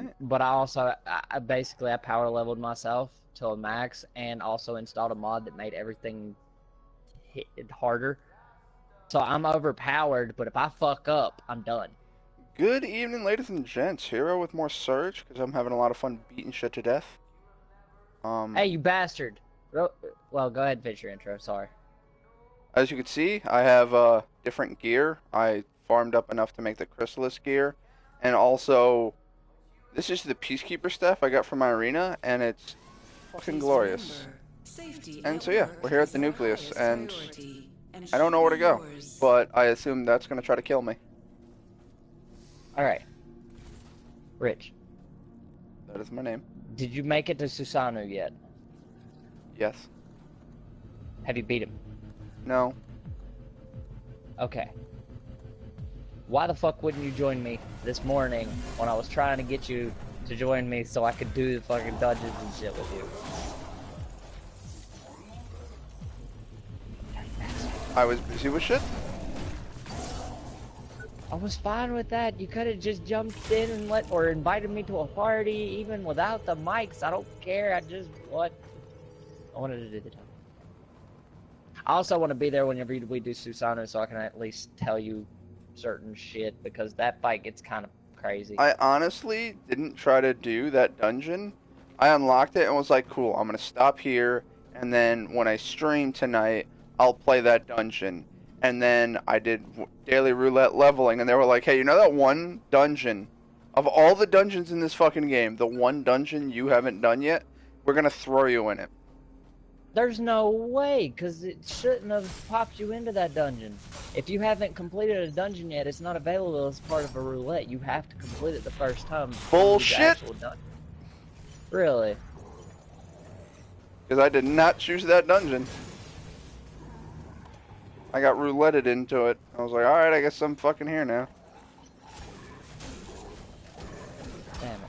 Alright. But I also, basically I power leveled myself to a max and also installed a mod that made everything hit harder. So I'm overpowered, but if I fuck up, I'm done. Good evening, ladies and gents. Hero with more Surge, because I'm having a lot of fun beating shit to death. Hey, you bastard! Well, go ahead and finish your intro. Sorry. As you can see, I have different gear. I farmed up enough to make the Chrysalis gear. And also, this is the Peacekeeper stuff I got from my arena, and it's fucking glorious. And so yeah, we're here at the Nucleus, and I don't know where to go. But I assume that's going to try to kill me. All right, Rich. That is my name. Did you make it to Susanoo yet? Yes. Have you beat him? No. Okay. Why the fuck wouldn't you join me this morning when I was trying to get you to join me so I could do the fucking dungeons and shit with you? I was busy with shit. I was fine with that. You could have just jumped in and or invited me to a party even without the mics. I don't care. I wanted to do the time. I also want to be there whenever we do Susanoo so I can at least tell you certain shit because that fight gets kind of crazy. I honestly didn't try to do that dungeon. I unlocked it and was like, cool, I'm going to stop here, and then when I stream tonight, I'll play that dungeon. And then I did daily roulette leveling, and they were like, hey, you know that one dungeon? Of all the dungeons in this fucking game, the one dungeon you haven't done yet, we're going to throw you in it. There's no way, because it shouldn't have popped you into that dungeon. If you haven't completed a dungeon yet, it's not available as part of a roulette. You have to complete it the first time. Bullshit! Really? Because I did not choose that dungeon. I got rouletted into it. I was like, alright, I guess I'm fucking here now. Damn it.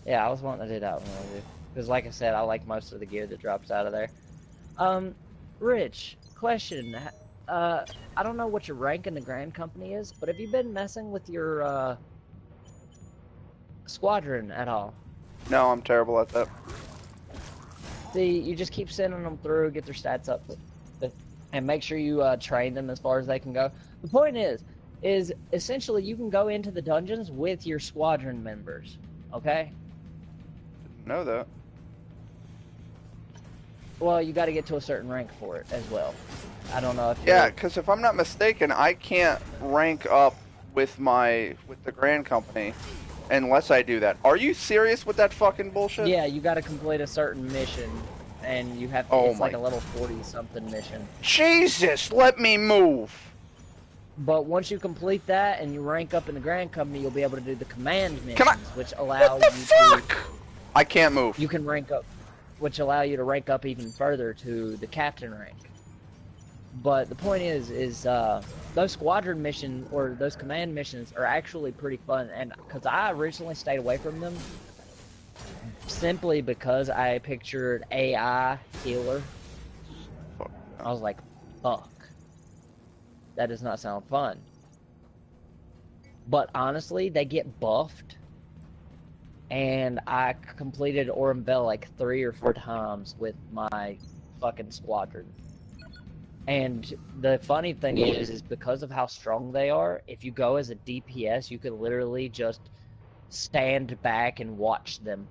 Yeah, I was wanting to do that one with you. Because like I said, I like most of the gear that drops out of there. Rich, question. I don't know what your rank in the Grand Company is, but have you been messing with your, squadron at all? No, I'm terrible at that. See, you just keep sending them through, get their stats up, and make sure you train them as far as they can go. The point is essentially you can go into the dungeons with your squadron members, okay? Didn't know that. Well, you got to get to a certain rank for it as well. I don't know if yeah, because if I'm not mistaken, I can't rank up with the Grand Company unless I do that. Are you serious with that fucking bullshit? Yeah, you got to complete a certain mission. And you have to, it's like a level 40-something mission. Jesus, let me move! But once you complete that and you rank up in the Grand Company, you'll be able to do the command missions, which allow you to... I can't move. You can rank up, which allow you to rank up even further to the captain rank. But the point is those squadron missions, or those command missions, are actually pretty fun. And because I originally stayed away from them, simply because I pictured AI healer. I was like, fuck. That does not sound fun. But honestly, they get buffed. And I completed Aurum Vale like 3 or 4 times with my fucking squadron. And the funny thing is because of how strong they are, if you go as a DPS, you can literally just stand back and watch them.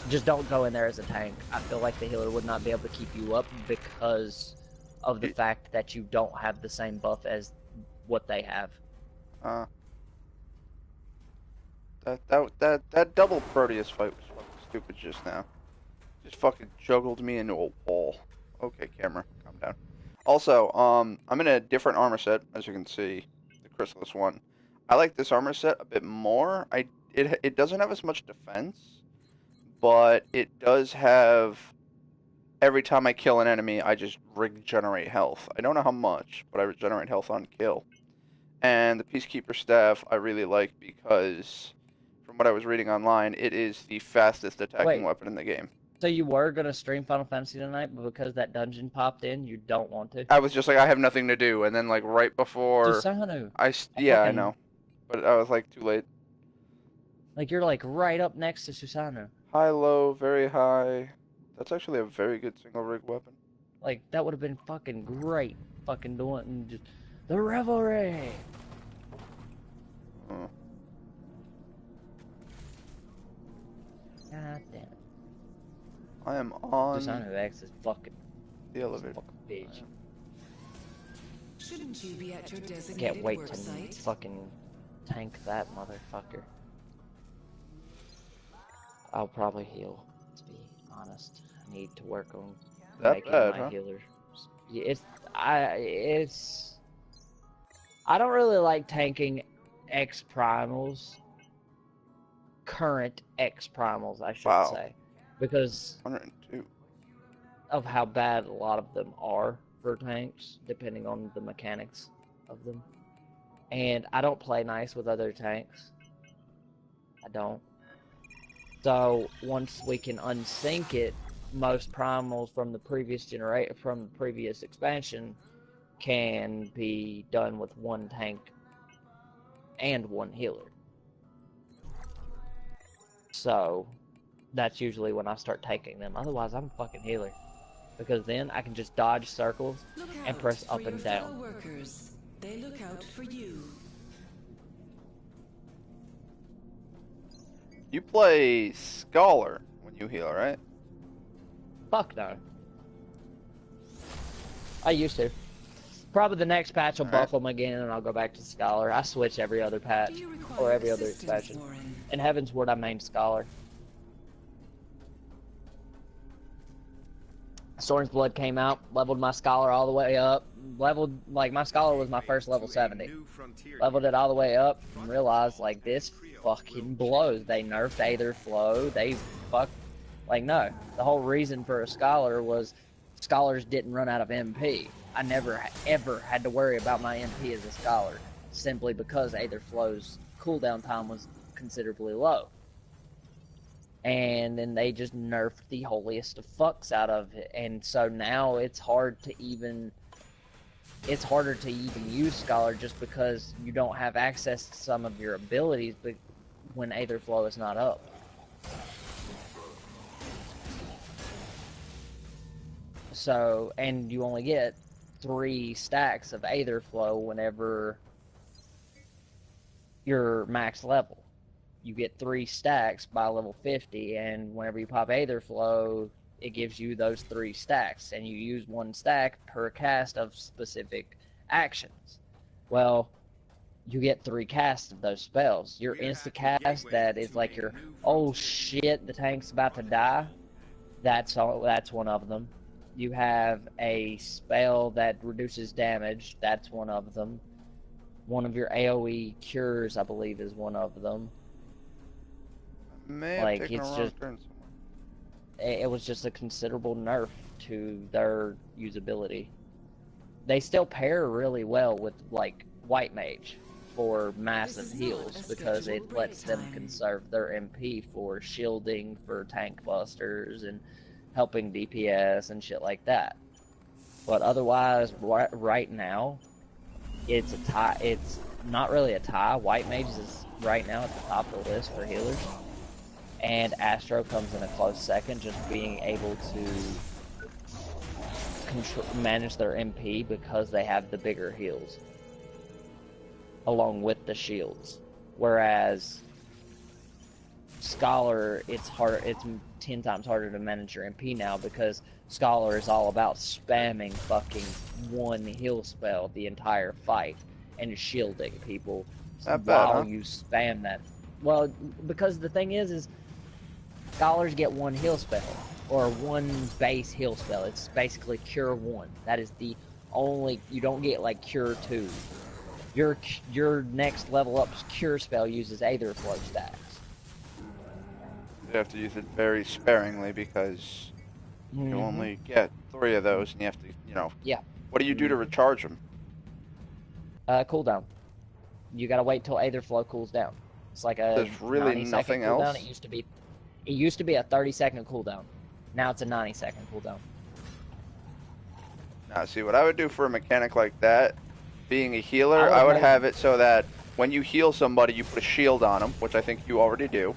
Just don't go in there as a tank. I feel like the healer would not be able to keep you up because of the fact that you don't have the same buff as what they have. That double Proteus fight was fucking stupid just now. Just fucking juggled me into a wall. Okay, camera, calm down. Also, I'm in a different armor set, as you can see, the Chrysalis one. I like this armor set a bit more. It doesn't have as much defense, but it does have, every time I kill an enemy, I just regenerate health. I don't know how much, but I regenerate health on kill. And the Peacekeeper staff I really like because, from what I was reading online, it is the fastest attacking weapon in the game. So you were going to stream Final Fantasy tonight, but because that dungeon popped in, you don't want to? I was just like, I have nothing to do, and then like right before... Susanoo. Yeah, I know. but I was like too late. Like you're like right up next to Susanoo. High, low, very high. That's actually a very good single rig weapon. Like that would have been fucking great. Fucking doing just the revelry. Oh. God damn it. I am on Susanoo X is fucking the elevator. fucking bitch. Shouldn't you be at your designated Can't wait work to site? fucking tank that motherfucker. I'll probably heal, to be honest. I need to work on That making bad, my huh? healers. Yeah, I don't really like tanking X primals. Current X primals, I should Wow. say. Because 102. of how bad a lot of them are for tanks, depending on the mechanics of them. And I don't play nice with other tanks. I don't. So once we can unsync it, most primals from the previous expansion can be done with one tank and one healer. So that's usually when I start taking them. Otherwise, I'm a fucking healer. Because then I can just dodge circles and press up and down. Workers. They look out for you. You play Scholar when you heal, right? Fuck no. I used to. Probably the next patch will buff them again and I'll go back to Scholar. I switch every other patch. Or every other expansion. In Heavensward I main Scholar. Storm's Blood came out, leveled my Scholar all the way up. Like, my Scholar was my first level 70. Leveled it all the way up and realized, like, this fucking blows. They nerfed Aetherflow. Like, no. The whole reason for a Scholar was Scholars didn't run out of MP. I never, ever had to worry about my MP as a Scholar, simply because Aetherflow's cooldown time was considerably low. And then they just nerfed the holiest of fucks out of it, and so now it's harder to even use Scholar just because you don't have access to some of your abilities, but when Aetherflow is not up. So, and you only get 3 stacks of Aetherflow whenever you're max level. You get 3 stacks by level 50, and whenever you pop Aetherflow, it gives you those 3 stacks, and you use 1 stack per cast of specific actions. Well, you get 3 casts of those spells. Your insta-cast that is like your, oh shit, the tank's about to die, that's one of them. You have a spell that reduces damage, that's one of them. One of your AoE cures, I believe, is one of them. May have Like, taken a it's wrong just- turn somewhere. It was just a considerable nerf to their usability. They still pair really well with, like, White Mage for massive This is heals, not a because it scheduled lets break them time. conserve their MP for shielding, for tank busters, and helping DPS and shit like that. But otherwise, right now, it's a tie. It's not really a tie. White Mage is right now at the top of the list for healers. And Astro comes in a close second, just being able to manage their MP because they have the bigger heals, along with the shields. Whereas Scholar, it's 10 times harder to manage your MP now, because Scholar is all about spamming fucking 1 heal spell the entire fight and shielding people Not bad, while huh? you spam that. Well, because the thing is Scholars get 1 heal spell, or 1 base heal spell. It's basically Cure 1. That is the only, you don't get like Cure 2. Your next level up's Cure spell uses Aetherflow stacks. You have to use it very sparingly because you only get 3 of those, and you have to, Yeah. What do you do to recharge them? Cooldown. You gotta wait till Aetherflow cools down. It's like a There's really 90-second nothing cooldown. else? It used to be a 30-second cooldown. Now it's a 90-second cooldown. Now, see, what I would do for a mechanic like that, being a healer, I would I would make- have it so that when you heal somebody, you put a shield on them, which I think you already do.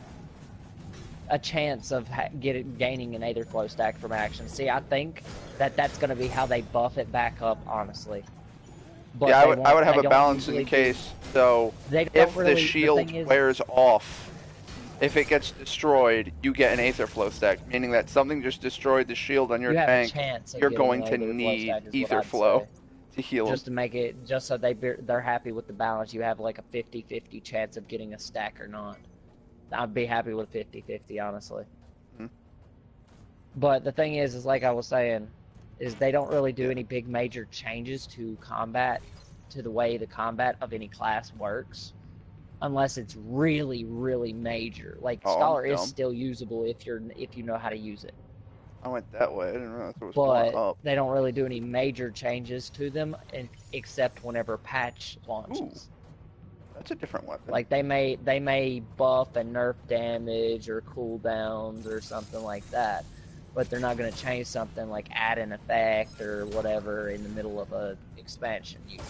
A chance of gaining an Aetherflow stack from action. See, I think that's going to be how they buff it back up, honestly. But yeah, I would have they a don't balance in usually case. So They don't if really- the the shield thing is- wears off, if it gets destroyed, you get an Aetherflow stack, meaning that something just destroyed the shield on your You have tank. a chance of You're getting going an to Aetherflow need stack is what Ether I'd flow say. to heal Just them. to make it, just so they're happy with the balance. You have like a 50-50 chance of getting a stack or not. I'd be happy with 50-50, honestly. Mhm. But the thing is like I was saying, is they don't really do any big major changes to combat, to the way the combat of any class works, unless it's really, really major. Like Oh, I'm Scholar is dumb. still usable if you know how to use it. I went that way. I didn't realize it was going But up. they don't really do any major changes to them, except whenever patch launches. That's a different weapon. Like they may buff and nerf damage or cooldowns or something like that, but they're not going to change something like add an effect or whatever in the middle of a expansion usually.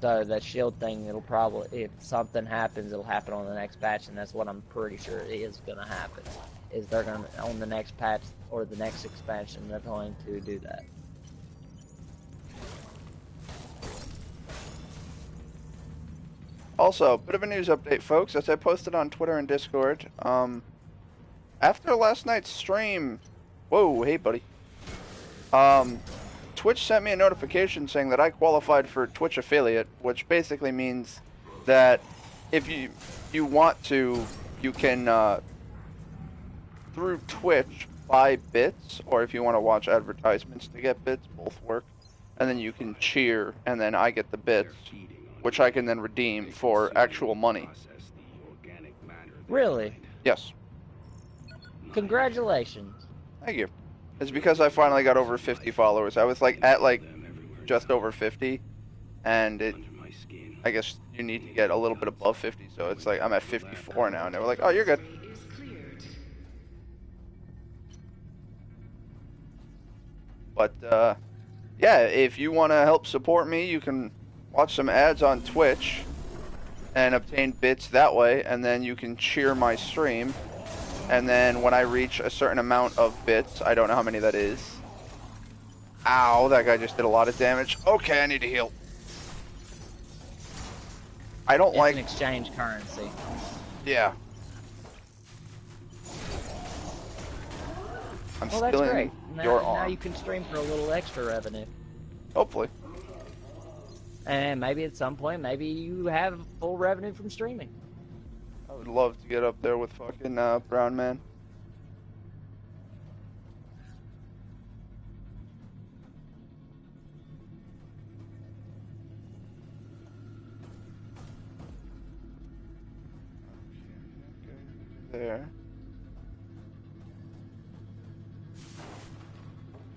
So that shield thing, it'll probably, if something happens, it'll happen on the next patch, and that's what I'm pretty sure is going to happen. Is they're going to, on the next patch or the next expansion, they're going to do that. Also, bit of a news update, folks, as I posted on Twitter and Discord. After last night's stream, whoa, hey buddy. Twitch sent me a notification saying that I qualified for Twitch affiliate, which basically means that if you want to, you can through Twitch buy bits, or if you want to watch advertisements to get bits, both work. And then you can cheer, and then I get the bits, which I can then redeem for actual money. Really? Yes. Congratulations. Thank you. It's because I finally got over 50 followers. I was like at like just over 50, and I guess you need to get a little bit above 50, so it's like I'm at 54 now, and they were like, oh, you're good. But yeah, if you want to help support me, you can watch some ads on Twitch and obtain bits that way, and then you can cheer my stream. And then when I reach a certain amount of bits, I don't know how many that is. Ow, that guy just did a lot of damage. Okay, I need to heal. I don't It's like... an exchange currency. Yeah. I'm Well, that's stealing great. your Now arm. you can stream for a little extra revenue. Hopefully. And maybe at some point, maybe you have full revenue from streaming. I would love to get up there with fucking Brown Man. There.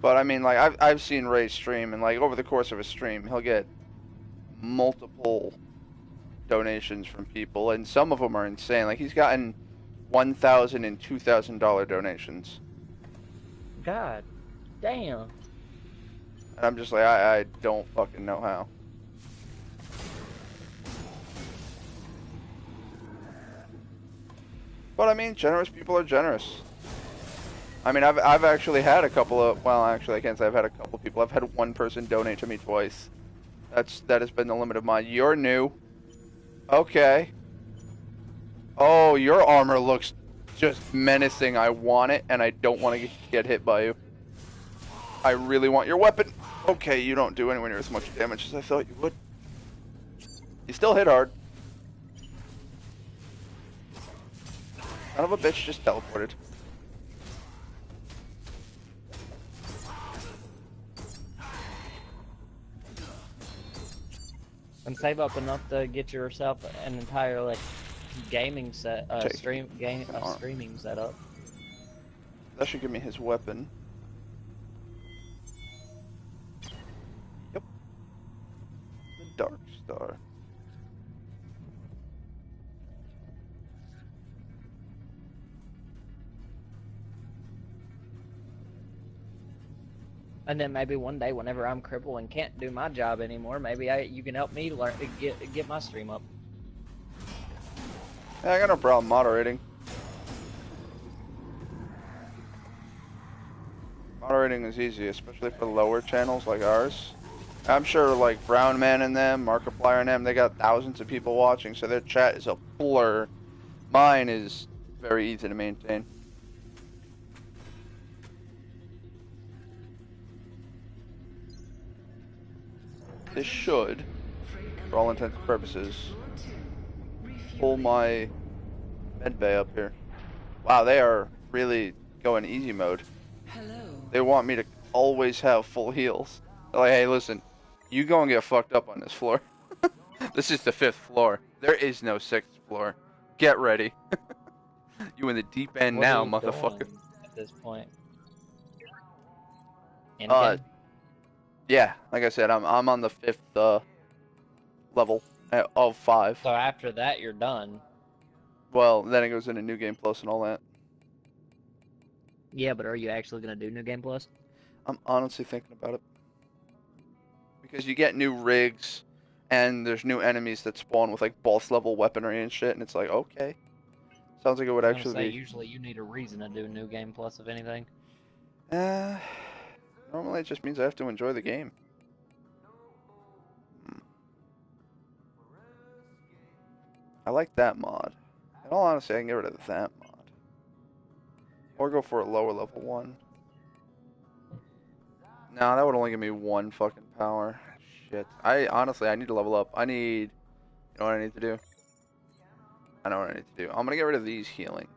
But I mean, like I've seen Ray stream, and like over the course of a stream, he'll get multiple donations from people, and some of them are insane. Like he's gotten $1,000 and $2,000 donations, God damn. and I'm just like, I don't fucking know how. But I mean, generous people are generous. I mean, I've actually had a couple of, well, actually I can't say I've had a couple of people. I've had one person donate to me twice. That has been the limit of mine. You're new. Okay. Oh, your armor looks just menacing. I want it, and I don't want to get hit by you. I really want your weapon. Okay, you don't do anywhere near as much damage as I thought you would. You still hit hard. Son of a bitch just teleported. And save up enough to get yourself an entire like gaming set, streaming setup. That should give me his weapon. Yep. The Dark Star. And then maybe one day, whenever I'm crippled and can't do my job anymore, maybe you can help me learn get my stream up. Yeah, I got no problem moderating. Moderating is easy, especially for lower channels like ours. I'm sure like Brown Man and them, Markiplier and them, they got thousands of people watching, so their chat is a blur. Mine is very easy to maintain. This should, for all intents and purposes, pull my med bay up here. Wow, they are really going easy mode. Hello. They want me to always have full heals. They're like, hey, listen, you go and get fucked up on this floor. This is the 5th floor. There is no 6th floor. Get ready. You in the deep end What now, are you motherfucker. doing at this point? Anakin? Yeah, like I said, I'm on the 5th level of 5. So after that, you're done. Well, then it goes into New Game Plus and all that. Yeah, but are you actually gonna do New Game Plus? I'm honestly thinking about it. Because you get new rigs, and there's new enemies that spawn with like boss level weaponry and shit, and it's like, okay. Sounds like it would I was actually gonna say, be. usually you need a reason to do New Game Plus, if anything. Normally it just means I have to enjoy the game. I like that mod. In all honesty, I can get rid of that mod. Or go for a lower level one. No, that would only give me 1 fucking power. Shit. Honestly, I need to level up. You know what I need to do? I know what I need to do. I'm gonna get rid of these healing.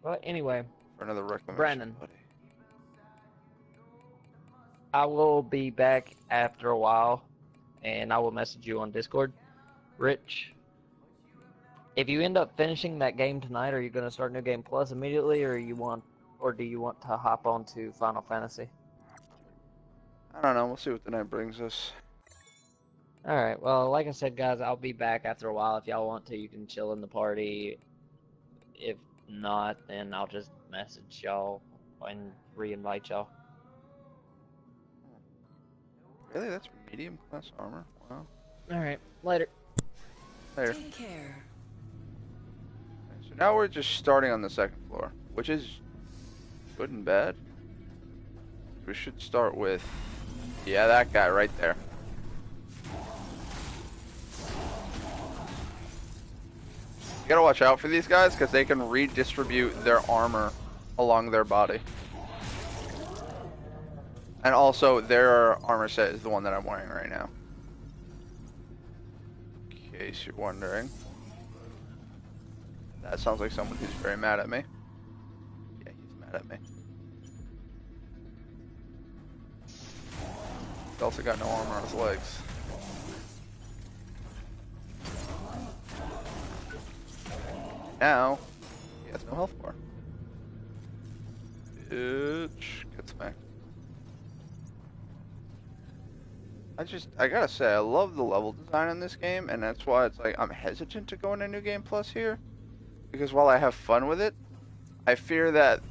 But anyway, For another reclamation. Brandon. Buddy. I will be back after a while, and I will message you on Discord. Rich, if you end up finishing that game tonight, are you going to start New Game Plus immediately, or do you want to hop onto Final Fantasy? I don't know. We'll see what the night brings us. All right. Well, like I said, guys, I'll be back after a while. If y'all want to, you can chill in the party. If not, then I'll just message y'all and re-invite y'all. Really? That's medium class armor? Wow. All right. Later. Later. Take care. So now we're just starting on the 2nd floor, which is good and bad. We should start with, yeah, that guy right there. You gotta watch out for these guys because they can redistribute their armor along their body. And also, their armor set is the one that I'm wearing right now. In case you're wondering. That sounds like someone who's very mad at me. Yeah, he's mad at me. He's also got no armor on his legs. Now, he has no health bar. Bitch, get smacked. I gotta say, I love the level design in this game, and that's why it's like, I'm hesitant to go into New Game Plus here. Because while I have fun with it, I fear that...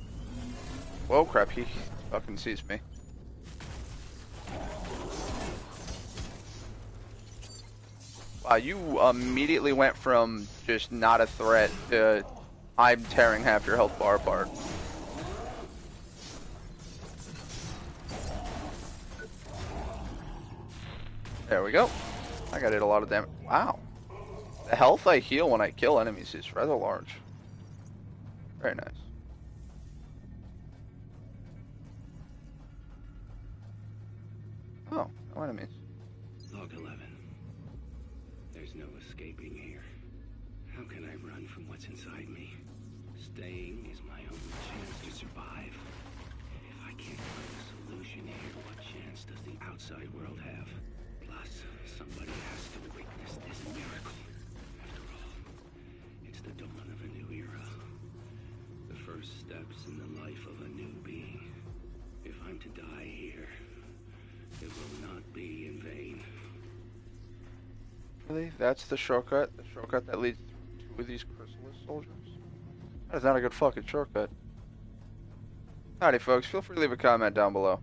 Whoa, crap, he fucking sees me. Wow, you immediately went from just not a threat to I'm tearing half your health bar apart. There we go. I got hit a lot of damage. Wow. The health I heal when I kill enemies is rather large. Very nice. Oh, no enemies. Log 11. There's no escaping here. How can I run from what's inside me? Staying is my only chance to survive. If I can't find a solution here, what chance does the outside world have? Plus, somebody has to witness this miracle. After all, it's the dawn of a new era. The first steps in the life of a new being. If I'm to die here, it will not be in vain. Really? That's the shortcut? The shortcut that leads to 2 of these chrysalis soldiers? That is not a good fucking shortcut. Howdy folks, feel free to leave a comment down below.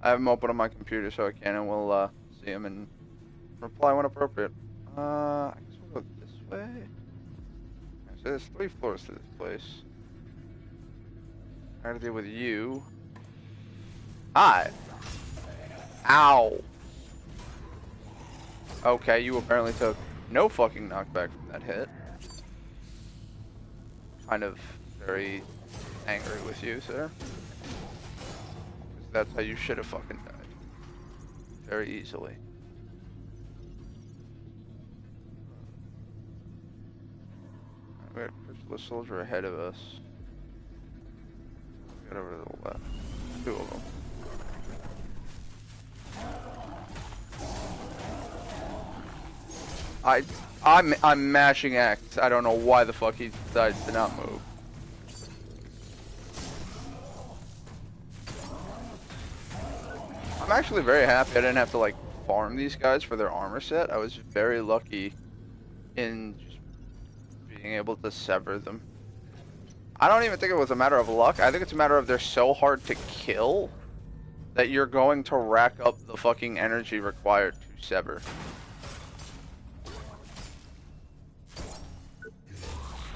I have them open on my computer so I can, and we'll see them and reply when appropriate. I guess we'll go this way. Okay, so there's 3 floors to this place. I gotta deal with you. Hi. Ow. Okay, you apparently took no fucking knockback from that hit. Kind of very angry with you, sir. 'Cause that's how you should have fucking died. Very easily. We got a Crucible Soldier ahead of us. Get over to the left. 2 of them. I'm mashing X. I don't know why the fuck he decides to not move. I'm actually very happy I didn't have to like farm these guys for their armor set. I was very lucky in just being able to sever them. I don't even think it was a matter of luck. I think it's a matter of they're so hard to kill that you're going to rack up the fucking energy required to sever.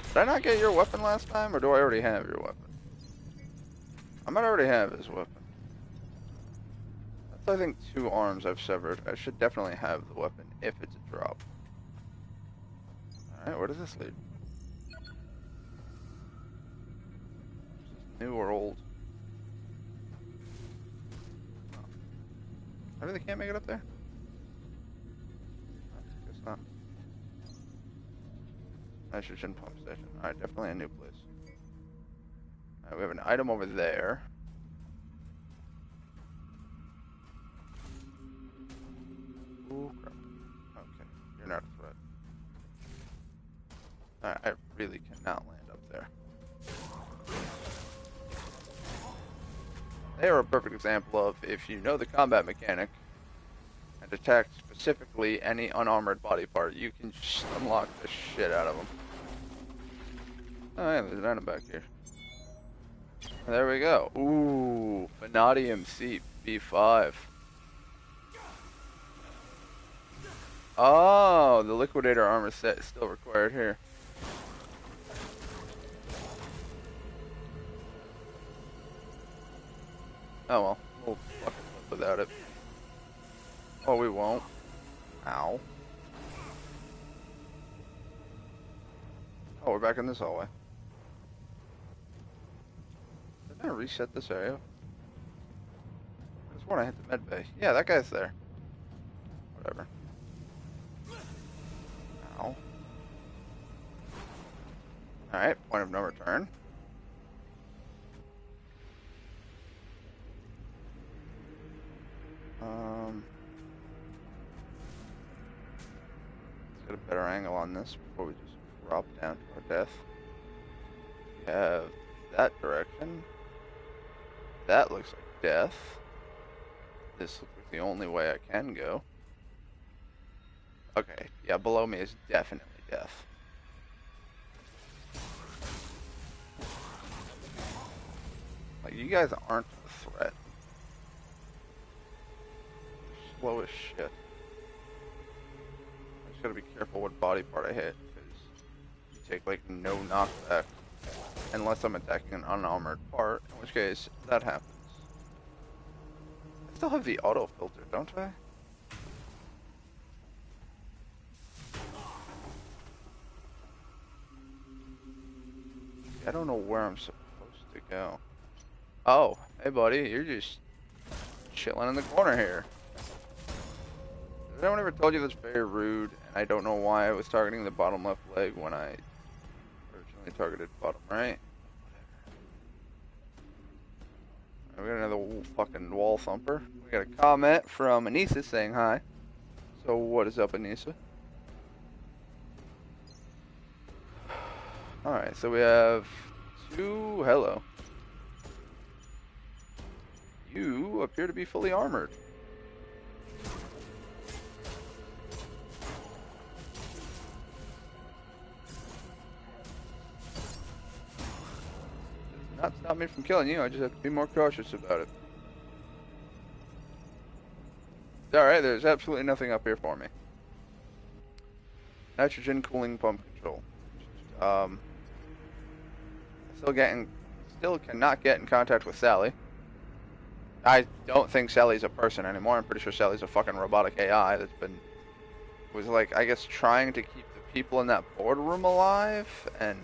Did I not get your weapon last time, or do I already have your weapon? I might already have his weapon. That's, I think, 2 arms I've severed. I should definitely have the weapon if it's a drop. Alright, where does this lead? New or old? I really can't make it up there? I guess not. Nitrogen pump station. Alright, definitely a new place. Alright, we have an item over there. Ooh, crap. Okay, you're not a threat. Alright, I really cannot land up there. They are a perfect example of, if you know the combat mechanic and attack specifically any unarmored body part, you can just unlock the shit out of them. Oh yeah, there's an item back here. There we go. Ooh, Vanadium Seep B5. Oh, the Liquidator armor set is still required here. Oh well, we'll fucking live without it. Oh, we won't. Ow. Oh, we're back in this hallway. Did I reset this area? I just want to hit the med bay. Yeah, that guy's there. Whatever. Ow. Alright, point of no return. Let's get a better angle on this before we just drop down to our death. We have that direction. That looks like death. This looks like the only way I can go. Okay, yeah, below me is definitely death. Like, you guys aren't a threat. You're slow as shit. I just gotta be careful what body part I hit, because you take, like, no knockback. Unless I'm attacking an unarmored part, in which case, that happens. I still have the auto filter, don't I? I don't know where I'm supposed to go. Oh, hey buddy, you're just chilling in the corner here. Has anyone ever told you that's very rude? And I don't know why I was targeting the bottom left leg when I originally targeted bottom right. We got another fucking wall thumper. We got a comment from Anissa saying hi. So what is up, Anissa? Alright, so we have 2... Hello. You appear to be fully armored. Does not stop me from killing you, I just have to be more cautious about it. Alright, there's absolutely nothing up here for me. Nitrogen cooling pump control. Still cannot get in contact with Sally. I don't think Sally's a person anymore. I'm pretty sure Sally's a fucking robotic AI that's was like, I guess, trying to keep the people in that boardroom alive and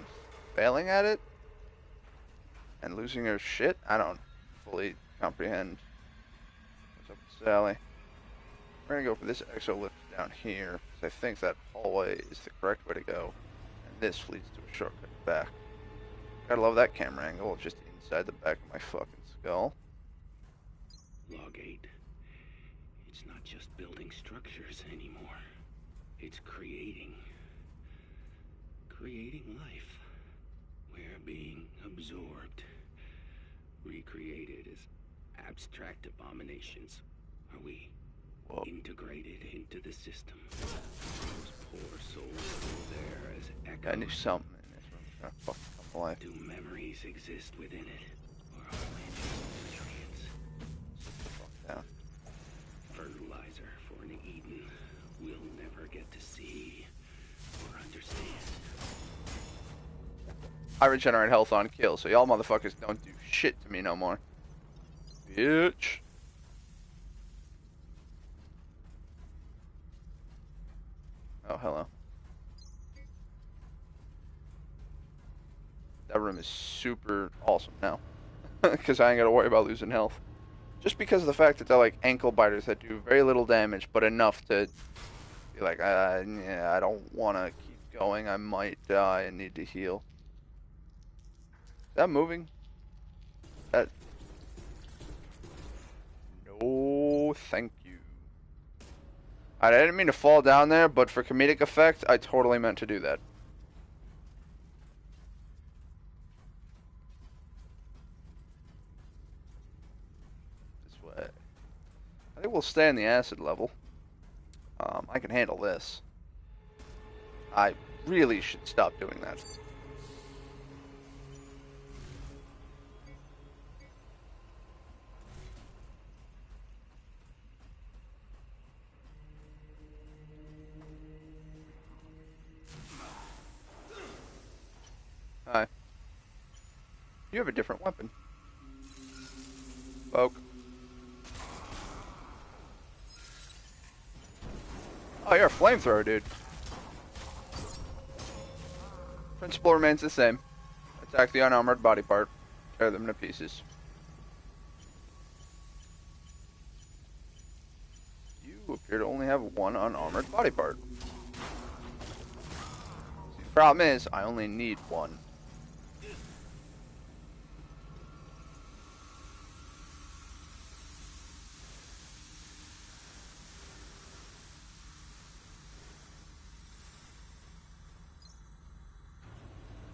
failing at it and losing her shit. I don't fully comprehend what's up with Sally. We're gonna go for this exolift down here because I think that hallway is the correct way to go, and this leads to a shortcut back. Gotta love that camera angle, just inside the back of my fucking skull. Log 8. It's not just building structures anymore. It's creating life. We're being absorbed, recreated as abstract abominations. Are we integrated into the system? Those poor souls still there as echoes. I knew something in this room was gonna fucking come alive. Do memories exist within it? Or are we just nutrients? Sit the fuck down. Fertilizer for an Eden we'll never get to see or understand. I regenerate health on kill, so y'all motherfuckers don't do shit to me no more. Bitch. Oh, hello. That room is super awesome now. Because I ain't gotta worry about losing health. Just because of the fact that they're like ankle biters that do very little damage, but enough to be like, yeah, I don't want to keep going. I might die and need to heal. Is that moving? That... No, thank you. I didn't mean to fall down there, but for comedic effect, I totally meant to do that. This way. I think we'll stay in the acid level. I can handle this. I really should stop doing that. Hi. You have a different weapon. Poke. Oh, you're a flamethrower, dude. Principle remains the same. Attack the unarmored body part. Tear them to pieces. You appear to only have one unarmored body part. See, the problem is, I only need one.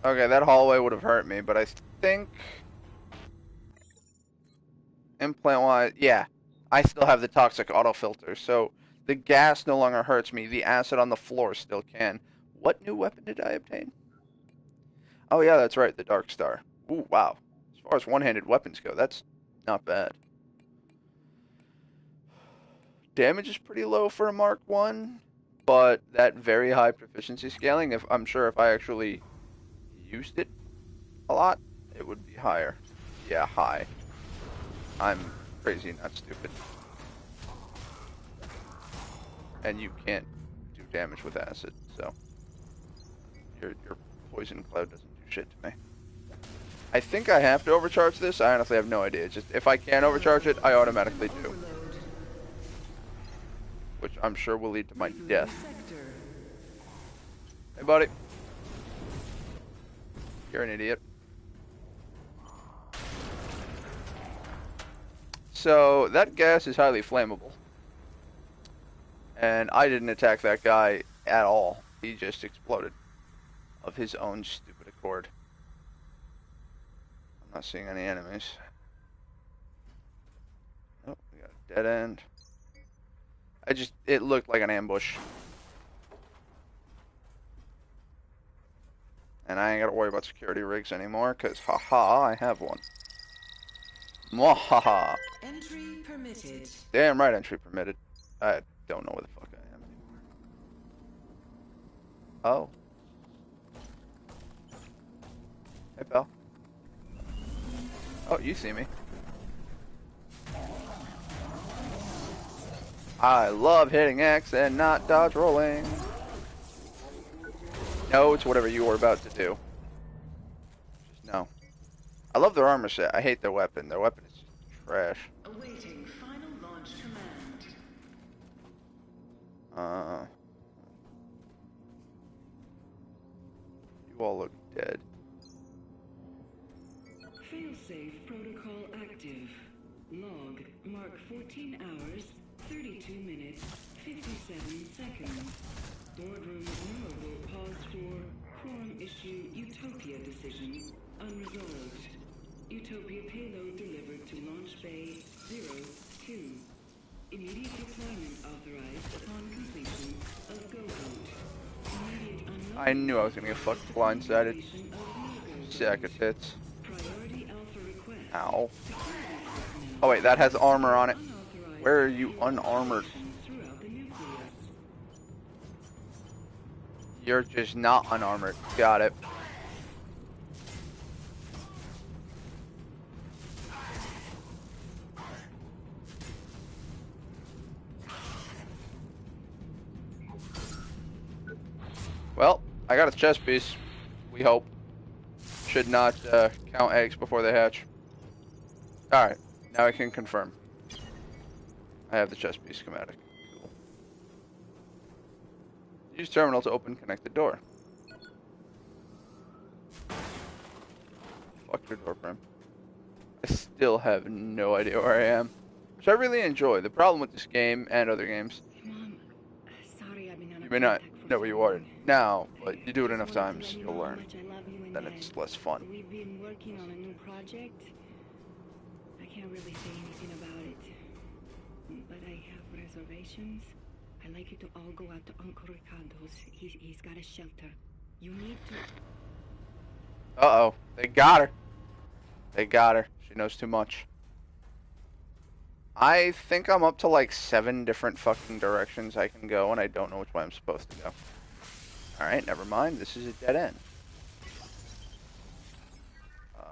Okay, that hallway would have hurt me, but I think... implant-wise, yeah. I still have the toxic autofilter, so the gas no longer hurts me. The acid on the floor still can. What new weapon did I obtain? Oh yeah, that's right, the Dark Star. Ooh, wow. As far as one-handed weapons go, that's not bad. Damage is pretty low for a Mark 1, but that very high proficiency scaling, I'm sure if I actually used it a lot, it would be higher. Yeah, high. I'm crazy, not stupid. And you can't do damage with acid, so your poison cloud doesn't do shit to me. I think I have to overcharge this. I honestly have no idea. Just if I can overcharge it, I automatically do. Which I'm sure will lead to my death. Hey, buddy. You're an idiot. So, that gas is highly flammable. And I didn't attack that guy at all. He just exploded. Of his own stupid accord. I'm not seeing any enemies. Oh, we got a dead end. It looked like an ambush. And I ain't gotta worry about security rigs anymore, cause haha, I have one. Mwahaha. Entry permitted. Damn right, entry permitted. I don't know where the fuck I am anymore. Oh. Hey, pal. Oh, you see me. I love hitting X and not dodge rolling. No, it's whatever you were about to do. Just no. I love their armor set. I hate their weapon. Their weapon is just trash. Awaiting final launch command. You all look dead. Failsafe protocol active. Log mark 14 hours, 32 minutes, 57 seconds. Boardroom honorable paused for quorum issue Utopia decision unresolved. Utopia payload delivered to launch bay 02. Immediate deployment authorized upon completion of go boot. Immediate unloading. I knew I was gonna get fucked blindsided. Activation of no-go Sack of tits. Priority alpha request. Ow. Security personnel. Oh wait, that has armor on it. Unauthorized Where are you unarmored? throughout the nucleus. You're just not unarmored. Got it. Well, I got a chest piece. We hope. Should not count eggs before they hatch. Alright, now I can confirm. I have the chest piece schematic. Cool. Use terminal to open connected door. Fuck your door frame. I still have no idea where I am. Which I really enjoy. The problem with this game and other games, Mom, sorry I've been out of you may not contact for know so where you are long. now, but you do it Just enough wanted to times, let you you'll know how learn. much I love you and Then that it's less fun. we've been working on a new project. I can't really say anything about it, but I have reservations. I'd like you to all go out to Uncle Ricardo's. He's got a shelter. You need to. Uh-oh. They got her. They got her. She knows too much. I think I'm up to like 7 different fucking directions I can go, and I don't know which way I'm supposed to go. Alright, never mind. This is a dead end.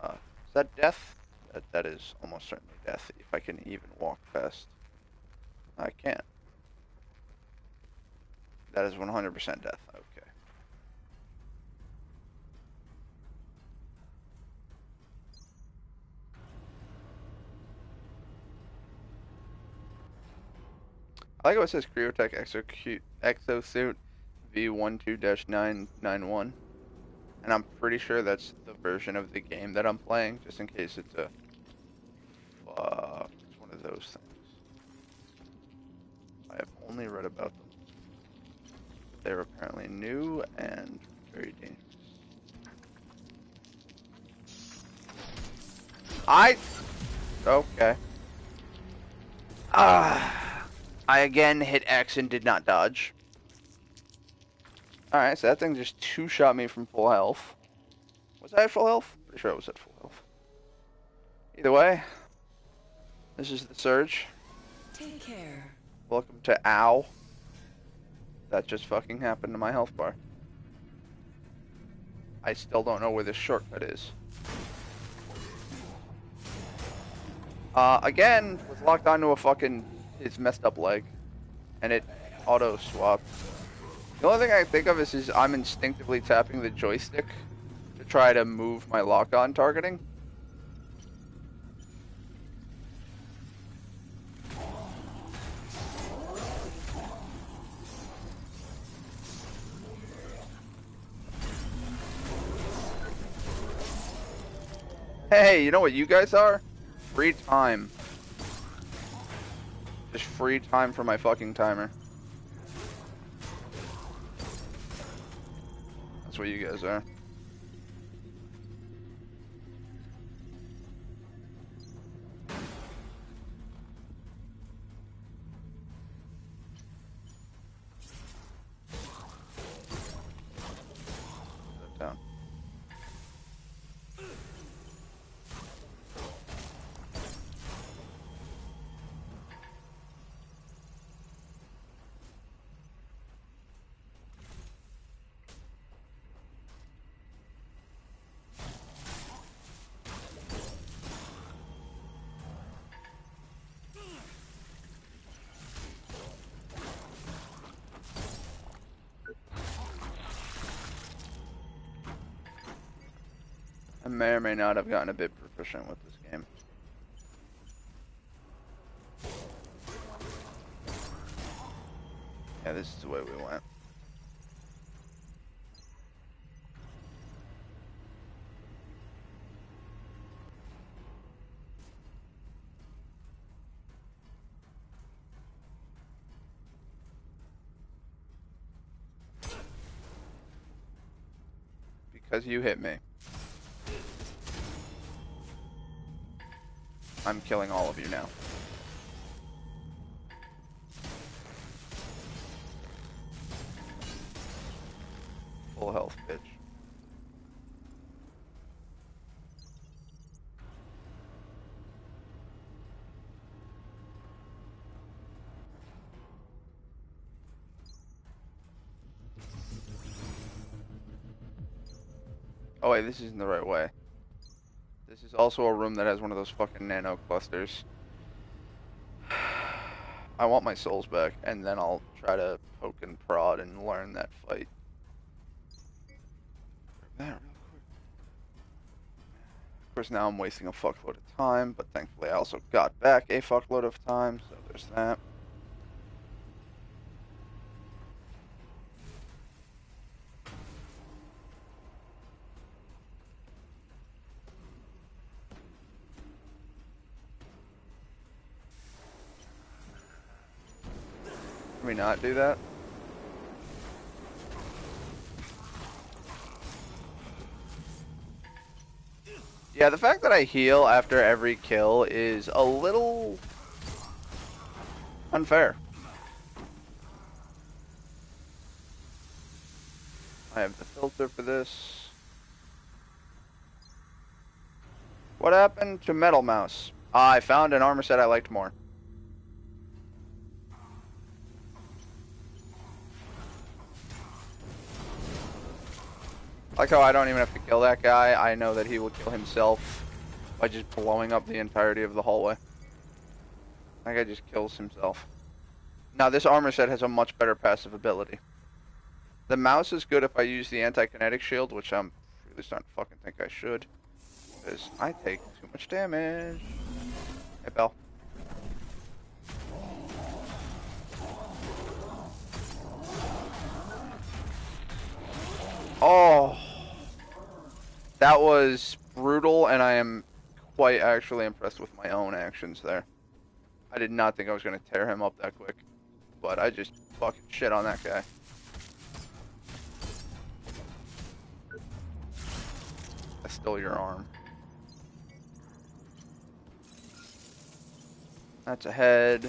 Is that death? That is almost certainly death, if I can even walk past. I can't. That is 100% death. Okay. I like how it says Cryotech Exosuit V12-991. And I'm pretty sure that's the version of the game that I'm playing, just in case it's a... it's one of those things. I have only read about them. They're apparently new and very dangerous. Okay. I again hit X and did not dodge. Alright, so that thing just two-shot me from full health. Was I at full health? Pretty sure I was at full health. Either way, this is the Surge. Take care. Welcome to Ow. That just fucking happened to my health bar. I still don't know where this shortcut is. Again, was locked onto a fucking his messed up leg, and it auto swapped. The only thing I think of is I'm instinctively tapping the joystick to try to move my lock-on targeting. Hey, you know what you guys are? Free time. Just free time for my fucking timer. That's what you guys are. Put that down. may or may not have gotten a bit proficient with this game. Yeah, this is the way we went. Because you hit me. I'm killing all of you now. Full health, bitch. Oh wait, this isn't the right way. This is also a room that has one of those fucking nano clusters. I want my souls back, and then I'll try to poke and prod and learn that fight. That real quick. Of course, now I'm wasting a fuckload of time, but thankfully I also got back a fuckload of time, so there's that. Can we not do that? Yeah, the fact that I heal after every kill is a little unfair. I have the filter for this. What happened to Metal Mouse? I found an armor set I liked more. Like how I don't even have to kill that guy, I know that he will kill himself by just blowing up the entirety of the hallway. That guy just kills himself. Now this armor set has a much better passive ability. The mouse is good if I use the anti-kinetic shield, which I'm really starting to fucking think I should. Because I take too much damage. Hey, Belle. Oh, that was brutal, and I am quite actually impressed with my own actions there. I did not think I was going to tear him up that quick, but I just fucking shit on that guy. I stole your arm. That's a head.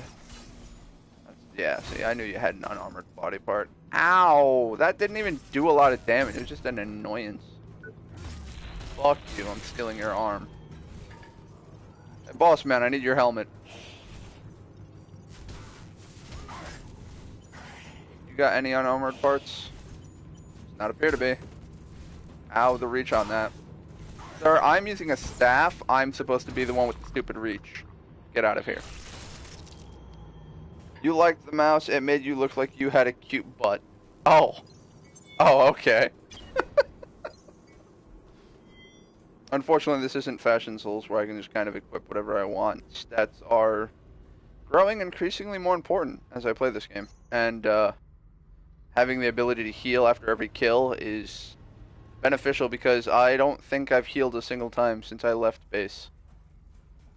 Yeah, see, I knew you had an unarmored body part. Ow! That didn't even do a lot of damage. It was just an annoyance. Fuck you, I'm stealing your arm. Hey, boss man, I need your helmet. You got any unarmored parts? Does not appear to be. Ow, the reach on that. Sir, I'm using a staff. I'm supposed to be the one with the stupid reach. Get out of here. You liked the mouse, it made you look like you had a cute butt. Oh. Oh, okay. Unfortunately, this isn't Fashion Souls where I can just kind of equip whatever I want. Stats are growing increasingly more important as I play this game. And having the ability to heal after every kill is beneficial because I don't think I've healed a single time since I left base.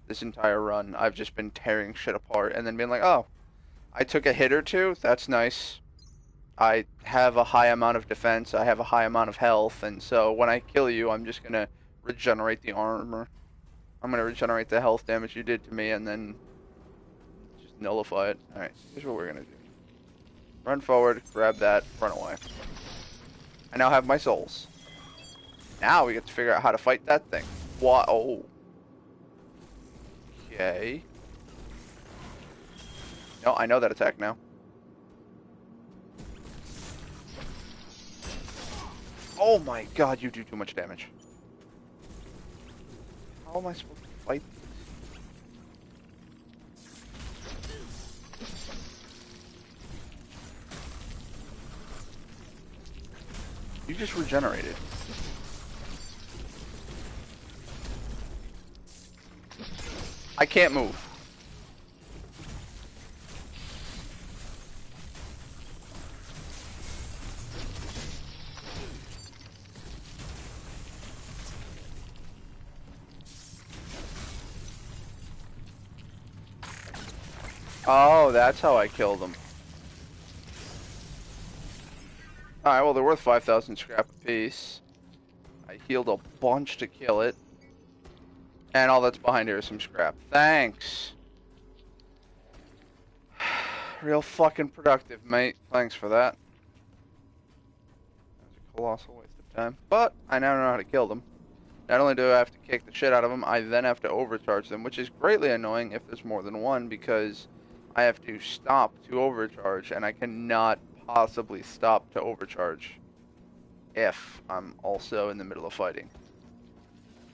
This entire run, I've just been tearing shit apart and then being like, oh, I took a hit or two, that's nice. I have a high amount of defense, I have a high amount of health, and so when I kill you, I'm just gonna regenerate the armor. I'm gonna regenerate the health damage you did to me and then just nullify it. Alright, here's what we're gonna do. Run forward, grab that, run away. I now have my souls. Now we get to figure out how to fight that thing. What? Oh. Okay. No, I know that attack now. Oh my god, you do too much damage. How am I supposed to fight this? You just regenerated. I can't move. Oh, that's how I killed them. Alright, well, they're worth 5,000 scrap apiece. I healed a bunch to kill it. And all that's behind here is some scrap. Thanks. Real fucking productive, mate. Thanks for that. That was a colossal waste of time. But I now know how to kill them. Not only do I have to kick the shit out of them, I then have to overcharge them, which is greatly annoying if there's more than one, because I have to stop to overcharge, and I cannot possibly stop to overcharge if I'm also in the middle of fighting.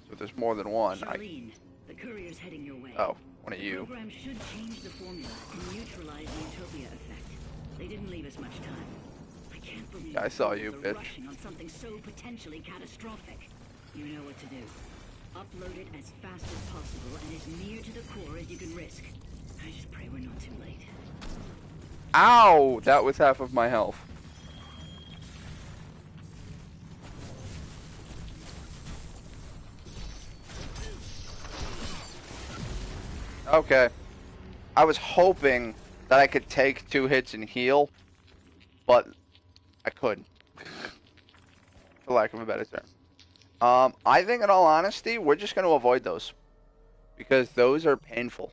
So if there's more than one, Charlene, the courier's heading your way. Oh, one of The you. program should change the formula and neutralize the Utopia effect. They didn't leave us much time. I can't believe I saw you, they're bitch. rushing on something so potentially catastrophic. You know what to do. Upload it as fast as possible and as near to the core as you can risk. I just pray we're not too late. Ow! That was half of my health. Okay. I was hoping that I could take 2 hits and heal, but I couldn't. For lack of a better term. I think in all honesty, we're just going to avoid those. Because those are painful.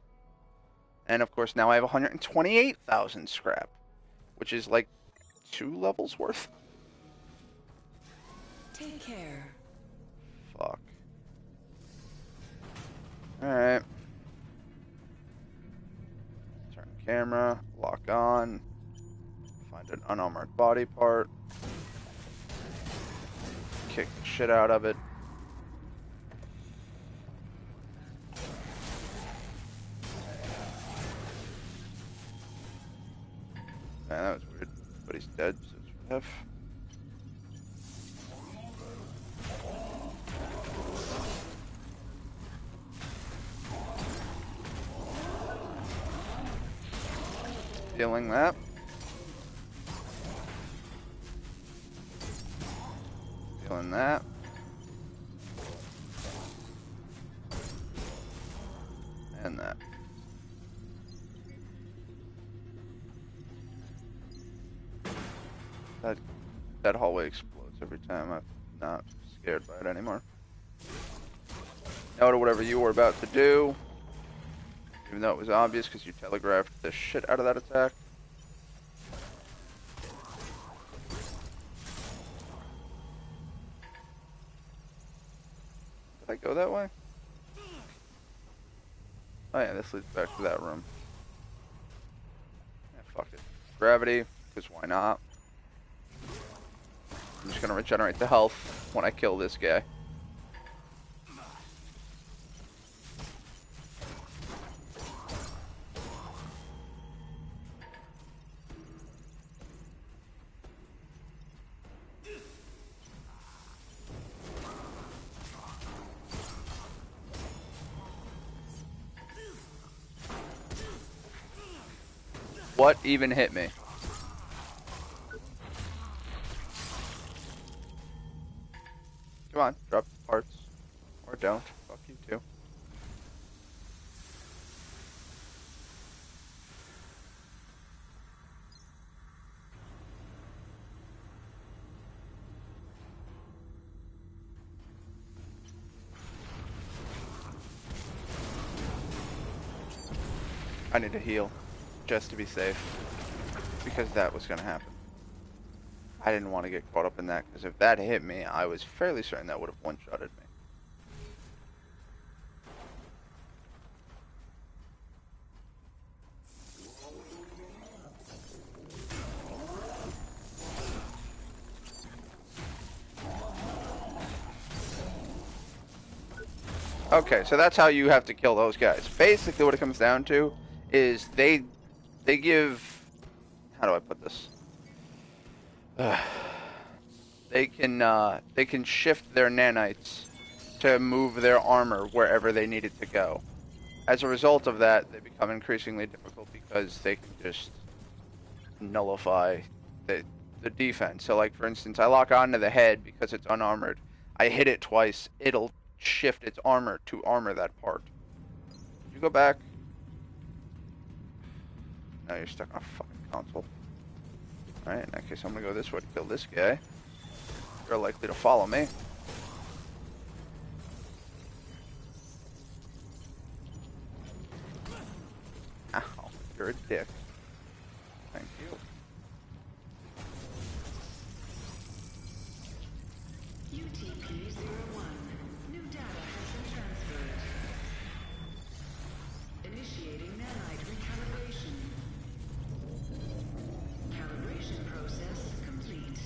And of course now I have 128,000 scrap. Which is like 2 levels worth. Take care. Fuck. Alright. Turn camera, lock on. Find an unarmored body part. Kick the shit out of it. Man, that was weird. But he's dead, so it's F. Feeling that. Feeling that. And that. That hallway explodes every time. I'm not scared by it anymore. Now to whatever you were about to do. Even though it was obvious because you telegraphed the shit out of that attack. Did I go that way? Oh yeah, this leads back to that room. Yeah, fuck it. Gravity, because why not? I'm just gonna regenerate the health when I kill this guy. What even hit me? Come on, drop the parts. Or don't. Fuck you too. I need to heal. Just to be safe. Because that was gonna happen. I didn't want to get caught up in that, because if that hit me, I was fairly certain that would have one-shotted me. Okay, so that's how you have to kill those guys. Basically what it comes down to is they give... How do I put this? They can shift their nanites to move their armor wherever they need it to go. as a result of that, they become increasingly difficult because they can just nullify the defense. So, like, for instance, I lock onto the head because it's unarmored. I hit it twice, it'll shift its armor to armor that part. Did you go back? No, you're stuck on a fucking console. Alright, in that case, I'm gonna go this way to kill this guy. You're likely to follow me. Ow, you're a dick. Thank you. UTP-01. New data has been transferred. Initiating nanite recalibration. Calibration process complete.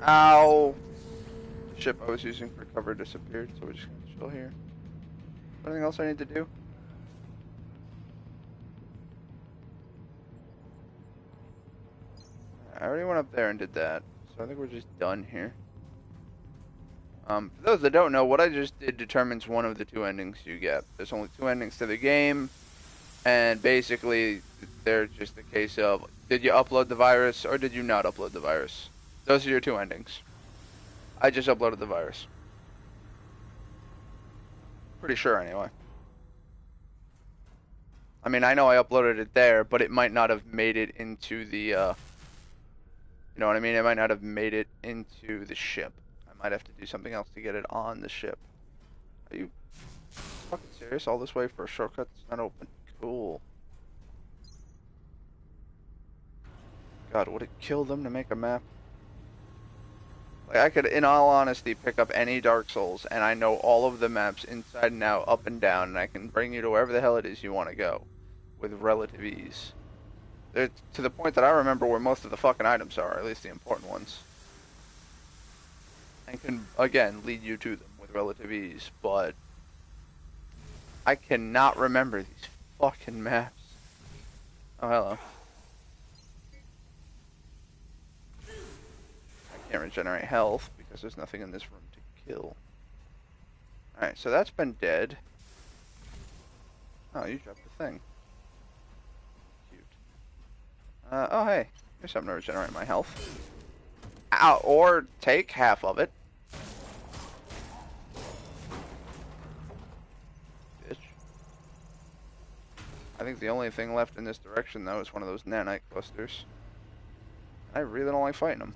Ow! The ship I was using for cover disappeared, so we're just gonna chill here. Anything else I need to do? I already went up there and did that, so I think we're just done here. For those that don't know, what I just did determines one of the two endings you get. There's only two endings to the game, and basically they're just a case of, did you upload the virus or did you not upload the virus? Those are your two endings. I just uploaded the virus. Pretty sure, anyway. I mean, I know I uploaded it there, but it might not have made it into the, you know what I mean? It might not have made it into the ship. I might have to do something else to get it on the ship. Are you fucking serious? All this way for a shortcut that's not open? Cool. God, would it kill them to make a map? Like, I could, in all honesty, pick up any Dark Souls, and I know all of the maps inside and out, up and down, and I can bring you to wherever the hell it is you want to go, with relative ease. They're to the point that I remember where most of the fucking items are, at least the important ones. And can, again, lead you to them with relative ease, but I cannot remember these fucking maps. Oh, hello. Can't regenerate health because there's nothing in this room to kill. Alright, so that's been dead. Oh, you dropped the thing. Cute. Oh hey, here's something to regenerate my health. Ow, or take half of it. Bitch. I think the only thing left in this direction though is one of those nanite clusters. I really don't like fighting them.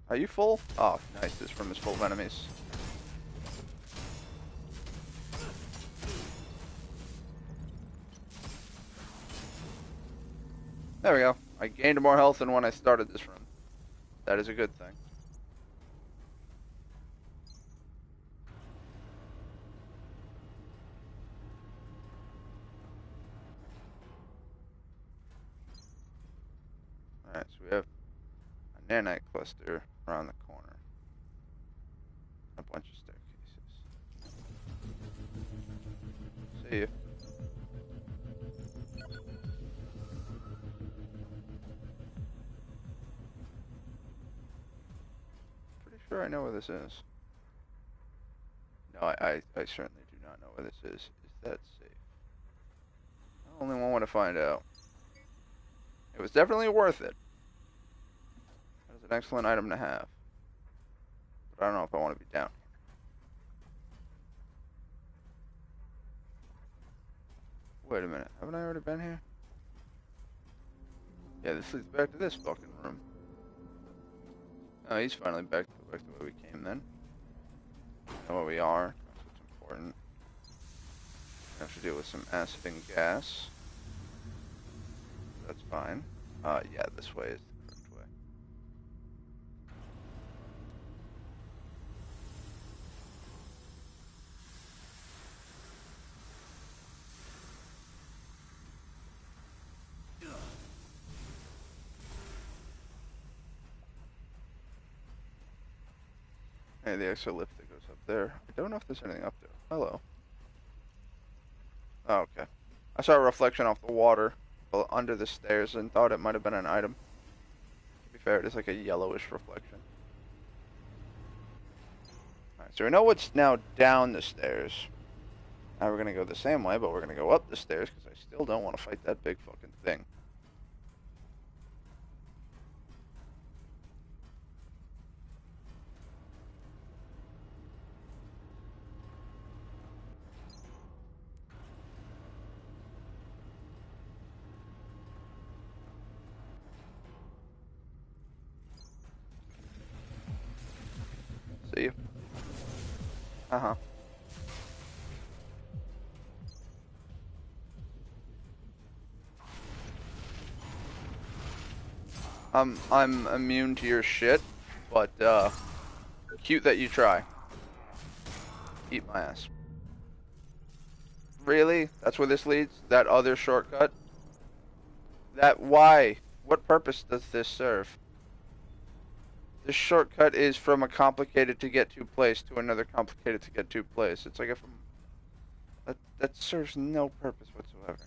Are you full? Oh, nice. This room is full of enemies. There we go. I gained more health than when I started this room. That is a good thing. Alright, so we have a nanite cluster around the corner. A bunch of staircases. See you. Pretty sure I know where this is. No, I certainly do not know where this is. Is that safe? Only one way to find out. It was definitely worth it. That is an excellent item to have. But I don't know if I want to be down here. Wait a minute. Haven't I already been here? Yeah, this leads back to this fucking room. Oh, he's finally back to where we came then. Know where we are. That's what's important. We have to deal with some acid and gas. That's fine. Yeah, this way is the correct way. Hey, the extra lift that goes up there. I don't know if there's anything up there. Hello. Oh, okay. I saw a reflection off the water under the stairs and thought it might have been an item. To be fair, it is like a yellowish reflection. Alright, so we know what's now down the stairs. Now we're gonna go the same way, but we're gonna go up the stairs because I still don't want to fight that big fucking thing. See you. Uh-huh. I'm immune to your shit, but cute that you try. Eat my ass. Really? That's where this leads? That other shortcut? That why? What purpose does this serve? This shortcut is from a complicated to get to place to another complicated to get to place. It's like that serves no purpose whatsoever.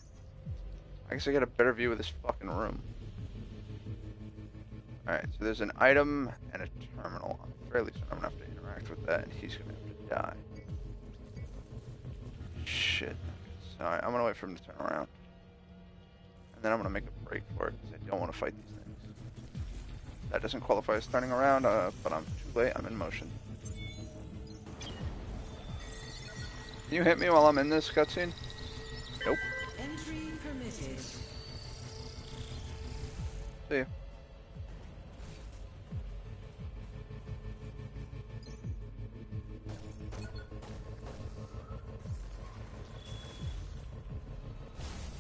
I guess I get a better view of this fucking room. Alright, so there's an item and a terminal. I'm fairly certain I'm gonna have to interact with that and he's gonna have to die. Shit. Alright, I'm gonna wait for him to turn around. And then I'm gonna make a break for it because I don't want to fight these things. That doesn't qualify as turning around, but I'm too late. I'm in motion. Can you hit me while I'm in this cutscene? Nope. Entry permitted. See ya.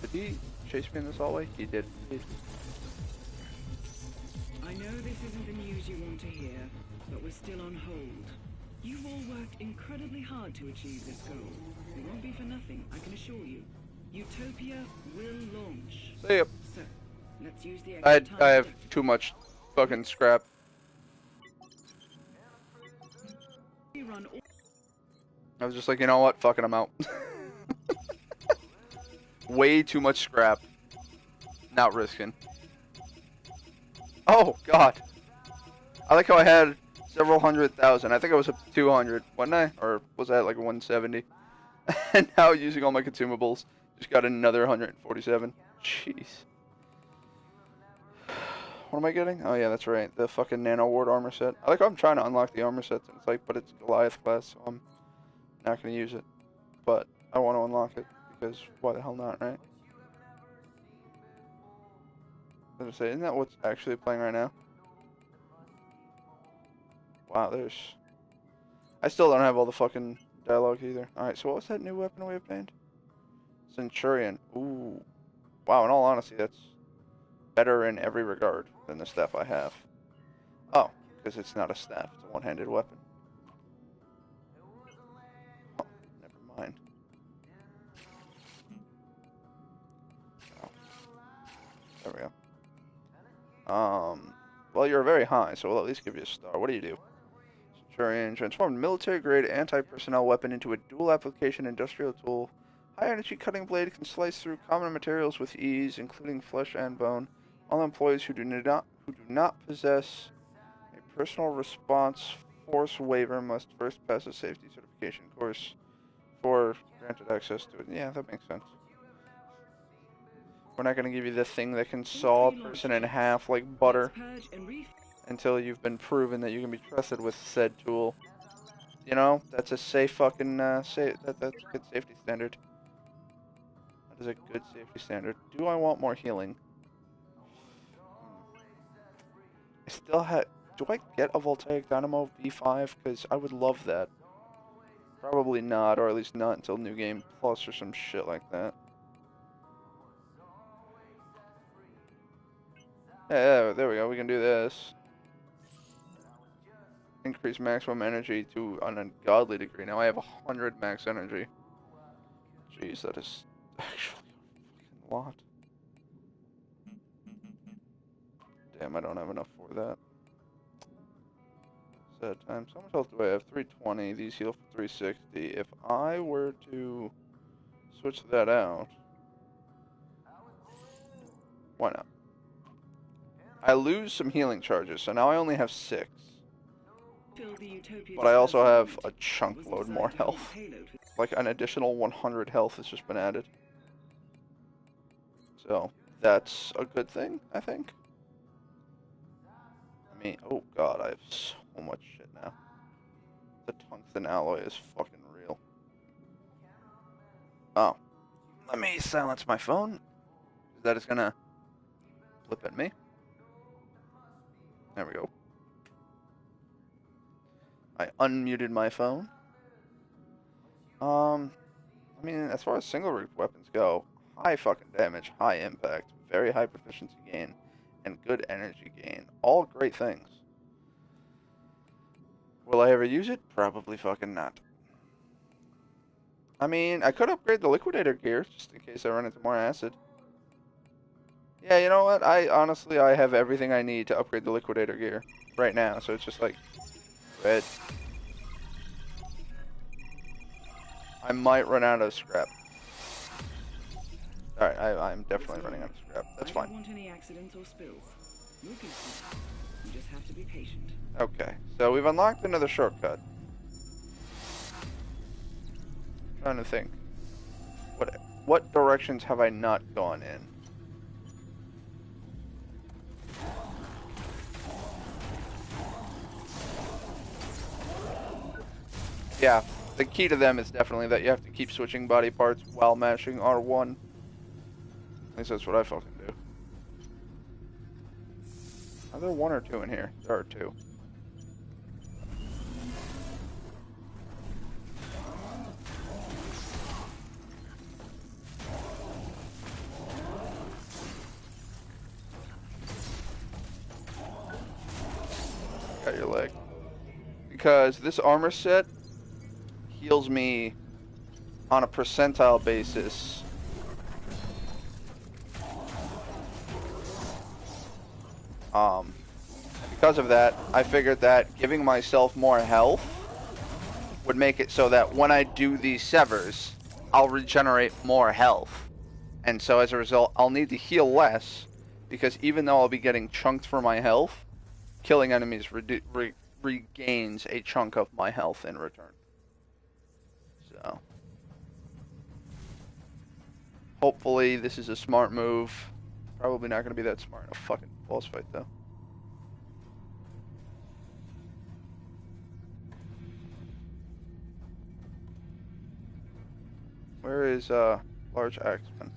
Did he chase me in this hallway? He did. I know this isn't the news you want to hear, but we're still on hold. You've all worked incredibly hard to achieve this goal. It won't be for nothing, I can assure you. Utopia will launch. See ya. So, let's use the extra time I have too much fucking scrap. to run all I was just like, you know what? Fucking I'm out. Way too much scrap. Not risking. Oh, God. I like how I had several 100,000. I think I was up to 200, wasn't I? Or was I at like 170? And now using all my consumables, just got another 147. Jeez. What am I getting? Oh yeah, that's right. The fucking Nano Ward armor set. I like how I'm trying to unlock the armor sets, and it's like, but it's Goliath class, so I'm not going to use it. But I want to unlock it, because why the hell not, right? I was gonna say, isn't that what's actually playing right now? Wow, there's... I still don't have all the fucking dialogue either. Alright, so what was that new weapon we obtained? Centurion. Ooh. Wow, in all honesty, that's better in every regard than the staff I have. Oh, because it's not a staff, it's a one-handed weapon. Oh, never mind. Oh. There we go. Well, you're very high, so we'll at least give you a star. What do you do? Centurion transformed military-grade anti-personnel weapon into a dual-application industrial tool. High-energy cutting blade can slice through common materials with ease, including flesh and bone. All employees who do not possess a personal response force waiver must first pass a safety certification course for granted access to it. Yeah, that makes sense. We're not going to give you the thing that can saw a person in half like butter until you've been proven that you can be trusted with said tool. You know, that's a safe fucking, that's a good safety standard. That is a good safety standard. Do I want more healing? I still have, do I get a Voltaic Dynamo V5? Because I would love that. Probably not, or at least not until New Game Plus or some shit like that. Yeah, there we go. We can do this. Increase maximum energy to an ungodly degree. Now I have 100 max energy. Jeez, that is actually a fucking lot. Damn, I don't have enough for that. that time? So much health do I have? 320. These heal for 360. If I were to switch that out, why not? I lose some healing charges, so now I only have 6. But I also have a chunk load more health. Like an additional 100 health has just been added. So, that's a good thing, I think. I mean, oh god, I have so much shit now. The tungsten alloy is fucking real. Oh. Let me silence my phone. That is gonna flip at me. There we go. I unmuted my phone. I mean, as far as single root weapons go, high fucking damage, high impact, very high proficiency gain, and good energy gain. All great things. Will I ever use it? Probably fucking not. I mean, I could upgrade the liquidator gear, just in case I run into more acid. Yeah, you know what? I have everything I need to upgrade the liquidator gear right now, so it's just like, red. I might run out of scrap. Alright, I'm definitely running out of scrap. That's fine. I don't want any accidents or spills. You can see. You just have to be patient. Okay, so we've unlocked another shortcut. Trying to think. What directions have I not gone in? Yeah, the key to them is definitely that you have to keep switching body parts while mashing R1. At least that's what I fucking do. Are there 1 or 2 in here? There are 2. Got your leg. Because this armor set heals me on a percentile basis. Because of that, I figured that giving myself more health would make it so that when I do these severs, I'll regenerate more health. And so as a result, I'll need to heal less, because even though I'll be getting chunked for my health, killing enemies regains a chunk of my health in return. So, hopefully this is a smart move. Probably not going to be that smart in a fucking boss fight, though. Where is, Large Axeman?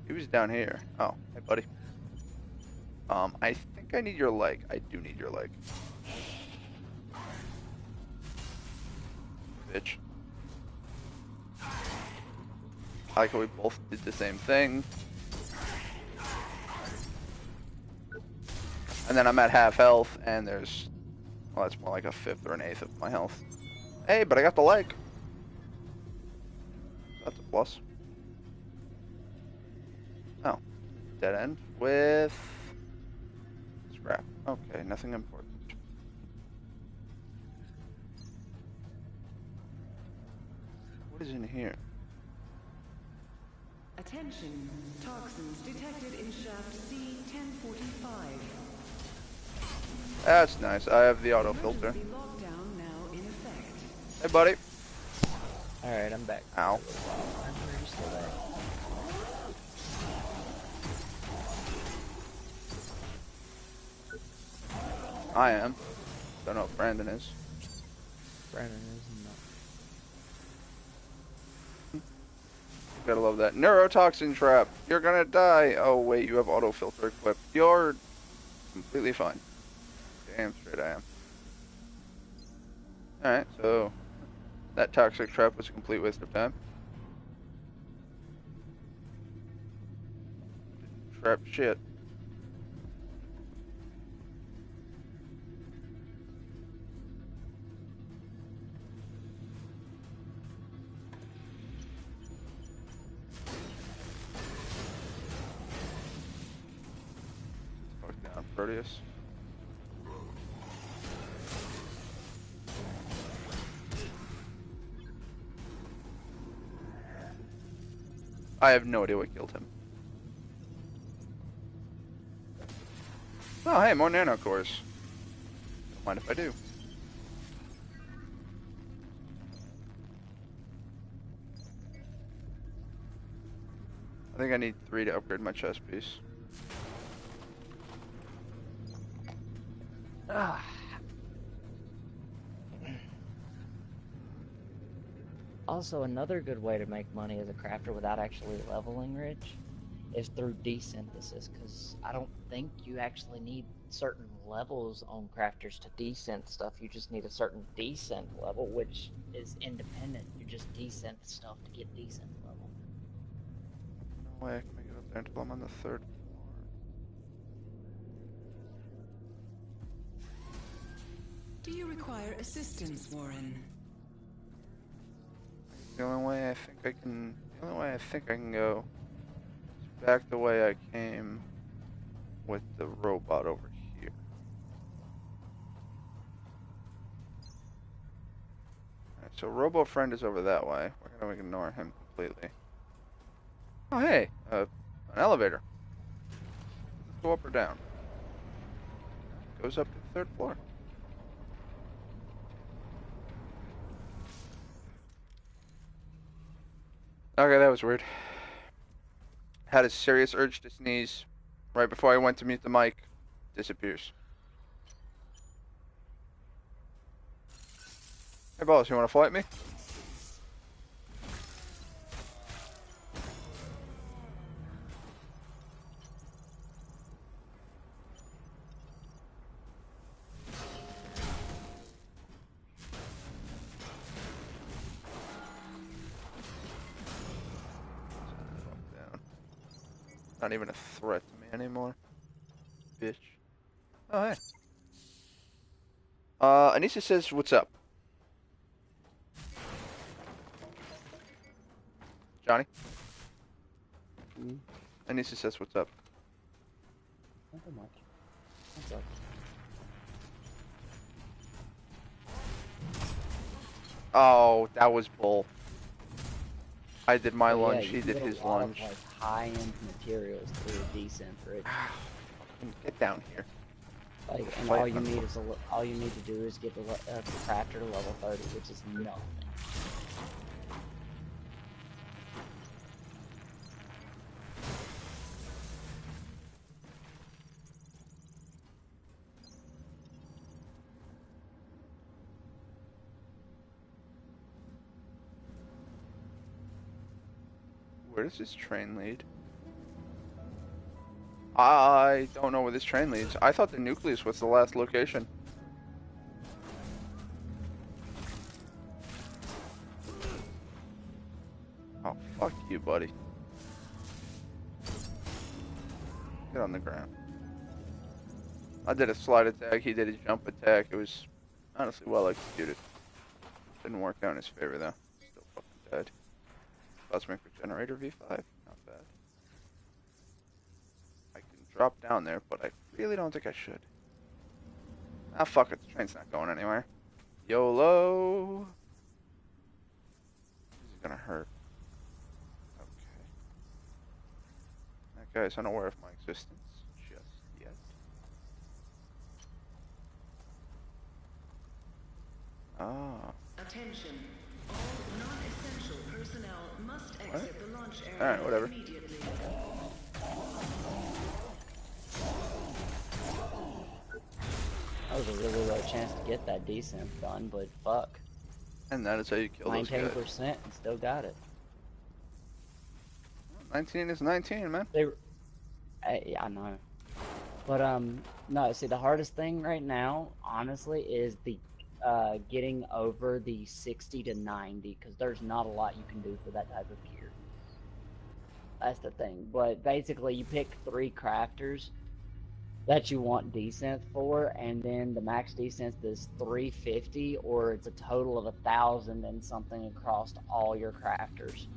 He was down here. Oh, hey, buddy. I think I need your leg. I do need your leg. Bitch. I like how we both did the same thing. And then I'm at half health, and there's... Well, that's more like a 1/5 or an 1/8 of my health. Hey, but I got the leg. That's a plus. Oh. Dead end with... scrap. Okay, nothing important. What is in here? Attention. Toxins detected in shaft C-1045. That's nice. I have the auto filter. Emergency lockdown now in effect. Hey, buddy. Alright, I'm back. Ow. I'm here, still back. I am. Don't know if Brandon is. Brandon is not. Gotta love that. Neurotoxin trap. You're gonna die. Oh, wait, you have auto filter equipped. You're completely fine. Damn straight I am. Alright, so that toxic trap was a complete waste of time. Trap shit. Fuck down, Proteus. I have no idea what killed him. Oh, hey, more nano cores. Don't mind if I do. I think I need 3 to upgrade my chest piece. Ah. Also, another good way to make money as a crafter without actually leveling rich is through desynthesis, because I don't think you actually need certain levels on crafters to desynth stuff. You just need a certain desynth level, which is independent. You just desynth stuff to get desynth level. No way I can make it up there until I'm on the 3rd floor. Do you require assistance, Warren? The only way I think I can go is back the way I came with the robot over here. Alright, so Robo Friend is over that way. We're gonna ignore him completely. Oh hey, an elevator. Let's go up or down. Goes up to the 3rd floor. Okay, that was weird. Had a serious urge to sneeze right before I went to mute the mic. Disappears. Hey, boss, you want to fight me? Not even a threat to me anymore. Bitch. Oh, hey. Anissa says, what's up? Johnny? Anissa says, what's up? Nothing much. What's up? Oh, that was bull. I did my Oh, lunge, yeah, he you did get a his lot lunge. of, like, high-end materials through desynth rich. Get down here. Like, and Wait, all you need is all you need to do is get the crafter to level 30, which is nothing. Where does this train lead? I don't know where this train leads. I thought the nucleus was the last location. Oh, fuck you, buddy. Get on the ground. I did a slide attack, he did a jump attack. It was honestly well executed. Didn't work out in his favor, though. Still fucking dead. Cosmic Regenerator V5. Not bad. I can drop down there, but I really don't think I should. Ah, fuck it. The train's not going anywhere. YOLO! This is gonna hurt. Okay. That guy's unaware of my existence just yet. Ah. Attention. All non-essential personnel must exit the launch area Alright, whatever. immediately. That was a really low chance to get that desynth done, but fuck. And that is how you kill those guys. 19% and still got it. 19 is 19, man. Yeah, I know. But no, see, the hardest thing right now, honestly, is the getting over the 60 to 90, because there's not a lot you can do for that type of gear. That's the thing. But basically, you pick 3 crafters that you want desynth for, and then the max desynth is 350, or it's a total of 1,000 and something across all your crafters.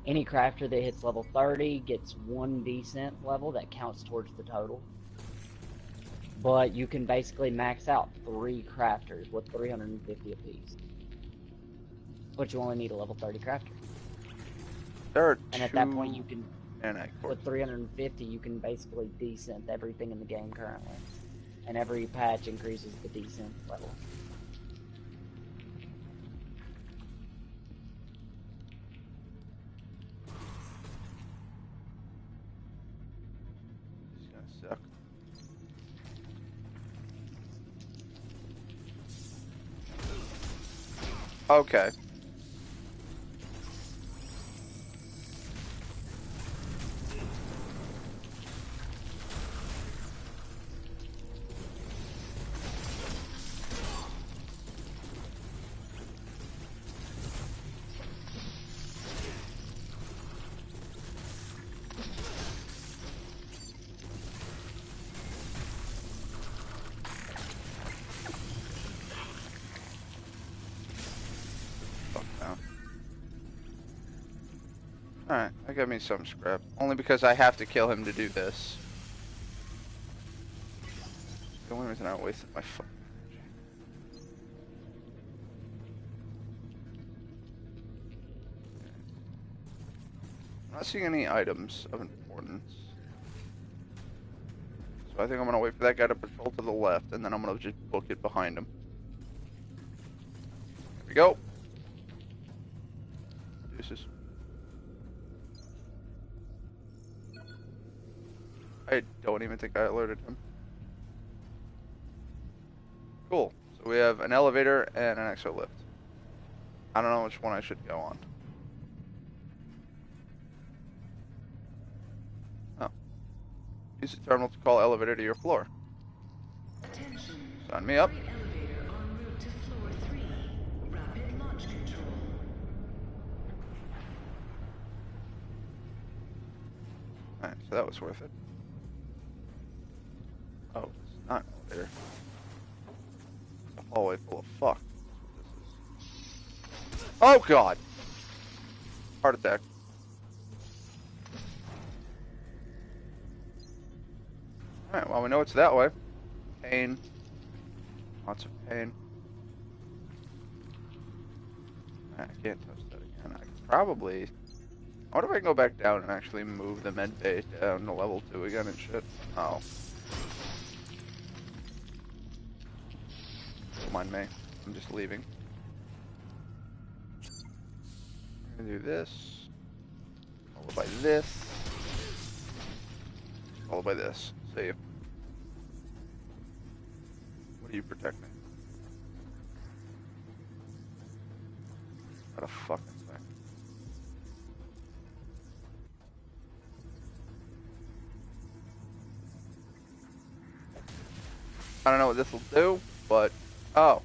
Any crafter that hits level 30 gets 1 desynth level that counts towards the total. But you can basically max out 3 crafters with 350 apiece. But you only need a level 30 crafter. There are And at that point, you can, nanite cores. with 350, you can basically desynth everything in the game currently. And every patch increases the desynth level. It's gonna suck. Okay. Fuck no. Alright, that got me some scrap. Only because I have to kill him to do this. The only reason I wasted my fucking energy. I'm not seeing any items of importance. So I think I'm gonna wait for that guy to patrol to the left, and then I'm gonna just book it behind him. Here we go. Deuces. I don't even think I alerted him. Cool. So we have an elevator and an exo lift. I don't know which one I should go on. Oh. Use the terminal to call elevator to your floor. Attention. Sign me up. Freight elevator en route to floor 3. Rapid launch control. Alright, so that was worth it. Oh, it's not an elevator. It's a hallway full of fuck. This is. Oh god! Heart attack. Alright, well we know it's that way. Pain. Lots of pain. I can't touch that again. I could probably... I wonder if I can go back down and actually move the med bay down to level 2 again and shit. Oh. Don't mind me. I'm just leaving. I'm gonna do this. Followed by this. Followed by this. Save. What are you protecting? What a fucking thing. I don't know what this will do, but oh,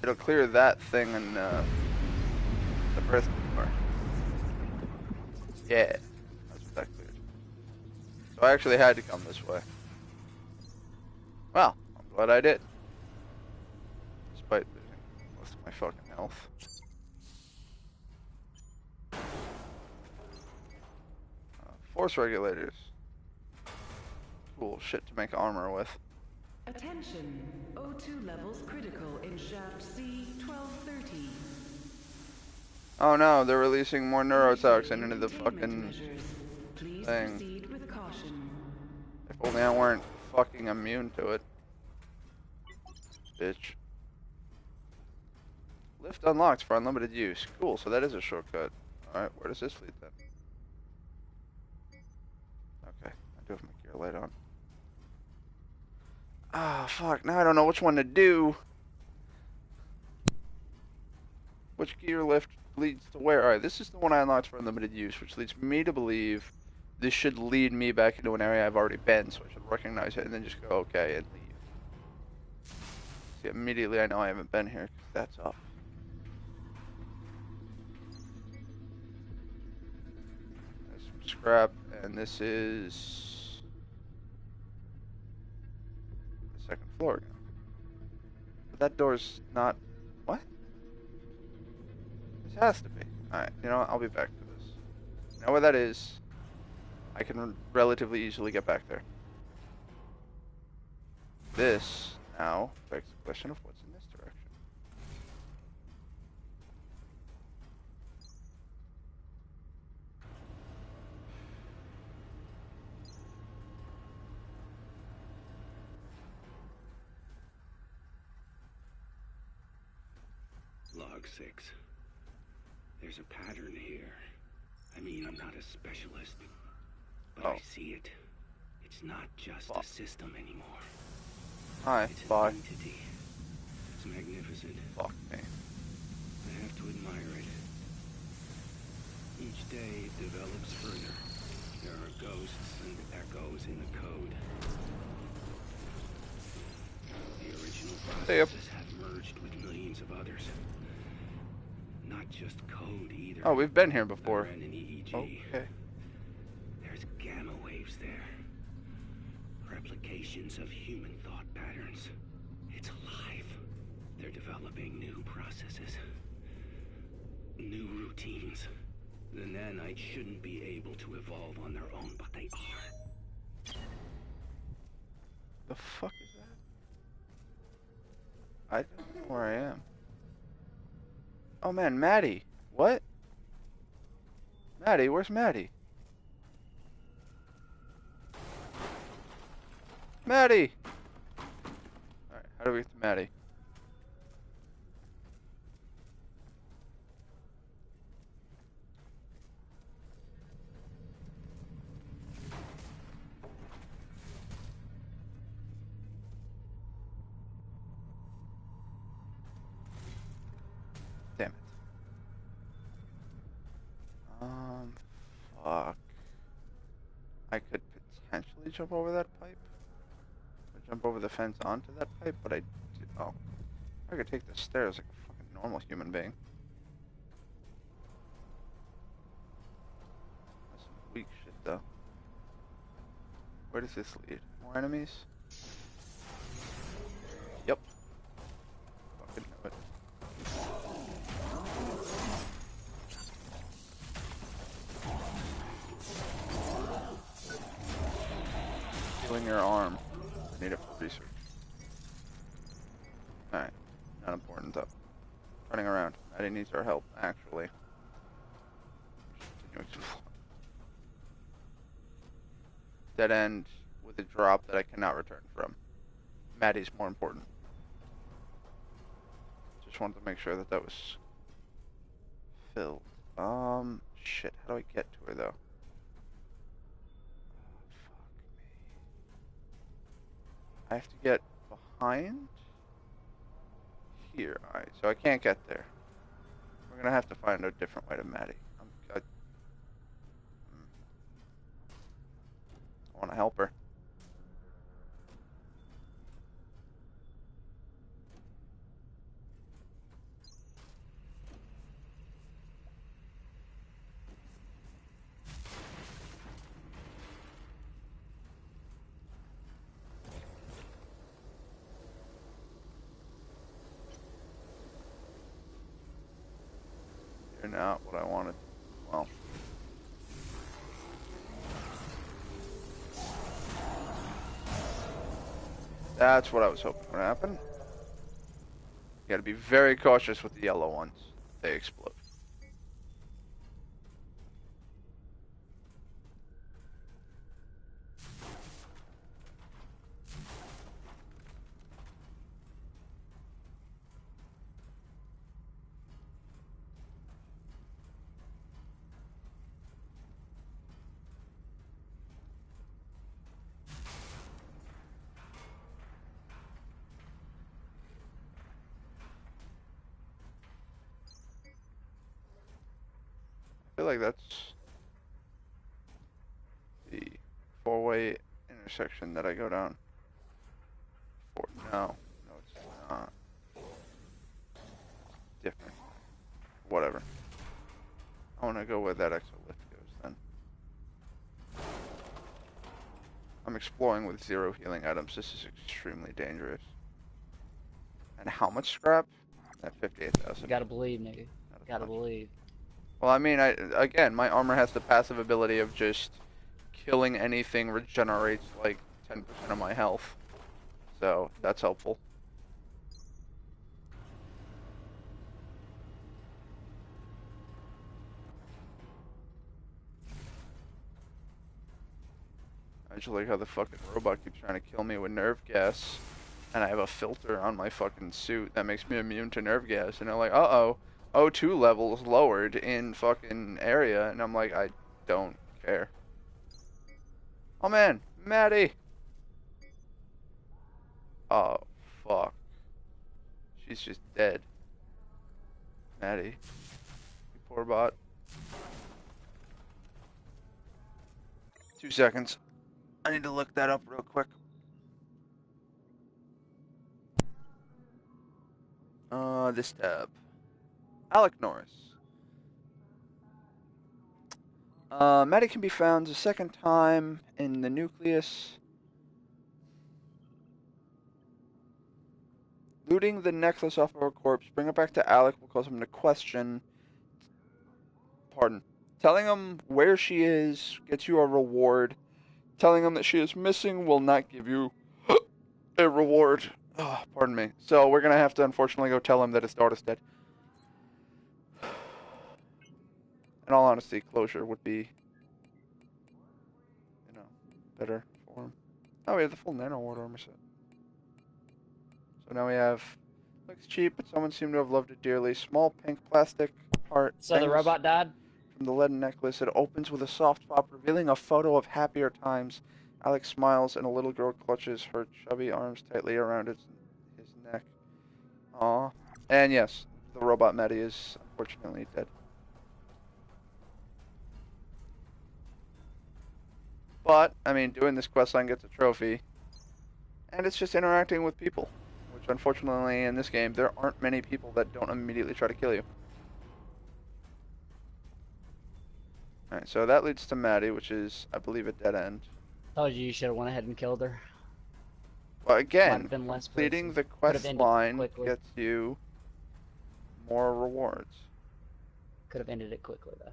it'll clear that thing in the birth bar. Yeah, that's what that cleared. So I actually had to come this way. Well, I'm glad I did, despite losing most of my fucking health. Force regulators. Cool shit to make armor with. Attention. O2 levels critical in shaft C1230. Oh no, they're releasing more neurotoxin into the Containment fucking measures. Please thing. proceed with caution. If only I weren't fucking immune to it. Bitch. Lift unlocked for unlimited use. Cool, so that is a shortcut. Alright, where does this lead then? Okay, I do have my gear light on. Ah, fuck, now I don't know which one to do. Which gear lift leads to where? Alright, this is the one I unlocked for unlimited use, which leads me to believe this should lead me back into an area I've already been, so I should recognize it and then just go okay and leave. See, immediately I know I haven't been here, 'cause that's up. There's some scrap, and this is the second floor again. But that door's not... What? This has to be. Alright, you know what? I'll be back to this. You know where that is? I can relatively easily get back there. This now begs the question of what's in this direction. Log 6. There's a pattern here. I mean, I'm not a specialist, but I see it. It's not just a system anymore. Hi, It's an bye. entity. It's magnificent. Fuck me. I have to admire it. Each day it develops further. There are ghosts and echoes in the code. The original processes have merged with millions of others. Not just code either. Oh, we've been here before. I ran an EEG. Okay. There's gamma waves there. Replications of human thought patterns. It's alive. They're developing new processes. New routines. The nanites shouldn't be able to evolve on their own, but they are. The fuck is that? I don't know where I am. Oh man, Maddie. What? Maddie, where's Maddie? Maddie! Alright, how do we get to Maddie? Damn it. Fuck. I could potentially jump over that pipe. Or jump over the fence onto that pipe, but oh. I could take the stairs like a fucking normal human being. That's some weak shit, though. Where does this lead? More enemies? Yep. Fucking knew it. Healing your arm. I need it for research. Alright. Not important though. Turning around. Maddie needs our help, actually. Continue exploring. Dead end with a drop that I cannot return from. Maddie's more important. Just wanted to make sure that that was filled. Shit. How do I get to her though? I have to get behind here. Alright, so I can't get there. We're gonna have to find a different way to Maddie. I want to help her. You're not what I wanted. Well. That's what I was hoping would happen. You gotta be very cautious with the yellow ones. They explode. I feel like that's the four-way intersection that I go down. No, it's not. Different. Whatever. I want to go where that exolift goes then. I'm exploring with 0 healing items. This is extremely dangerous. And how much scrap? At 58,000. You gotta believe, nigga. Gotta believe. Well, I mean, again, my armor has the passive ability of just killing anything regenerates like 10% of my health. So, that's helpful. I just like how the fucking robot keeps trying to kill me with nerve gas. and I have a filter on my fucking suit that makes me immune to nerve gas, and they're like, uh-oh, O2 levels lowered in fucking area, and I'm like, I don't care. Oh man, Maddie! Oh, fuck. She's just dead. Maddie. You poor bot. 2 seconds. I need to look that up real quick. This tab. Alec Norris. Maddie can be found a second time in the nucleus. Looting the necklace off of her corpse, bring it back to Alec will cause him to question. Pardon. Telling him where she is gets you a reward. Telling him that she is missing will not give you a reward. Oh, pardon me. So we're gonna have to unfortunately go tell him that his daughter's dead. In all honesty, closure would be, better for him. Oh, we have the full nano ward armor set. So now we have, looks cheap, but someone seemed to have loved it dearly. Small pink plastic part. So the robot died? From the lead necklace. It opens with a soft pop, revealing a photo of happier times. Alex smiles, and a little girl clutches her chubby arms tightly around his neck. Aww. And yes, the robot Maddie is unfortunately dead. But, I mean, doing this questline gets a trophy. And it's just interacting with people. Which, unfortunately, in this game, there aren't many people that don't immediately try to kill you. Alright, so that leads to Maddie, which is, I believe, a dead end. Told you should have went ahead and killed her. Well, again, Been less completing the Could've quest ended line quickly. gets you more rewards. Could have ended it quickly, though.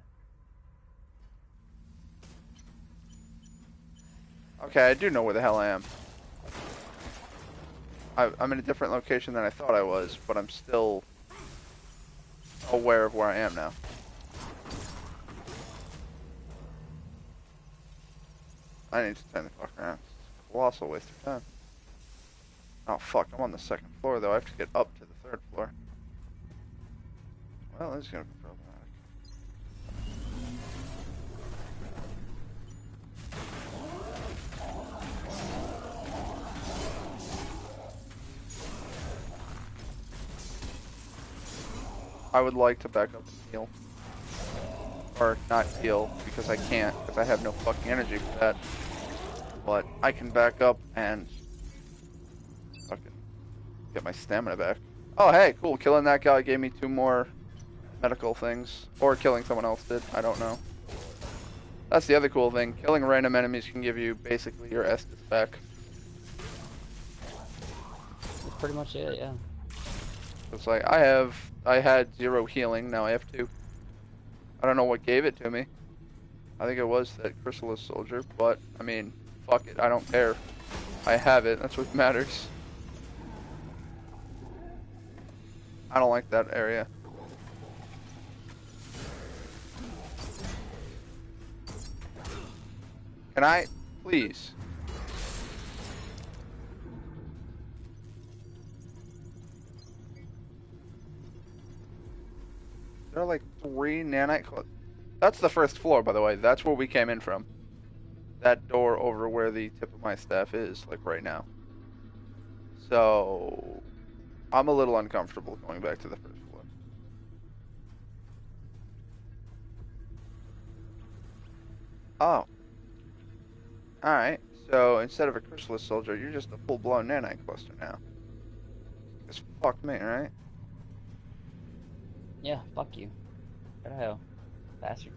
Okay, I do know where the hell I am. I'm in a different location than I thought I was, but I'm still aware of where I am now. I need to turn the fuck around. It's a colossal waste of time. Oh fuck, I'm on the second floor though. I have to get up to the third floor. Well, this is gonna be problematic. I would like to back up and heal. Or not heal, because I can't, because I have no fucking energy for that. But I can back up and fucking get my stamina back. Oh hey, cool, killing that guy gave me 2 more medical things. Or killing someone else did, I don't know. That's the other cool thing, killing random enemies can give you basically your Estus back. That's pretty much it, yeah. It's like, I had 0 healing, now I have 2. I don't know what gave it to me. I think it was that Chrysalis soldier, but, I mean, fuck it, I don't care. I have it, that's what matters. I don't like that area. Can I, please? There are like 3 nanite. That's the first floor, by the way. That's where we came in from. That door over where the tip of my staff is, like right now. So, I'm a little uncomfortable going back to the first floor. Oh. Alright, so instead of a Chrysalis soldier, you're just a full-blown nanite cluster now. Just fuck me, right? Yeah, fuck you. What the hell? Bastard.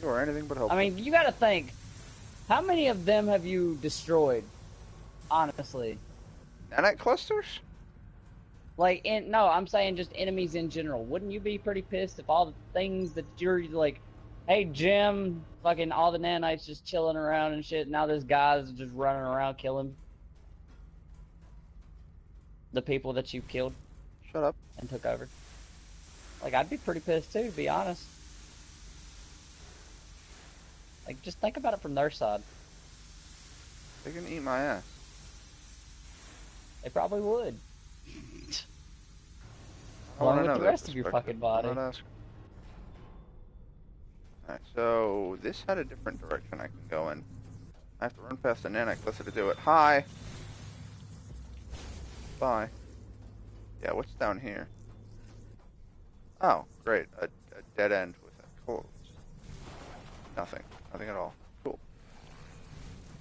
You are anything but helpful. I mean, you gotta think. How many of them have you destroyed? Honestly. Nanite clusters? Like, no, I'm saying just enemies in general. Wouldn't you be pretty pissed if all the things that you're like, hey, Jim, fucking all the nanites just chilling around and shit, now this guy's just running around killing the people that you killed Shut up. and took over? Like, I'd be pretty pissed too, to be honest. Like, just think about it from their side. They can eat my ass. They probably would. I wanna Along with know the their rest of your perspective. fucking body. I'm not asking. Alright, so this had a different direction I can go in. I have to run past the Nanoclissa to do it. Hi! Bye. Yeah, what's down here? Oh, great. A dead end with a close. Nothing. Nothing at all. Cool.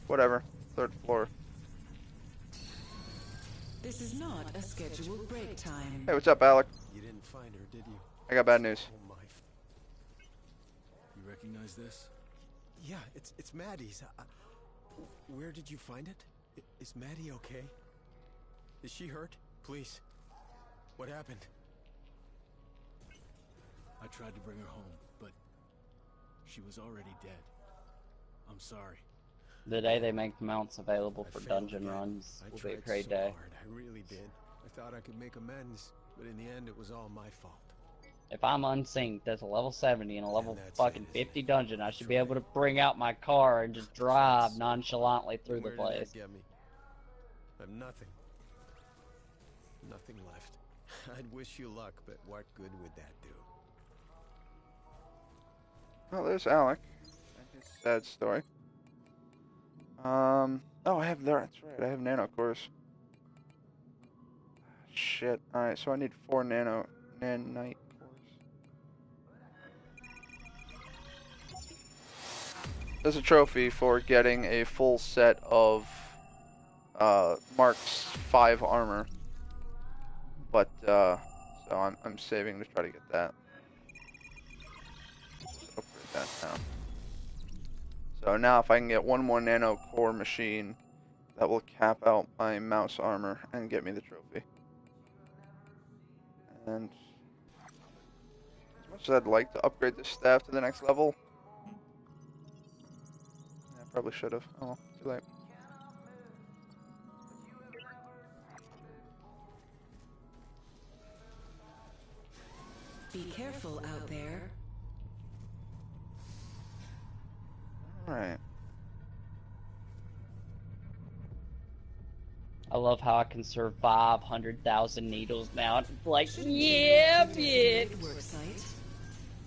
Whatever. 3rd floor. This is not a scheduled break time. Hey, what's up, Alec? You didn't find her, did you? I got bad news. Oh my. You recognize this? Yeah, it's Maddie's. Where did you find it? Is Maddie okay? Is she hurt? Please. What happened? I tried to bring her home, but she was already dead. I'm sorry. The day they make mounts available I for failed dungeon again. runs I will be a tried great so day. hard. I really did. I thought I could make amends, but in the end it was all my fault. If I'm unsynced as a level 70 and a level that's fucking it, isn't 50 it? dungeon, I should be able to Try. bring out my car and just drive nonchalantly through the Where did that place. get me? I've nothing. Nothing left. I'd wish you luck, but what good would that do? Well, there's Alec. And his sad story. Oh, I have that's right. I have nano cores. Shit. Alright, so I need 4 nanite cores. There's a trophy for getting a full set of Mark's 5 armor. But so I'm saving to try to get that. So upgrade that now. So now if I can get 1 more nano core machine, that will cap out my mouse armor and get me the trophy. And as much as I'd like to upgrade this staff to the next level, I probably should have. Oh, well, too late. Be careful out there. Alright. I love how I can survive 100,000 needles now. It's like, yeah, bitch! Work site.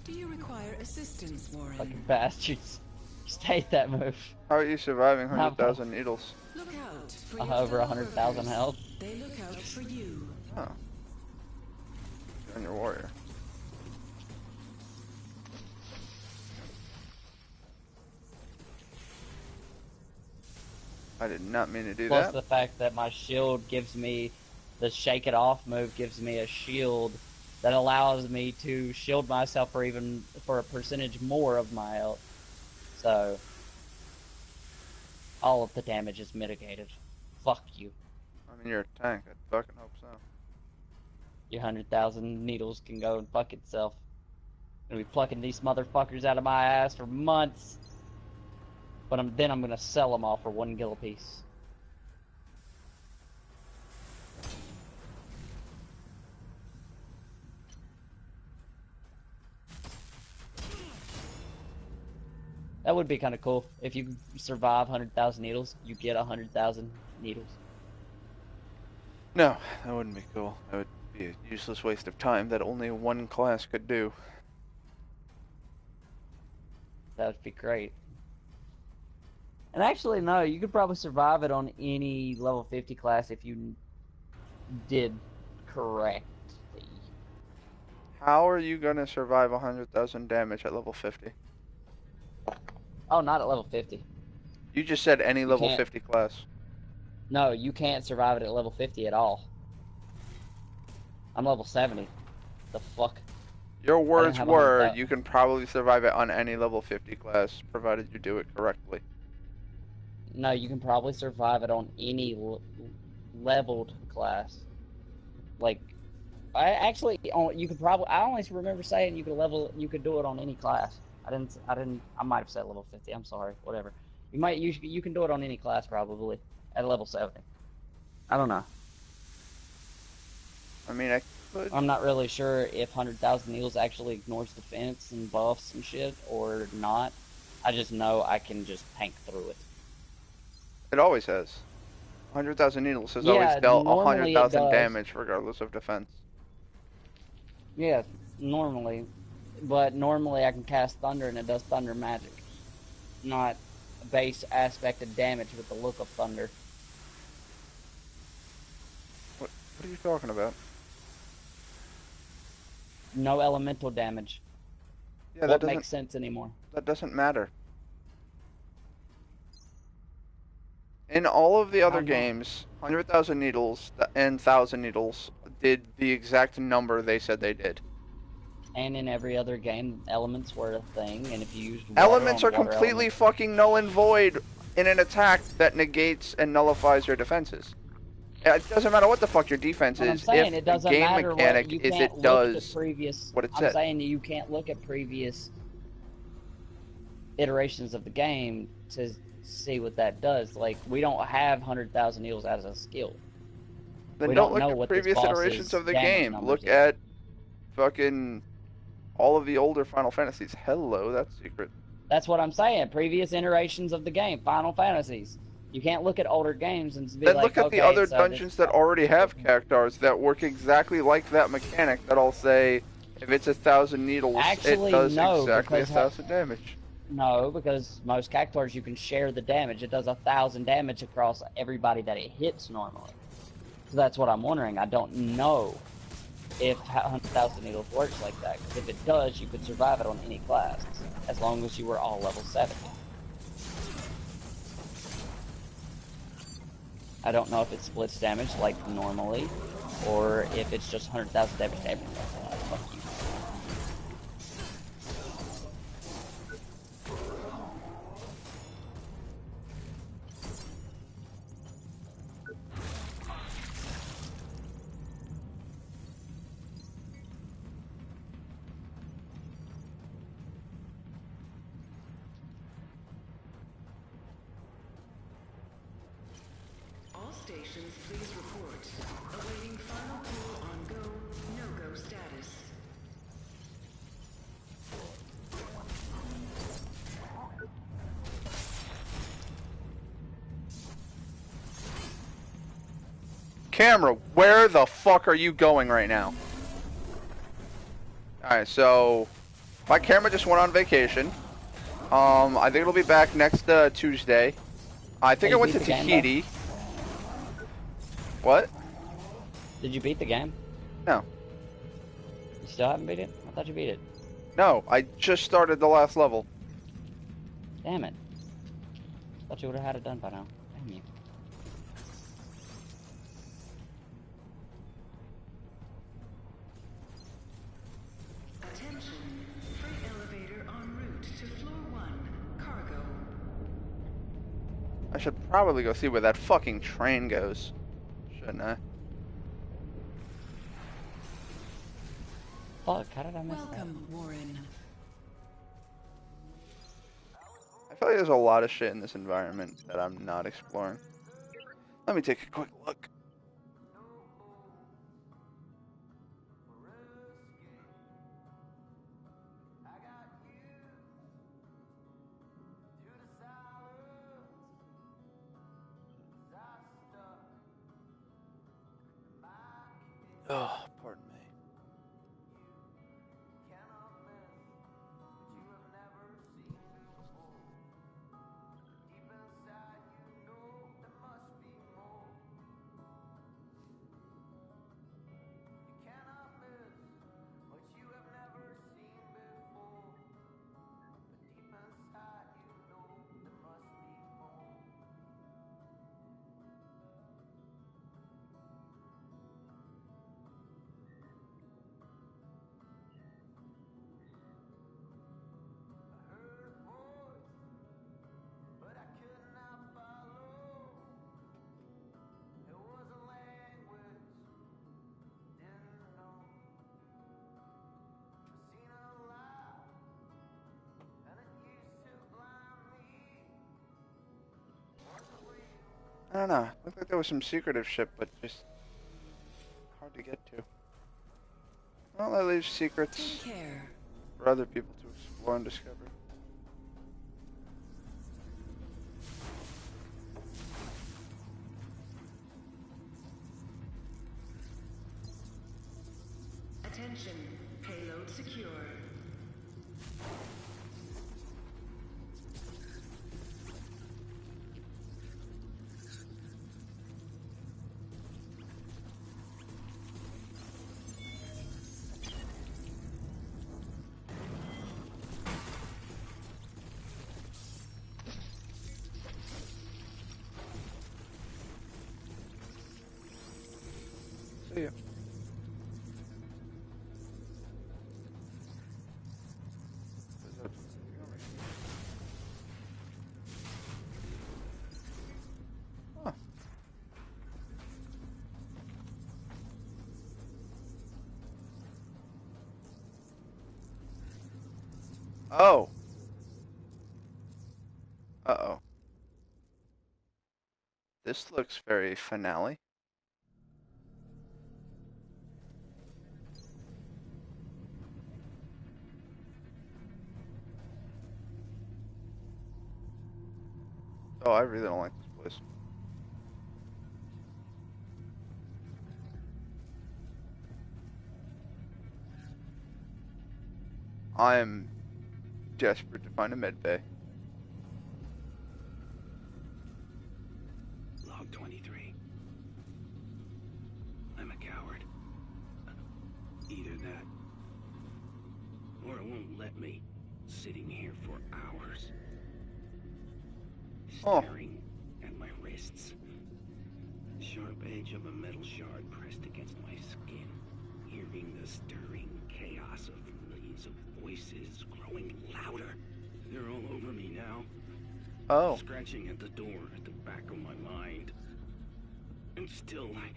Do you require assistance, Warren? Fucking bastards. Just hate that move. How are you surviving How 100,000 needles? Look out for I your have over fellow 100,000 workers. health. They look out for you. Oh. And your warrior. I did not mean to do Plus that. the fact that my shield gives me, the shake it off move gives me a shield that allows me to shield myself for a percentage more of my health. So, all of the damage is mitigated. Fuck you. I mean, you're a tank. I fucking hope so. Your 100,000 needles can go and fuck itself. I'm gonna be plucking these motherfuckers out of my ass for months. But then I'm gonna sell them all for 1 gil apiece. That would be kind of cool. If you survive 100,000 needles, you get 100,000 needles. No, that wouldn't be cool. That would be a useless waste of time that only one class could do. That would be great. And actually, no, you could probably survive it on any level 50 class if you did correctly. How are you gonna survive 100,000 damage at level 50? Oh, not at level 50. You just said any level can't. 50 class. No, you can't survive it at level 50 at all. I'm level 70. The fuck? Your words have were, 100,000. you can probably survive it on any level 50 class, provided you do it correctly. No, you can probably survive it on any leveled class. Like, you could probably. I only remember saying you could do it on any class. I might have said level 50. I'm sorry. Whatever. You can do it on any class probably at level 70. I don't know. I mean, I could. I'm not really sure if 100,000 needles actually ignores defense and buffs and shit or not. I just know I can just tank through it. It always has. 100,000 needles has Yeah, always dealt normally it 100,000 does. damage regardless of defense. Yeah, normally. But normally I can cast thunder and it does thunder magic. Not base aspect of damage with the look of thunder. What are you talking about? No elemental damage. Yeah, What makes sense anymore? that doesn't matter. In all of the other I know. games, 100,000 needles and 1,000 needles did the exact number they said they did. And in every other game, elements were a thing, and if you used water Elements on are water completely elements, fucking null and void in an attack that negates and nullifies your defenses. It doesn't matter what the fuck your defense what I'm is saying, if it the doesn't game matter mechanic what you is can't it look at does the previous. what it I'm said. saying that you can't look at previous iterations of the game to see what that does. Like, we don't have 100,000 needles as a skill. Then We don't don't know look what at this previous boss's iterations of the damage game. numbers Look is. at fucking all of the older Final Fantasies. Hello, that's secret. That's what I'm saying. Previous iterations of the game, Final Fantasies. You can't look at older games and be Then like, look at okay, the other so dungeons that already have cactars that work exactly like that mechanic. That'll say if it's 1,000 needles, Actually, it does no, exactly because 1,000 damage. No, because most cactars you can share the damage. It does 1,000 damage across everybody that it hits normally. So that's what I'm wondering. I don't know if 100,000 needles works like that. Because if it does, you could survive it on any class, as long as you were all level 70. I don't know if it splits damage like normally, or if it's just 100,000 damage to everything. Fuck you. All stations, please report. Awaiting final call on go, no-go status. Camera, where the fuck are you going right now? Alright, so my camera just went on vacation. I think it'll be back next Tuesday. I think Hey, I went to beat the game, Tahiti. What? Did you beat the game? No. You still haven't beat it? I thought you beat it. No, I just started the last level. Damn it. Thought you would have had it done by now. Damn you. Attention. Freight elevator en route to floor 1. Cargo. I should probably go see where that fucking train goes. Shouldn't I? Fuck, how did I miss Welcome, Warren. I feel like there's a lot of shit in this environment that I'm not exploring. Let me take a quick look. Oh, pardon me. I don't know. Looked like there was some secretive shit, but just hard to get to. Well, that leaves secrets Take care. for other people to explore and discover. Oh. Uh-oh. This looks very finale. Oh, I really don't like this place. I am desperate to find a med bay. Log 23. I'm a coward. Either that, or it won't let me. Sitting here for hours. Oh. Staring at my wrists. Sharp edge of a metal shard pressed against my skin. Hearing the stirring chaos of millions of voices growing louder. They're all over me now. Oh. Scratching at the door at the back of my mind. And still, I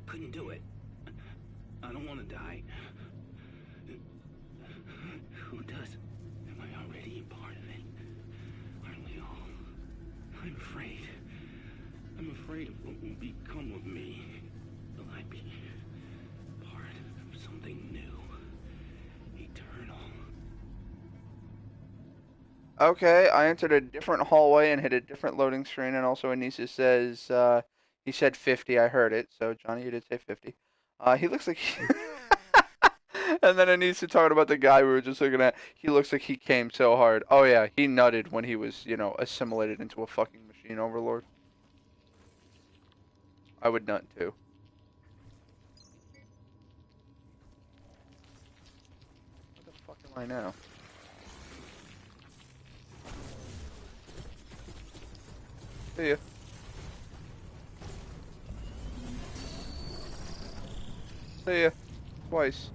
couldn't do it. I don't want to die. Who does? Am I already a part of it? Aren't we all? I'm afraid. I'm afraid of what will become of me. Will I be part of something new? Eternal. Okay, I entered a different hallway and hit a different loading screen, and also Anissa says, he said 50, I heard it, so Johnny, you did say 50. He looks like and then Anissa talking about the guy we were just looking at, he looks like he came so hard. Oh yeah, he nutted when he was, you know, assimilated into a fucking machine overlord. I would nut too. Where the fuck am I now? See ya. See ya. Twice.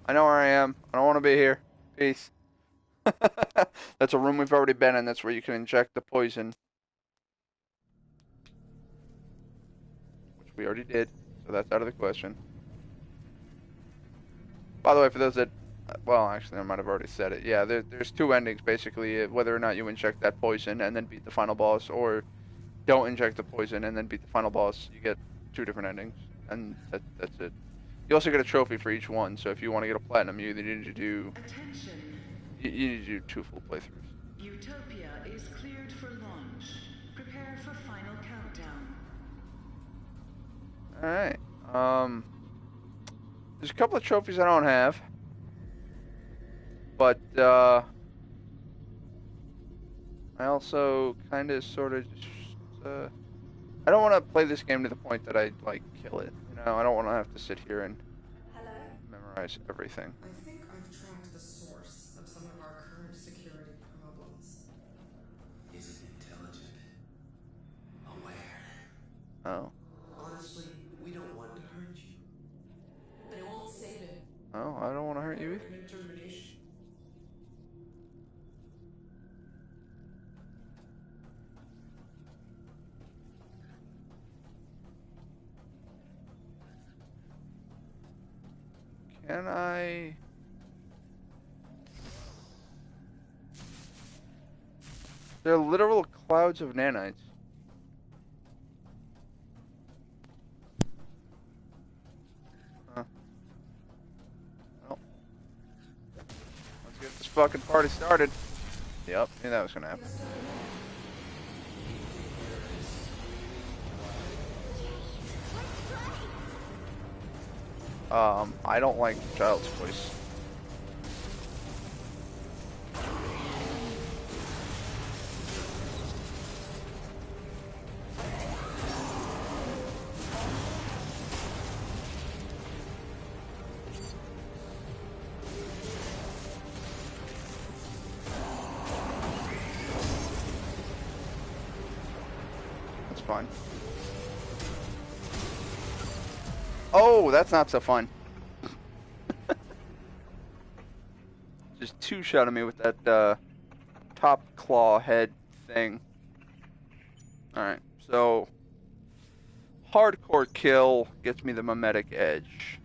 I know where I am. I don't want to be here. Peace. That's a room we've already been in. That's where you can inject the poison. Which we already did. So that's out of the question. By the way, for those that... Well, actually, I might have already said it. Yeah, there's two endings, basically. Whether or not you inject that poison and then beat the final boss, or don't inject the poison and then beat the final boss. You get two different endings. And that's it. You also get a trophy for each one, so if you want to get a platinum, you either need to do... Attention. You need to do 2 full playthroughs. Utopia is cleared for launch. Prepare for final countdown. Alright. There's a couple of trophies I don't have. But, I also kind of sort of just, I don't want to play this game to the point that I, like, kill it. You know, I don't want to have to sit here and memorize everything. I think I've tracked the source of some of our current security problems. Is it intelligent? Aware? Oh. Honestly, we don't want to hurt you. But it won't save it. Oh, I don't want to hurt you either. Recommend termination. Can I... They're literal clouds of nanites. Huh. Well. Let's get this fucking party started. Yep, knew that was gonna happen. I don't like the child's voice. That's fine. Oh, that's not so fun. Just two-shotted me with that top claw head thing. Alright, so hardcore kill gets me the mimetic edge.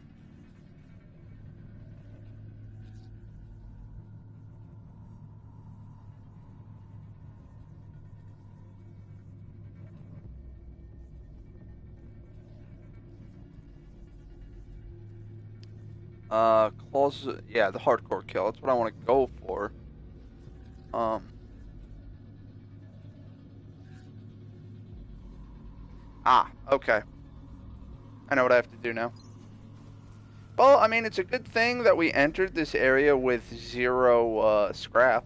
Close. Yeah, the hardcore kill. That's what I want to go for. Okay. I know what I have to do now. Well, I mean, it's a good thing that we entered this area with 0 scrap.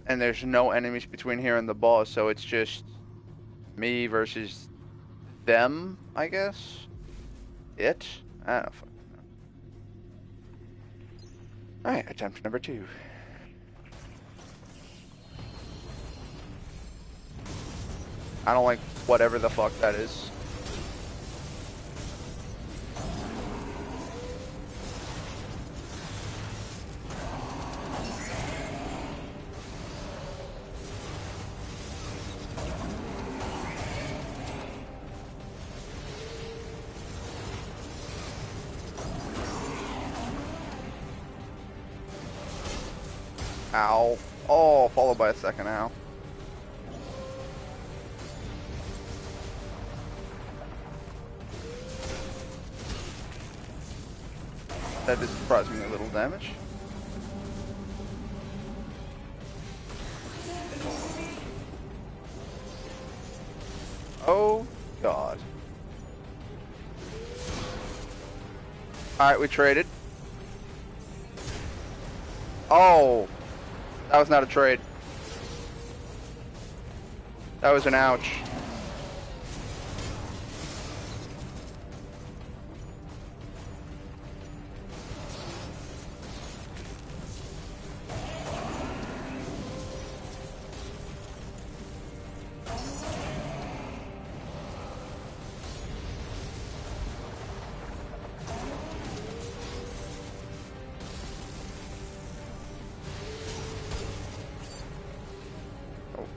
And there's no enemies between here and the boss, so it's just me versus them, I guess? It? I don't fucking know. Alright, attempt number 2. I don't like whatever the fuck that is. Ow. Oh, followed by a second ow. That did surprisingly little damage. Oh, God. Alright, we traded. Oh. That was not a trade. That was an ouch.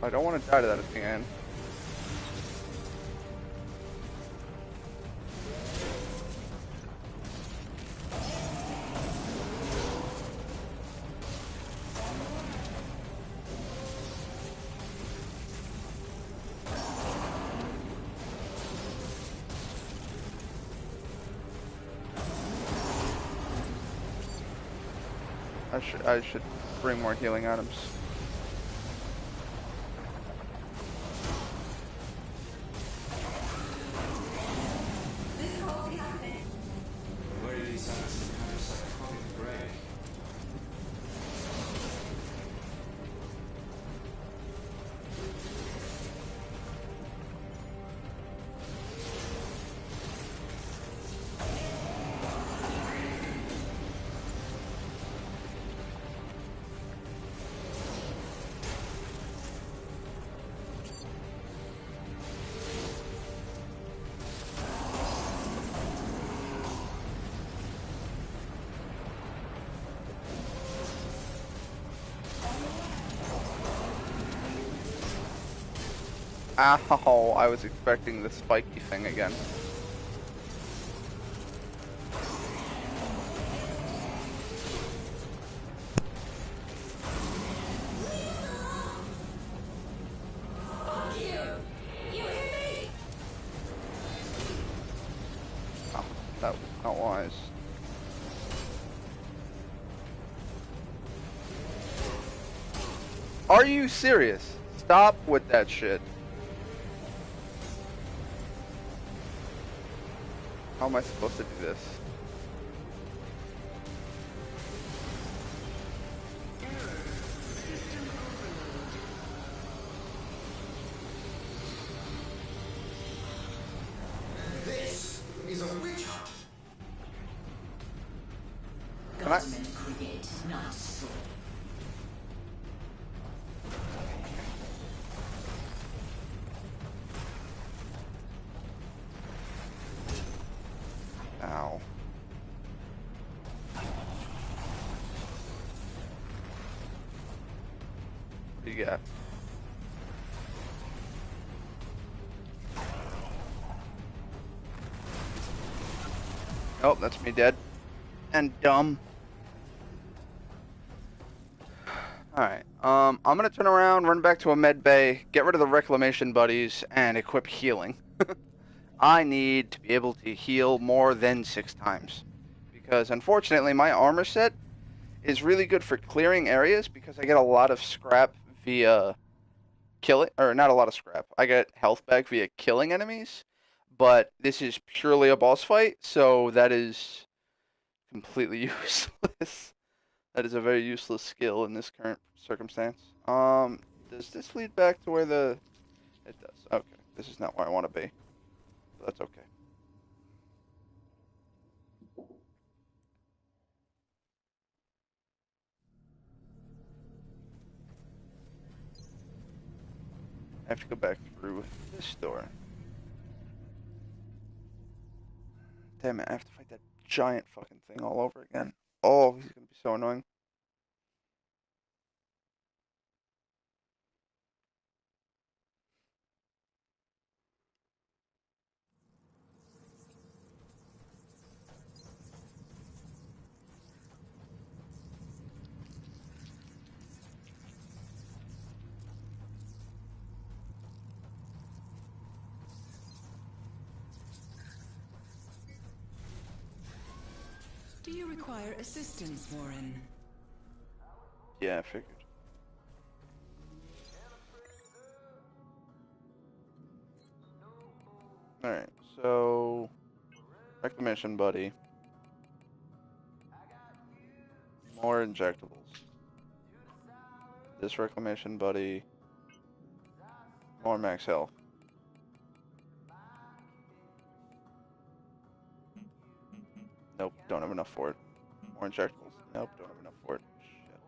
I don't want to die to that at the end. I should bring more healing items. Ow, I was expecting the spiky thing again. Fuck you! You hear me? Oh, that was not wise. Are you serious? Stop with that shit. How am I supposed to do this? This is a witch hunt. Government create, not destroy. Ow. What do you got? Oh, that's me dead. And dumb. Alright, I'm gonna turn around, run back to a med bay, get rid of the reclamation buddies, and equip healing. I need to be able to heal more than 6 times. because unfortunately my armor set is really good for clearing areas because I get a lot of scrap via killing, or not a lot of scrap. I get health back via killing enemies, but this is purely a boss fight, so that is completely useless. That is a very useless skill in this current circumstance. Does this lead back to where the... It does. Okay. This is not where I want to be. But that's okay. I have to go back through this door. Damn it, I have to fight that giant fucking thing all over again. Oh, he's gonna be so annoying. Do you require assistance, Warren? Yeah, I figured. Alright, so... Reclamation buddy. More injectables. This reclamation buddy. More max health. Nope, don't have enough for it. More injectables. Nope, don't have enough for it. Shit.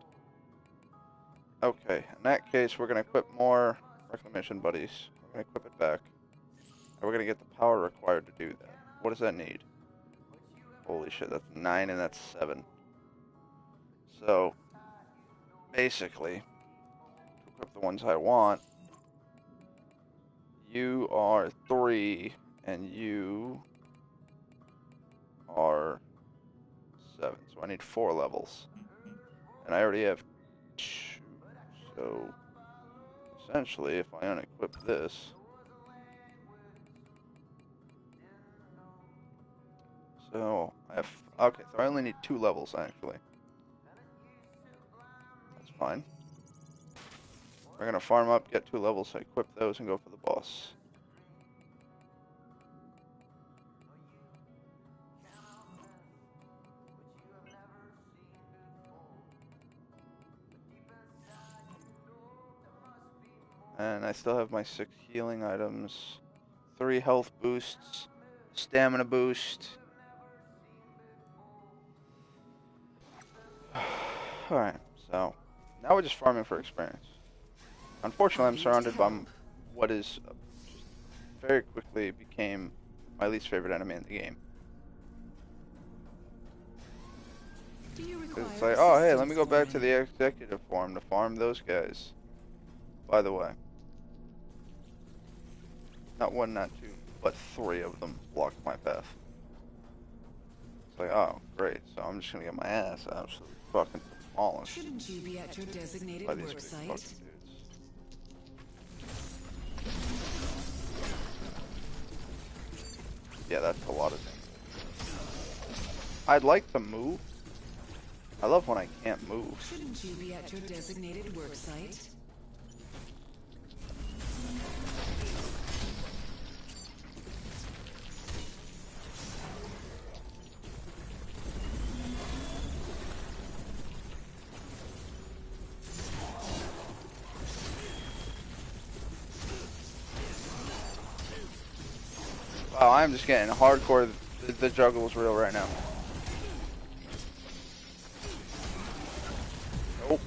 Okay, in that case, we're gonna equip more reclamation buddies. We're gonna equip it back. And we're gonna get the power required to do that. What does that need? Holy shit, that's 9 and that's 7. So, basically, to equip the ones I want, you are 3 and you are 7. So I need 4 levels. And I already have 2. So, essentially, if I unequip this... So, I have... Okay, so I only need 2 levels, actually. That's fine. We're gonna farm up, get 2 levels, so equip those, and go for the boss. And I still have my 6 healing items, 3 health boosts, stamina boost. Alright, so now we're just farming for experience. Unfortunately, I'm surrounded by what is just very quickly became my least favorite enemy in the game. It's like, oh hey, let me go back to the executive farm to farm those guys. By the way. Not 1, not 2, but 3 of them blocked my path. It's like, oh, great, so I'm just gonna get my ass absolutely fucking demolished. Shouldn't you be at your designated by these work big site? fucking dudes. Yeah, that's a lot of damage. I'd like to move. I love when I can't move. Shouldn't you be at your designated work site? Wow, I'm just getting hardcore. The juggle is real right now. Nope.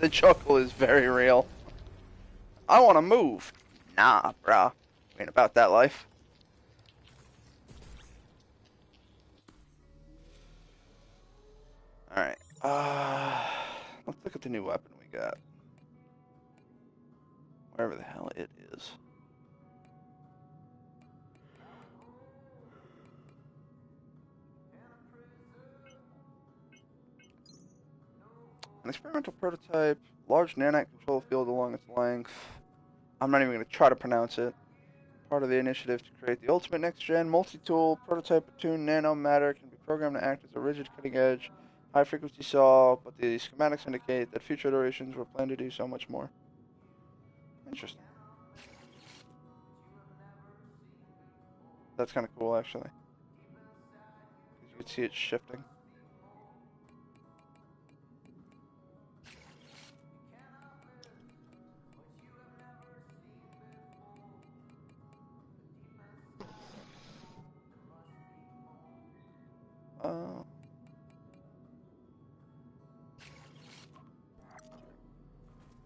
The juggle is very real. I want to move. Nah, bruh. Ain't about that life. Alright. Let's look at the new weapon we got. Wherever the hell it is. An experimental prototype, large nanite control field along its length. I'm not even going to try to pronounce it. Part of the initiative to create the ultimate next-gen multi-tool prototype attuned nanomatter can be programmed to act as a rigid cutting-edge, high-frequency saw, but the schematics indicate that future iterations were planned to do so much more. Interesting. That's kind of cool, actually. You can see it shifting.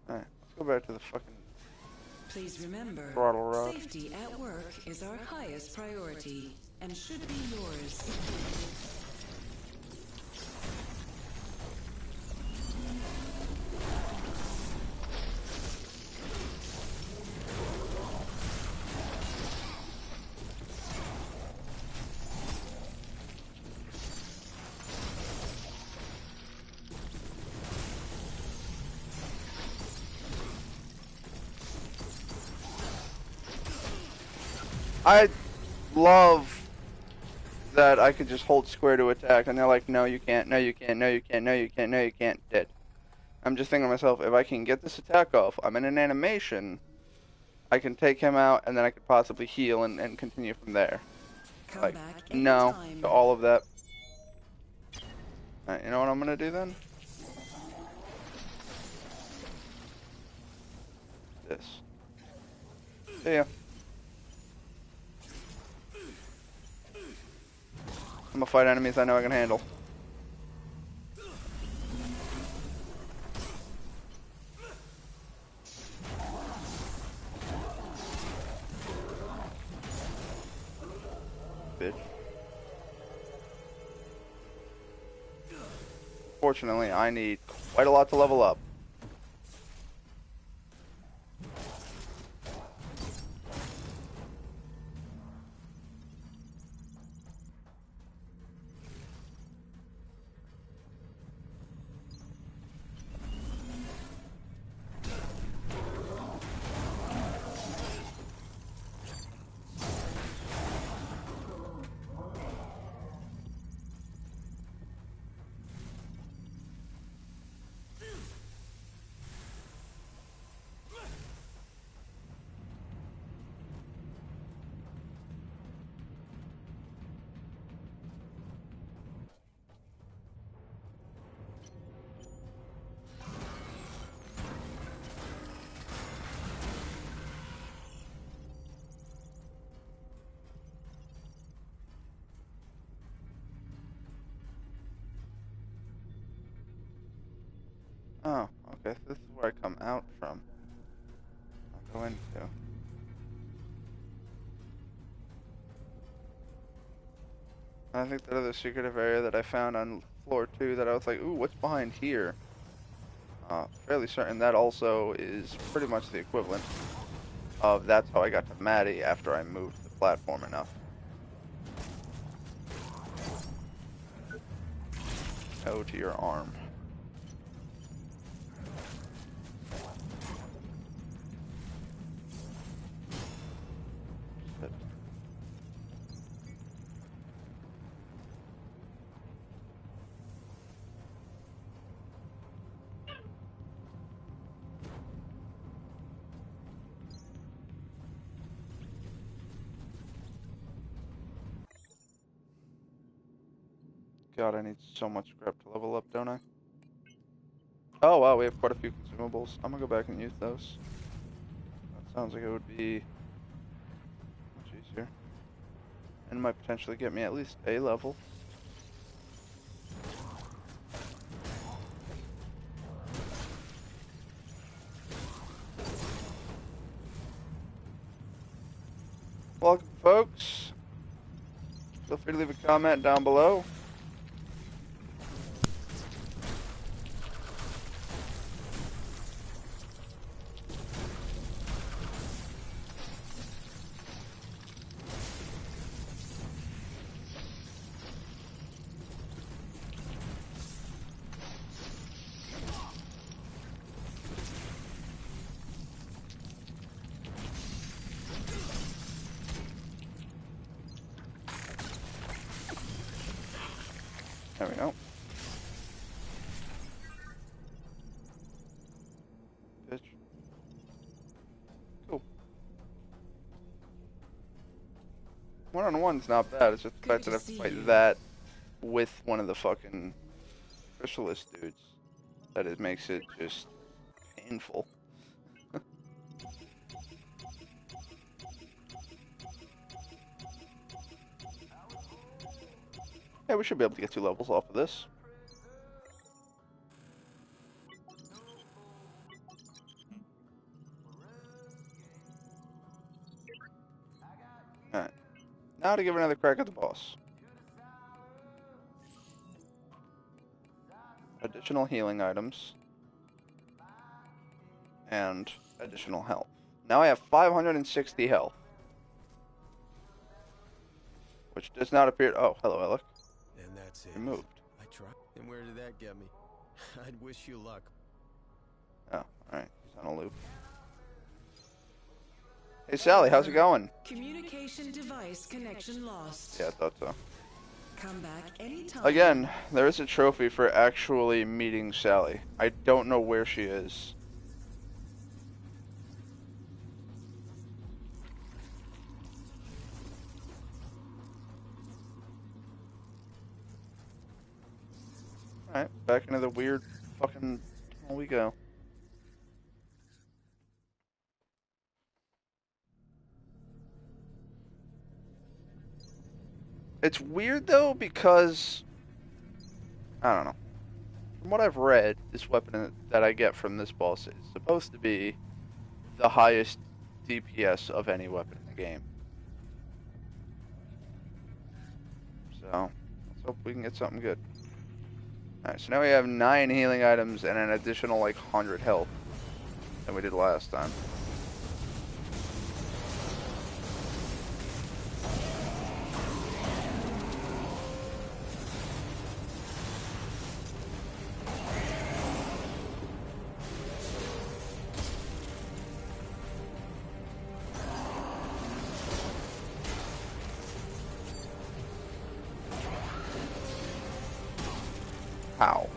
Alright, let's go back to the fucking Please remember, throttle rod. safety at work is our highest priority and should be yours. I love that I could just hold square to attack, and they're like, no, you can't, no, you can't, no, you can't, no, you can't, no, you can't, dead. I'm just thinking to myself, if I can get this attack off, I'm in an animation, I can take him out, and then I could possibly heal and continue from there. Like, no, to all of that. Alright, you know what I'm gonna do then? This. See ya. I'm gonna fight enemies I know I can handle. Bitch. Fortunately, I need quite a lot to level up. Oh, okay, so this is where I come out from. I'll go into. I think that other secretive area that I found on floor 2 that I was like, ooh, what's behind here? Fairly certain that also is pretty much the equivalent of that's how I got to Maddie after I moved the platform enough. O to your arm. God, I need so much scrap to level up, don't I? Oh wow, we have quite a few consumables. I'm gonna go back and use those. That sounds like it would be much easier. And might potentially get me at least a level. Welcome, folks. Feel free to leave a comment down below. 1-on-1's not bad. It's just the fact that I have to fight that with one of the fucking Chrysalis dudes that it makes it just painful. Yeah, we should be able to get 2 levels off of this. Alright. Now to give another crack at the boss. Additional healing items. And additional health. Now I have 560 health. Which does not appear... Oh, hello, Alec. And that's it. Removed. I tried. And where did that get me? I'd wish you luck. Oh, alright. He's on a loop. Hey, Sally, how's it going? Communication device connection lost. Yeah, I thought so. Come back anytime. Again, there is a trophy for actually meeting Sally. I don't know where she is. Alright, back into the weird fucking tunnel we go. It's weird though because I don't know. From what I've read, this weapon that I get from this boss is supposed to be the highest DPS of any weapon in the game. So, let's hope we can get something good. Alright, so now we have 9 healing items and an additional like 100 health than we did last time. How?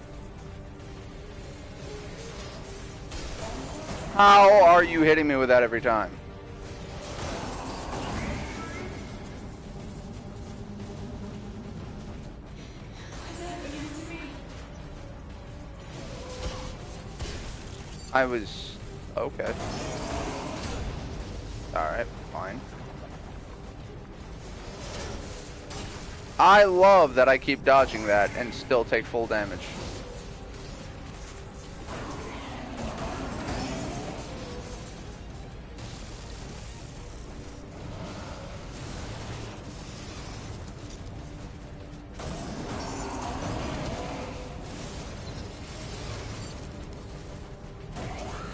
How are you hitting me with that every time? I was... okay. Alright, fine. I love that I keep dodging that and still take full damage.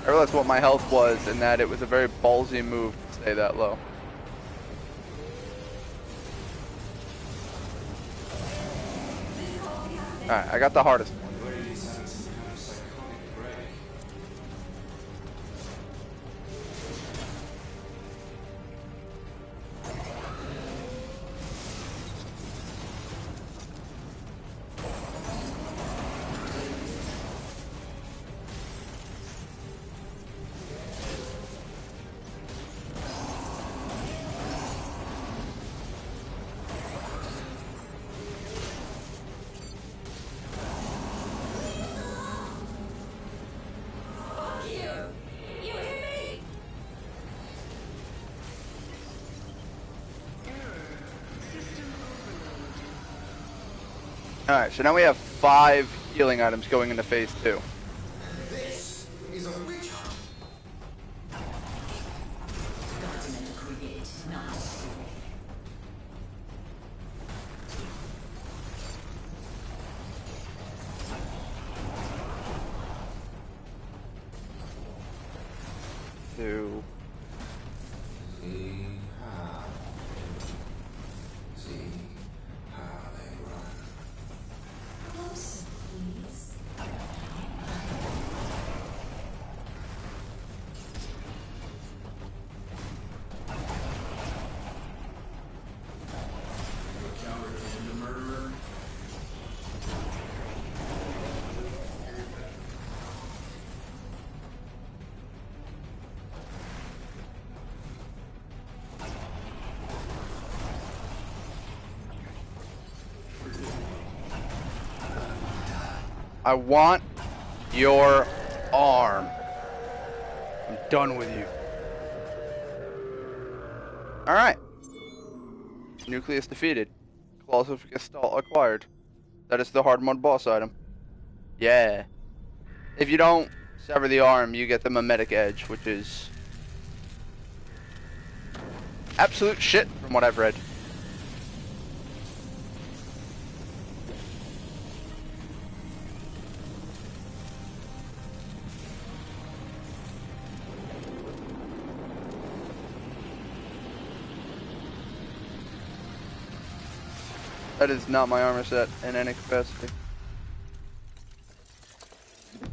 I realized what my health was and that it was a very ballsy move to stay that low. Alright, I got the hardest one. Alright, so now we have 5 healing items going into phase 2. This is a witch hunt. Gods meant to create, not destroy. Two. Closer, please. I want your arm. I'm done with you. Alright. Nucleus defeated. Claws of Gestalt acquired. That is the hard mode boss item. Yeah. If you don't sever the arm, you get the mimetic edge, which is absolute shit from what I've read. That is not my armor set in any capacity.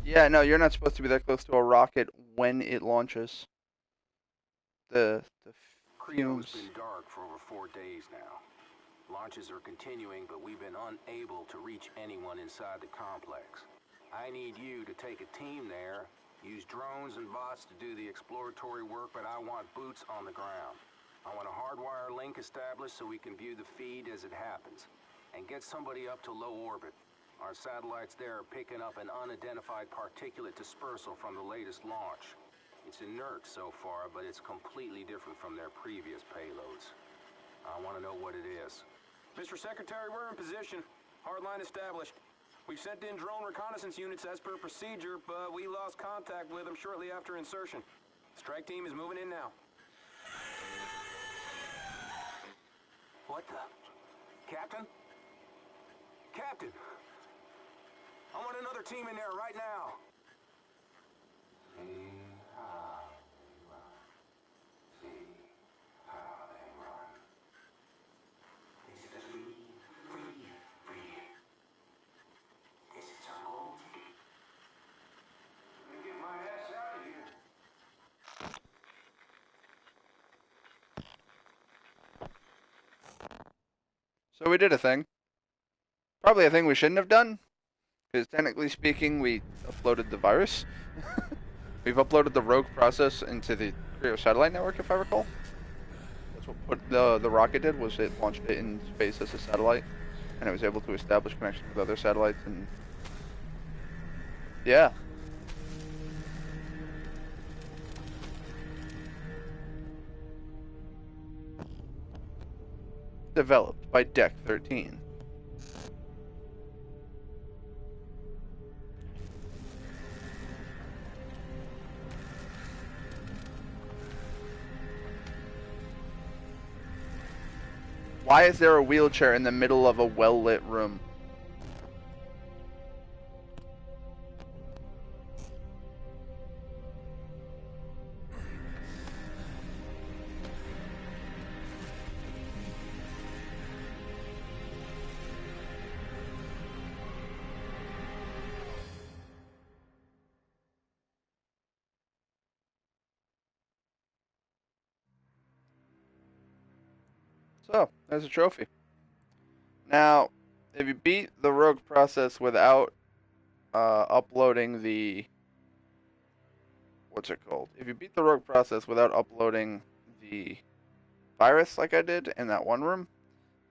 Yeah, no, you're not supposed to be that close to a rocket when it launches. The Creo's fumes. been dark for over 4 days now. Launches are continuing, but we've been unable to reach anyone inside the complex. I need you to take a team there, use drones and bots to do the exploratory work, but I want boots on the ground. I want a hardwire link established so we can view the feed as it happens. And get somebody up to low orbit. Our satellites there are picking up an unidentified particulate dispersal from the latest launch. It's inert so far, but it's completely different from their previous payloads. I want to know what it is. Mr. Secretary, we're in position. Hardline established. We've sent in drone reconnaissance units as per procedure, but we lost contact with them shortly after insertion. Strike team is moving in now. What the? Captain? Captain! I want another team in there right now! See how they run. See how they run. They set us free, free, free. This is our goal. Let me get my ass out of here. So we did a thing. Probably a thing we shouldn't have done, because technically speaking, we uploaded the virus. We've uploaded the rogue process into the Creo satellite network, if I recall. That's what the rocket did, was it launched it in space as a satellite, and it was able to establish connection with other satellites, and yeah. Developed by Deck 13. Why is there a wheelchair in the middle of a well-lit room? So, there's a trophy. Now, if you beat the rogue process without uploading the... What's it called? If you beat the rogue process without uploading the virus like I did in that one room,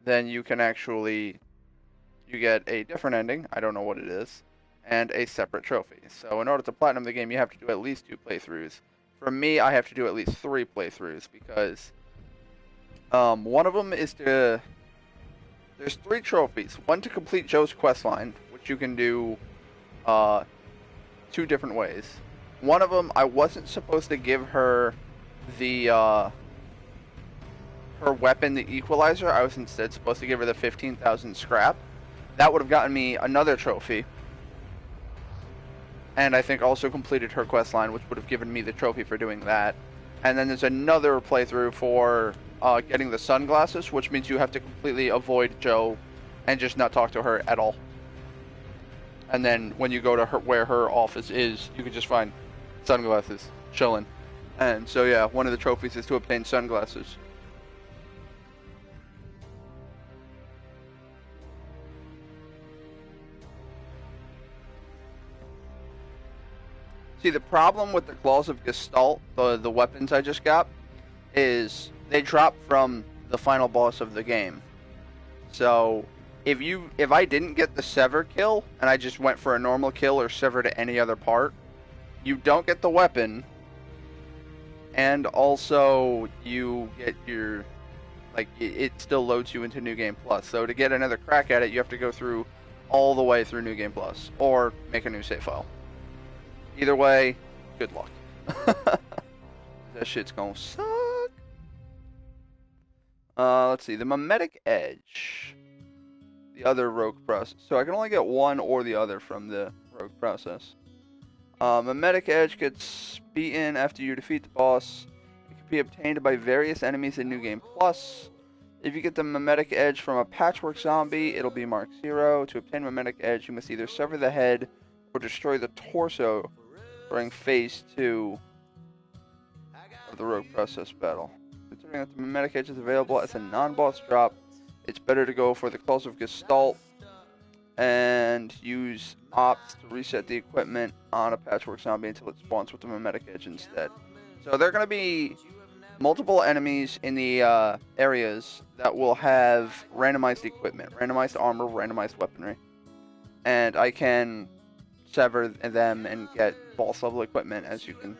then you can actually... You get a different ending, I don't know what it is, and a separate trophy. So in order to platinum the game, you have to do at least 2 playthroughs. For me, I have to do at least 3 playthroughs, because... one of them is to... There's 3 trophies. One to complete Joe's questline, which you can do 2 different ways. One of them, I wasn't supposed to give her the her weapon, the Equalizer. I was instead supposed to give her the 15,000 scrap. That would have gotten me another trophy. And I think also completed her questline, which would have given me the trophy for doing that. And then there's another playthrough for... getting the sunglasses, which means you have to completely avoid Joe and just not talk to her at all. And then when you go to her, where her office is, you can just find sunglasses chilling. And so yeah, one of the trophies is to obtain sunglasses. See, the problem with the Claws of Gestalt, the weapons I just got, is they drop from the final boss of the game. So if I didn't get the sever kill and I just went for a normal kill or sever to any other part, you don't get the weapon, and also you get your, like, it still loads you into New Game Plus. So to get another crack at it, you have to go through all the way through New Game Plus or make a new save file. Either way, good luck. That shit's gonna suck. Let's see, the Mimetic Edge. The other rogue process. So I can only get one or the other from the rogue process. Mimetic Edge gets beaten after you defeat the boss. It can be obtained by various enemies in New Game Plus. If you get the Mimetic Edge from a Patchwork Zombie, it'll be Mark 0. To obtain Mimetic Edge, you must either sever the head or destroy the torso during Phase 2 of the Rogue Process battle. Considering that the Mimetic Edge is available as a non-boss drop, it's better to go for the Claws of Gestalt and use Ops to reset the equipment on a Patchwork Zombie until it spawns with the Mimetic Edge instead. So there are going to be multiple enemies in the areas that will have randomized equipment, randomized armor, randomized weaponry. And I can sever them and get boss level equipment, as you can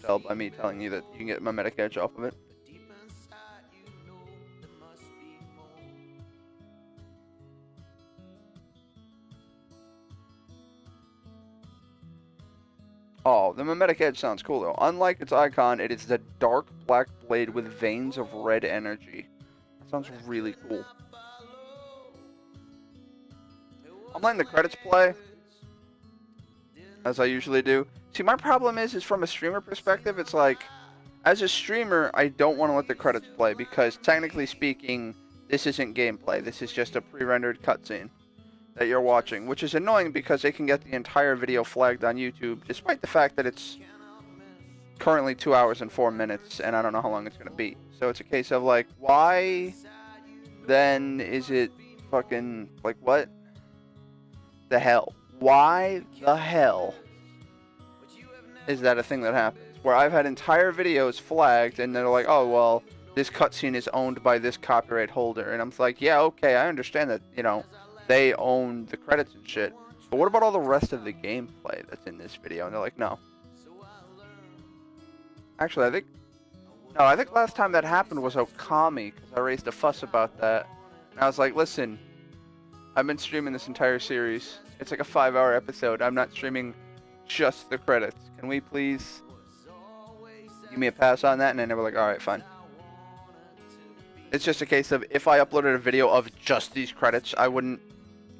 tell by me telling you that you can get Mimetic Edge off of it. Oh, the Mimetic Edge sounds cool though. Unlike its icon, it is the dark black blade with veins of red energy. That sounds really cool. I'm letting the credits play, as I usually do. See, my problem is from a streamer perspective, it's like, as a streamer, I don't want to let the credits play, because technically speaking, this isn't gameplay. This is just a pre-rendered cutscene that you're watching, which is annoying because they can get the entire video flagged on YouTube, despite the fact that it's currently 2 hours and 4 minutes, and I don't know how long it's going to be. So it's a case of, like, why then is it fucking, like, what the hell? Why the hell is that a thing that happens? Where I've had entire videos flagged, and they're like, oh, well, this cutscene is owned by this copyright holder. And I'm like, yeah, okay, I understand that, you know, they own the credits and shit. But what about all the rest of the gameplay that's in this video? And they're like, no. Actually, I think last time that happened was Okami, because I raised a fuss about that. And I was like, listen, I've been streaming this entire series. It's like a 5-hour episode. I'm not streaming just the credits. Can we please give me a pass on that? And then they were like, alright, fine. It's just a case of, if I uploaded a video of just these credits, I wouldn't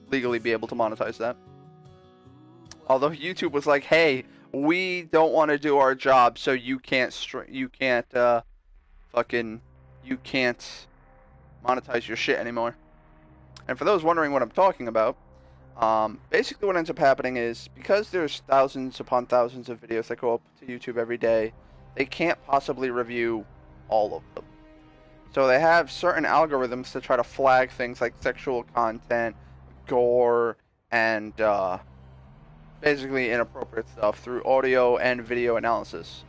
legally be able to monetize that. Although YouTube was like, hey, we don't want to do our job, so you can't monetize your shit anymore. And for those wondering what I'm talking about, basically what ends up happening is, because there's thousands upon thousands of videos that go up to YouTube every day, they can't possibly review all of them. So they have certain algorithms to try to flag things like sexual content, gore, and basically inappropriate stuff through audio and video analysis.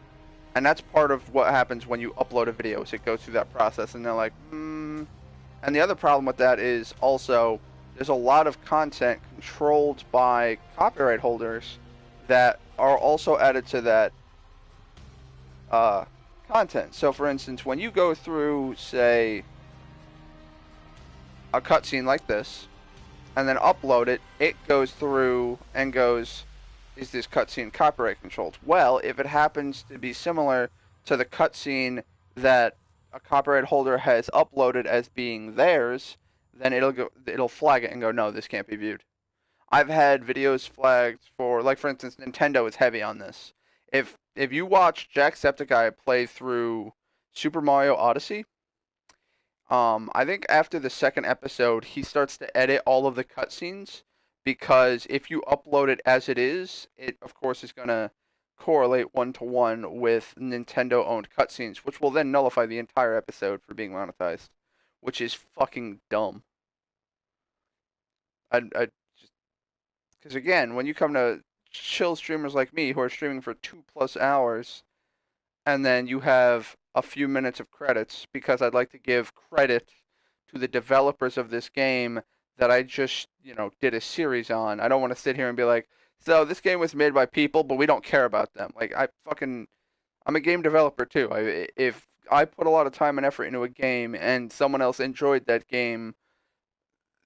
And that's part of what happens when you upload a video, is it goes through that process, and they're like, And the other problem with that is also, there's a lot of content controlled by copyright holders that are also added to that content. So for instance, when you go through, say, a cutscene like this, and then upload it, it goes through and goes, is this cutscene copyright controlled? Well, if it happens to be similar to the cutscene that a copyright holder has uploaded as being theirs, then it'll flag it and go, no, this can't be viewed. I've had videos flagged for, like, for instance, Nintendo is heavy on this. If you watch Jacksepticeye play through Super Mario Odyssey, I think after the second episode, he starts to edit all of the cutscenes, because if you upload it as it is, it of course is going to correlate 1-to-1 with Nintendo-owned cutscenes, which will then nullify the entire episode for being monetized, which is fucking dumb. Because again, when you come to chill streamers like me who are streaming for 2+ hours, and then you have a few minutes of credits, because I'd like to give credit to the developers of this game that I just, you know, did a series on. I don't want to sit here and be like, so this game was made by people, but we don't care about them. Like, I'm a game developer too. If I put a lot of time and effort into a game and someone else enjoyed that game,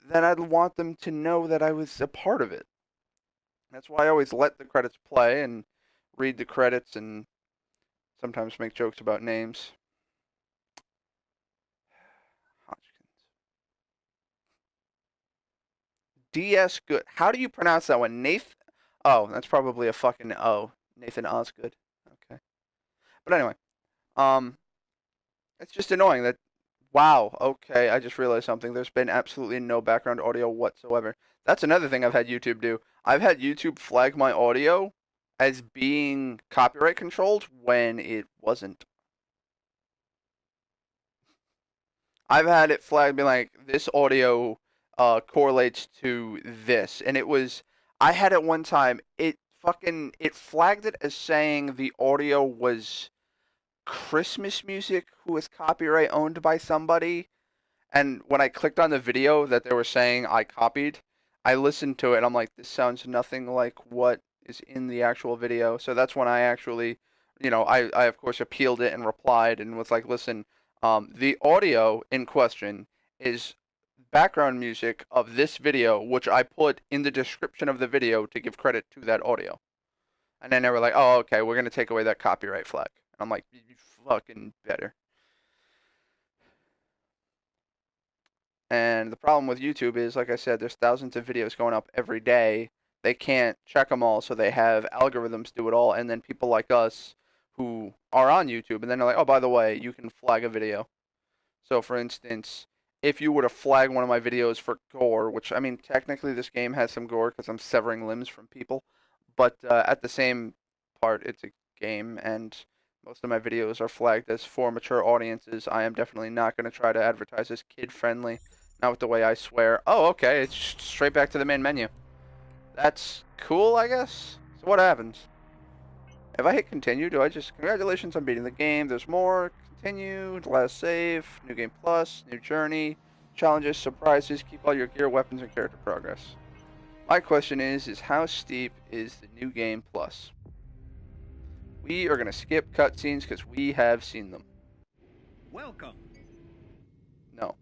then I'd want them to know that I was a part of it. That's why I always let the credits play and read the credits and sometimes make jokes about names. Hodgkins. DS Good. How do you pronounce that one? Nathan? Oh, that's probably a fucking O. Nathan Osgood. Okay. But anyway, it's just annoying that, wow, okay, I just realized something. There's been absolutely no background audio whatsoever. That's another thing I've had YouTube do. I've had YouTube flag my audio as being copyright controlled when it wasn't. I've had it flagged being like, this audio correlates to this. And it was, I had it one time, it flagged it as saying the audio was Christmas music who was copyright owned by somebody. And when I clicked on the video that they were saying I copied, I listened to it and I'm like, this sounds nothing like what is in the actual video. So that's when I actually, you know, I of course appealed it and replied and was like, listen, the audio in question is background music of this video, which I put in the description of the video to give credit to that audio. And then they were like, oh, okay, we're going to take away that copyright flag. And I'm like, you fucking better. And the problem with YouTube is, like I said, there's thousands of videos going up every day. They can't check them all, so they have algorithms do it all. And then people like us who are on YouTube, and then they're like, oh, by the way, you can flag a video. So, for instance, if you were to flag one of my videos for gore, which, I mean, technically this game has some gore because I'm severing limbs from people. But at the same part, it's a game, and most of my videos are flagged as for mature audiences. I am definitely not going to try to advertise as kid-friendly. Not with the way I swear. Oh, okay, it's straight back to the main menu. That's cool, I guess? So what happens? If I hit continue, do I just... Congratulations on beating the game. There's more. Continue. Last save. New game plus. New journey. Challenges. Surprises. Keep all your gear, weapons, and character progress. My question is how steep is the new game plus? We are going to skip cutscenes because we have seen them. Welcome. No.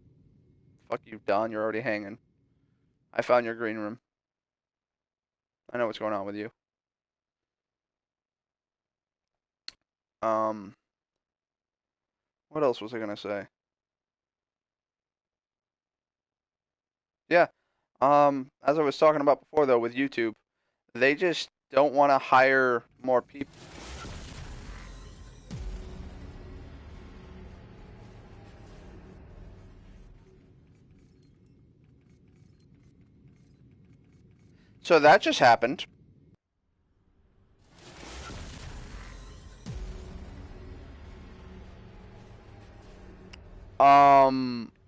Fuck you, Don. You're already hanging. I found your green room. I know what's going on with you. What else was I going to say? Yeah. As I was talking about before, though, with YouTube, they just don't want to hire more people. So that just happened.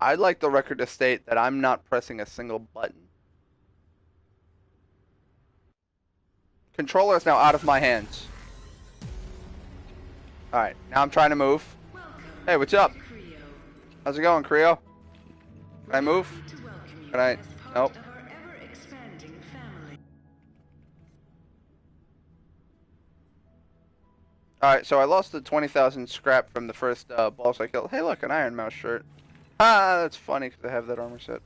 I'd like the record to state that I'm not pressing a single button. Controller is now out of my hands. Alright, now I'm trying to move. Hey, what's up? How's it going, Creo? Can I move? Can I? Nope. Alright, so I lost the 20,000 scrap from the first boss I killed. Hey, look, an Iron Mouse shirt. Ah, that's funny because I have that armor set.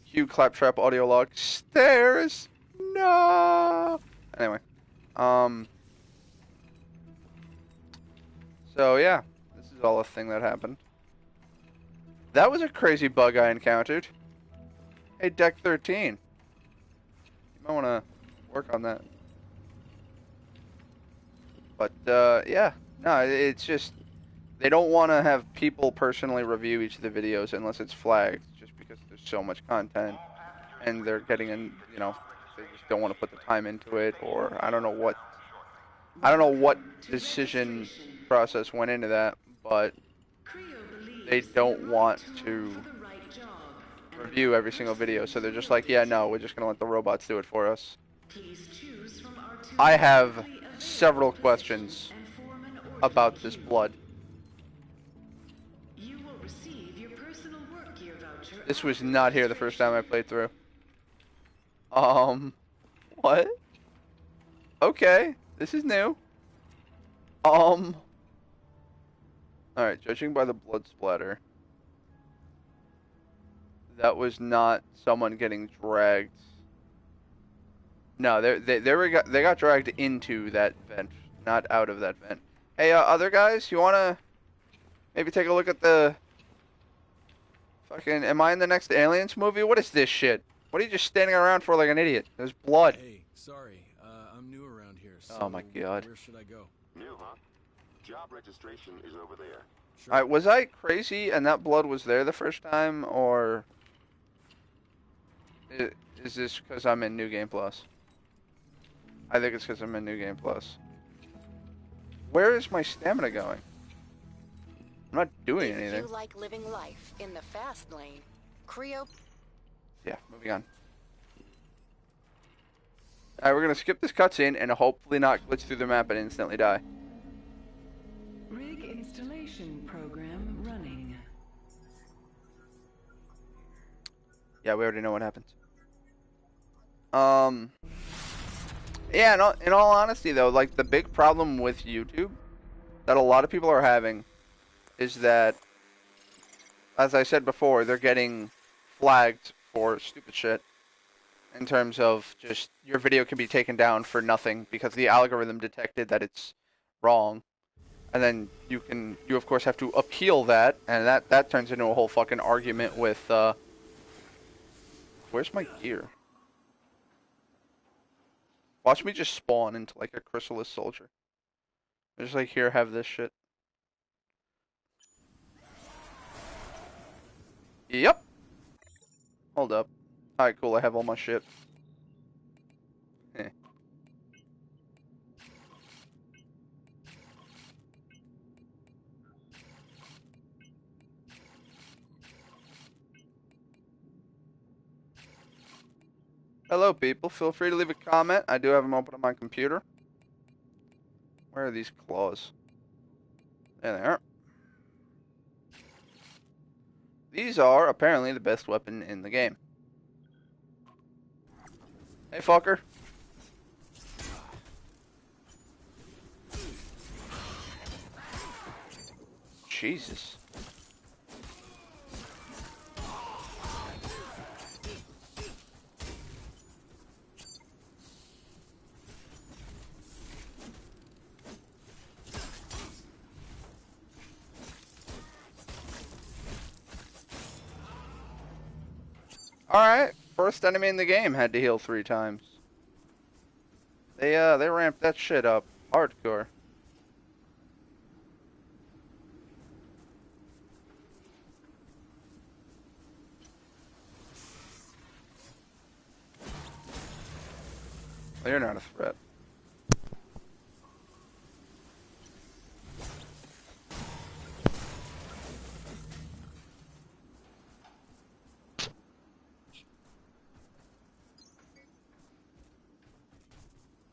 Cue Claptrap audio log. Stairs! No! Anyway. So, yeah. This is all a thing that happened. That was a crazy bug I encountered. Hey, Deck 13. You might want to work on that. But, yeah. No, it's just... They don't want to have people personally review each of the videos unless it's flagged, just because there's so much content, and they're getting in, you know, they just don't want to put the time into it, or I don't know what decision process went into that, but they don't want to review every single video, so they're just like, yeah, no, we're just going to let the robots do it for us. I have several questions about this blood. You will receive your personal This was not here the first time I played through. What? Okay, this is new. Alright, judging by the blood splatter, that was not someone getting dragged. No, they got dragged into that vent, not out of that vent. Hey, other guys, you wanna maybe take a look at the fucking? Am I in the next Aliens movie? What is this shit? What are you just standing around for like an idiot? There's blood. Hey, sorry. I'm new around here. So Oh my god. Where should I go? New, huh? Job registration is over there. Sure. Alright, was I crazy and that blood was there the first time, or is this because I'm in New Game Plus? I think it's because I'm in New Game Plus. Where is my stamina going? I'm not doing anything. If you like living life in the fast lane, Creo... Yeah, moving on. Alright, we're gonna skip this cutscene and hopefully not glitch through the map and instantly die. Rig installation program running. Yeah, we already know what happens. Yeah, in all honesty though, like the big problem with YouTube that a lot of people are having is that, as I said before, they're getting flagged for stupid shit. In terms of just your video can be taken down for nothing because the algorithm detected that it's wrong. And then you of course have to appeal that, and that turns into a whole fucking argument with where's my gear? Watch me just spawn into like a chrysalis soldier. Just like, here, have this shit. Yep. Hold up. Alright, cool, I have all my shit. Eh. Hello, people. Feel free to leave a comment. I do have them open on my computer. Where are these claws? There they are. These are apparently the best weapon in the game. Hey, fucker. Jesus. Alright, first enemy in the game had to heal 3 times. They ramped that shit up hardcore. You're not a threat.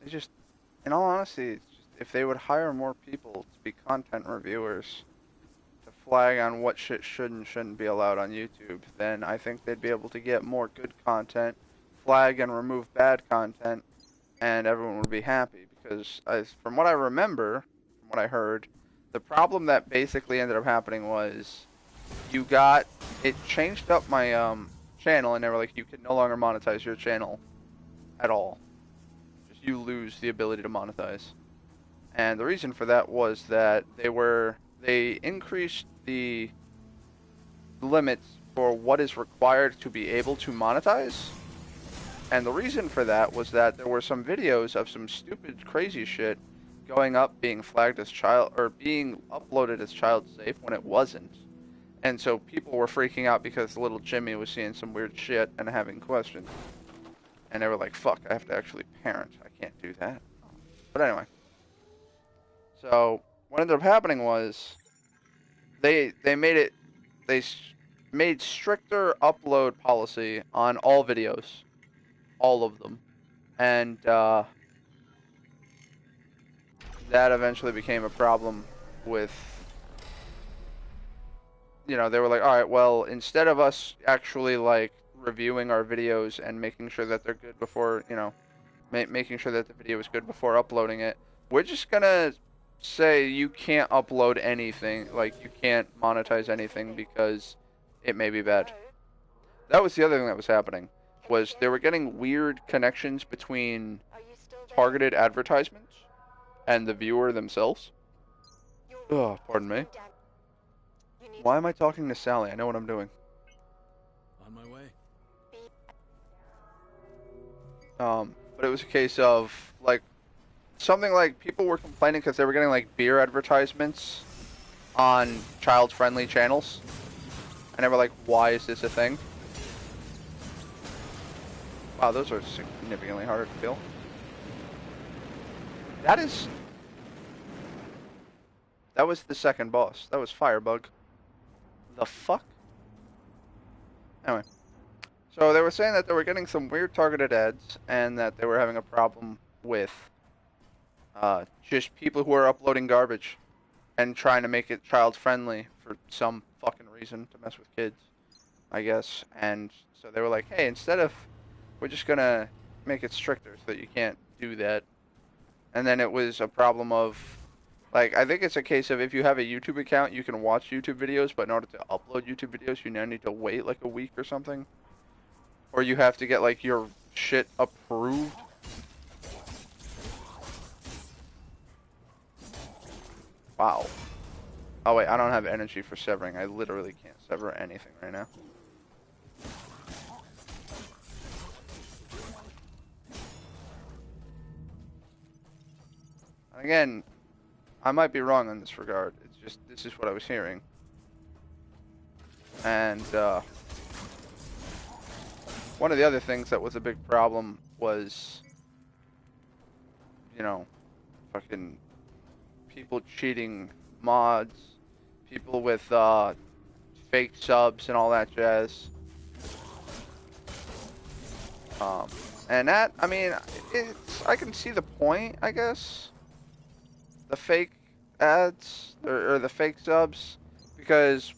They just, in all honesty, it's just, if they would hire more people to be content reviewers, to flag on what shit should and shouldn't be allowed on YouTube, then I think they'd be able to get more good content, flag and remove bad content, and everyone would be happy. Because from what I remember, from what I heard, the problem that basically ended up happening was it changed up my channel, and they were like, you can no longer monetize your channel at all. Just you lose the ability to monetize. And the reason for that was that they increased the limits for what is required to be able to monetize. And the reason for that was that there were some videos of some stupid, crazy shit going up, being flagged as being uploaded as child safe when it wasn't. And so people were freaking out because little Jimmy was seeing some weird shit and having questions. And they were like, fuck, I have to actually parent. I can't do that. But anyway. So, what ended up happening was they made stricter upload policy on all videos. All of them. And that eventually became a problem with you know, they were like, all right, well, instead of us actually like reviewing our videos and making sure that they're good before, you know, making sure that the video is good before uploading it, we're just gonna say you can't upload anything, like you can't monetize anything because it may be bad. That was the other thing that was happening, was they were getting weird connections between targeted advertisements and the viewer themselves. Oh, pardon me. Why am I talking to Sally? I know what I'm doing. On my way. But it was a case of, like, something like people were complaining because they were getting, like, beer advertisements on child-friendly channels. And they were like, why is this a thing? Wow, those are significantly harder to kill. That was the second boss. That was Firebug. The fuck? Anyway. So they were saying that they were getting some weird targeted ads and that they were having a problem with just people who are uploading garbage and trying to make it child friendly for some fucking reason to mess with kids, I guess. And so they were like, hey, instead of, we're just gonna make it stricter so that you can't do that. And then it was a problem of, like, I think it's a case of if you have a YouTube account, you can watch YouTube videos, but in order to upload YouTube videos, you now need to wait like a week or something. Or you have to get, like, your shit approved. Wow. Oh, wait, I don't have energy for severing. I literally can't sever anything right now. And again, I might be wrong in this regard. It's just, this is what I was hearing. And, one of the other things that was a big problem was, you know, fucking people cheating mods, people with fake subs and all that jazz. And that, I mean, I can see the point, I guess. The fake ads or the fake subs, because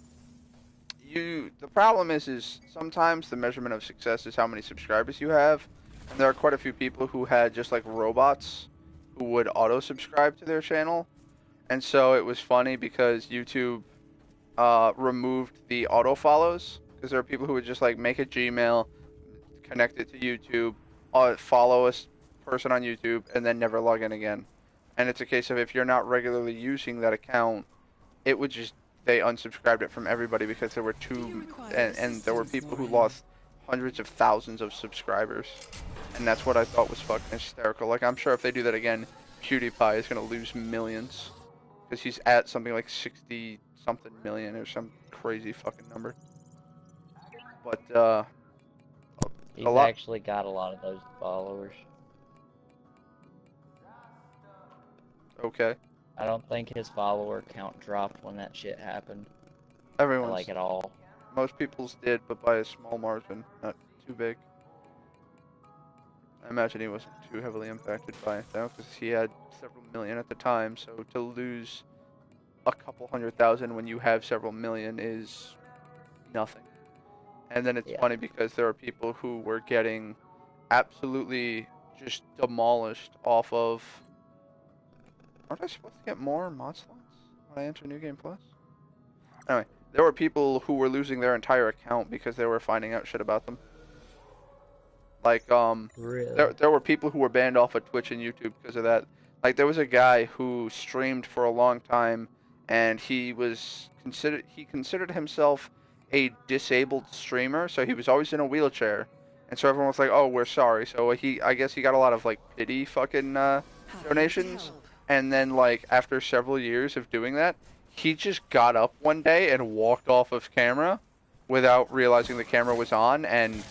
the problem is sometimes the measurement of success is how many subscribers you have, and there are quite a few people who had just like robots who would auto subscribe to their channel, and so it was funny because YouTube removed the auto follows, because there are people who would just like make a Gmail, connect it to YouTube, follow a person on YouTube, and then never log in again. And it's a case of if you're not regularly using that account, it would just, they unsubscribed it from everybody because there were and there were people who lost hundreds of thousands of subscribers. And that's what I thought was fucking hysterical. Like, I'm sure if they do that again, PewDiePie is going to lose millions. Because he's at something like 60-something million or some crazy fucking number. But, he's actually got a lot of those followers. Okay. I don't think his follower count dropped when that shit happened. Everyone's, like, at all. Most people's did, but by a small margin, not too big. I imagine he wasn't too heavily impacted by it though, because he had several million at the time, so to lose a couple 100,000 when you have several million is nothing. And then it's funny because there are people who were getting absolutely just demolished off of... Aren't I supposed to get more mod slots when I enter New Game Plus? Anyway, there were people who were losing their entire account because they were finding out shit about them. Like, really? there were people who were banned off of Twitch and YouTube because of that. Like, there was a guy who streamed for a long time, and he considered himself a disabled streamer, so he was always in a wheelchair. And so everyone was like, oh, we're sorry. So I guess he got a lot of, like, pity fucking donations. And then, like, after several years of doing that, he just got up one day and walked off of camera without realizing the camera was on, and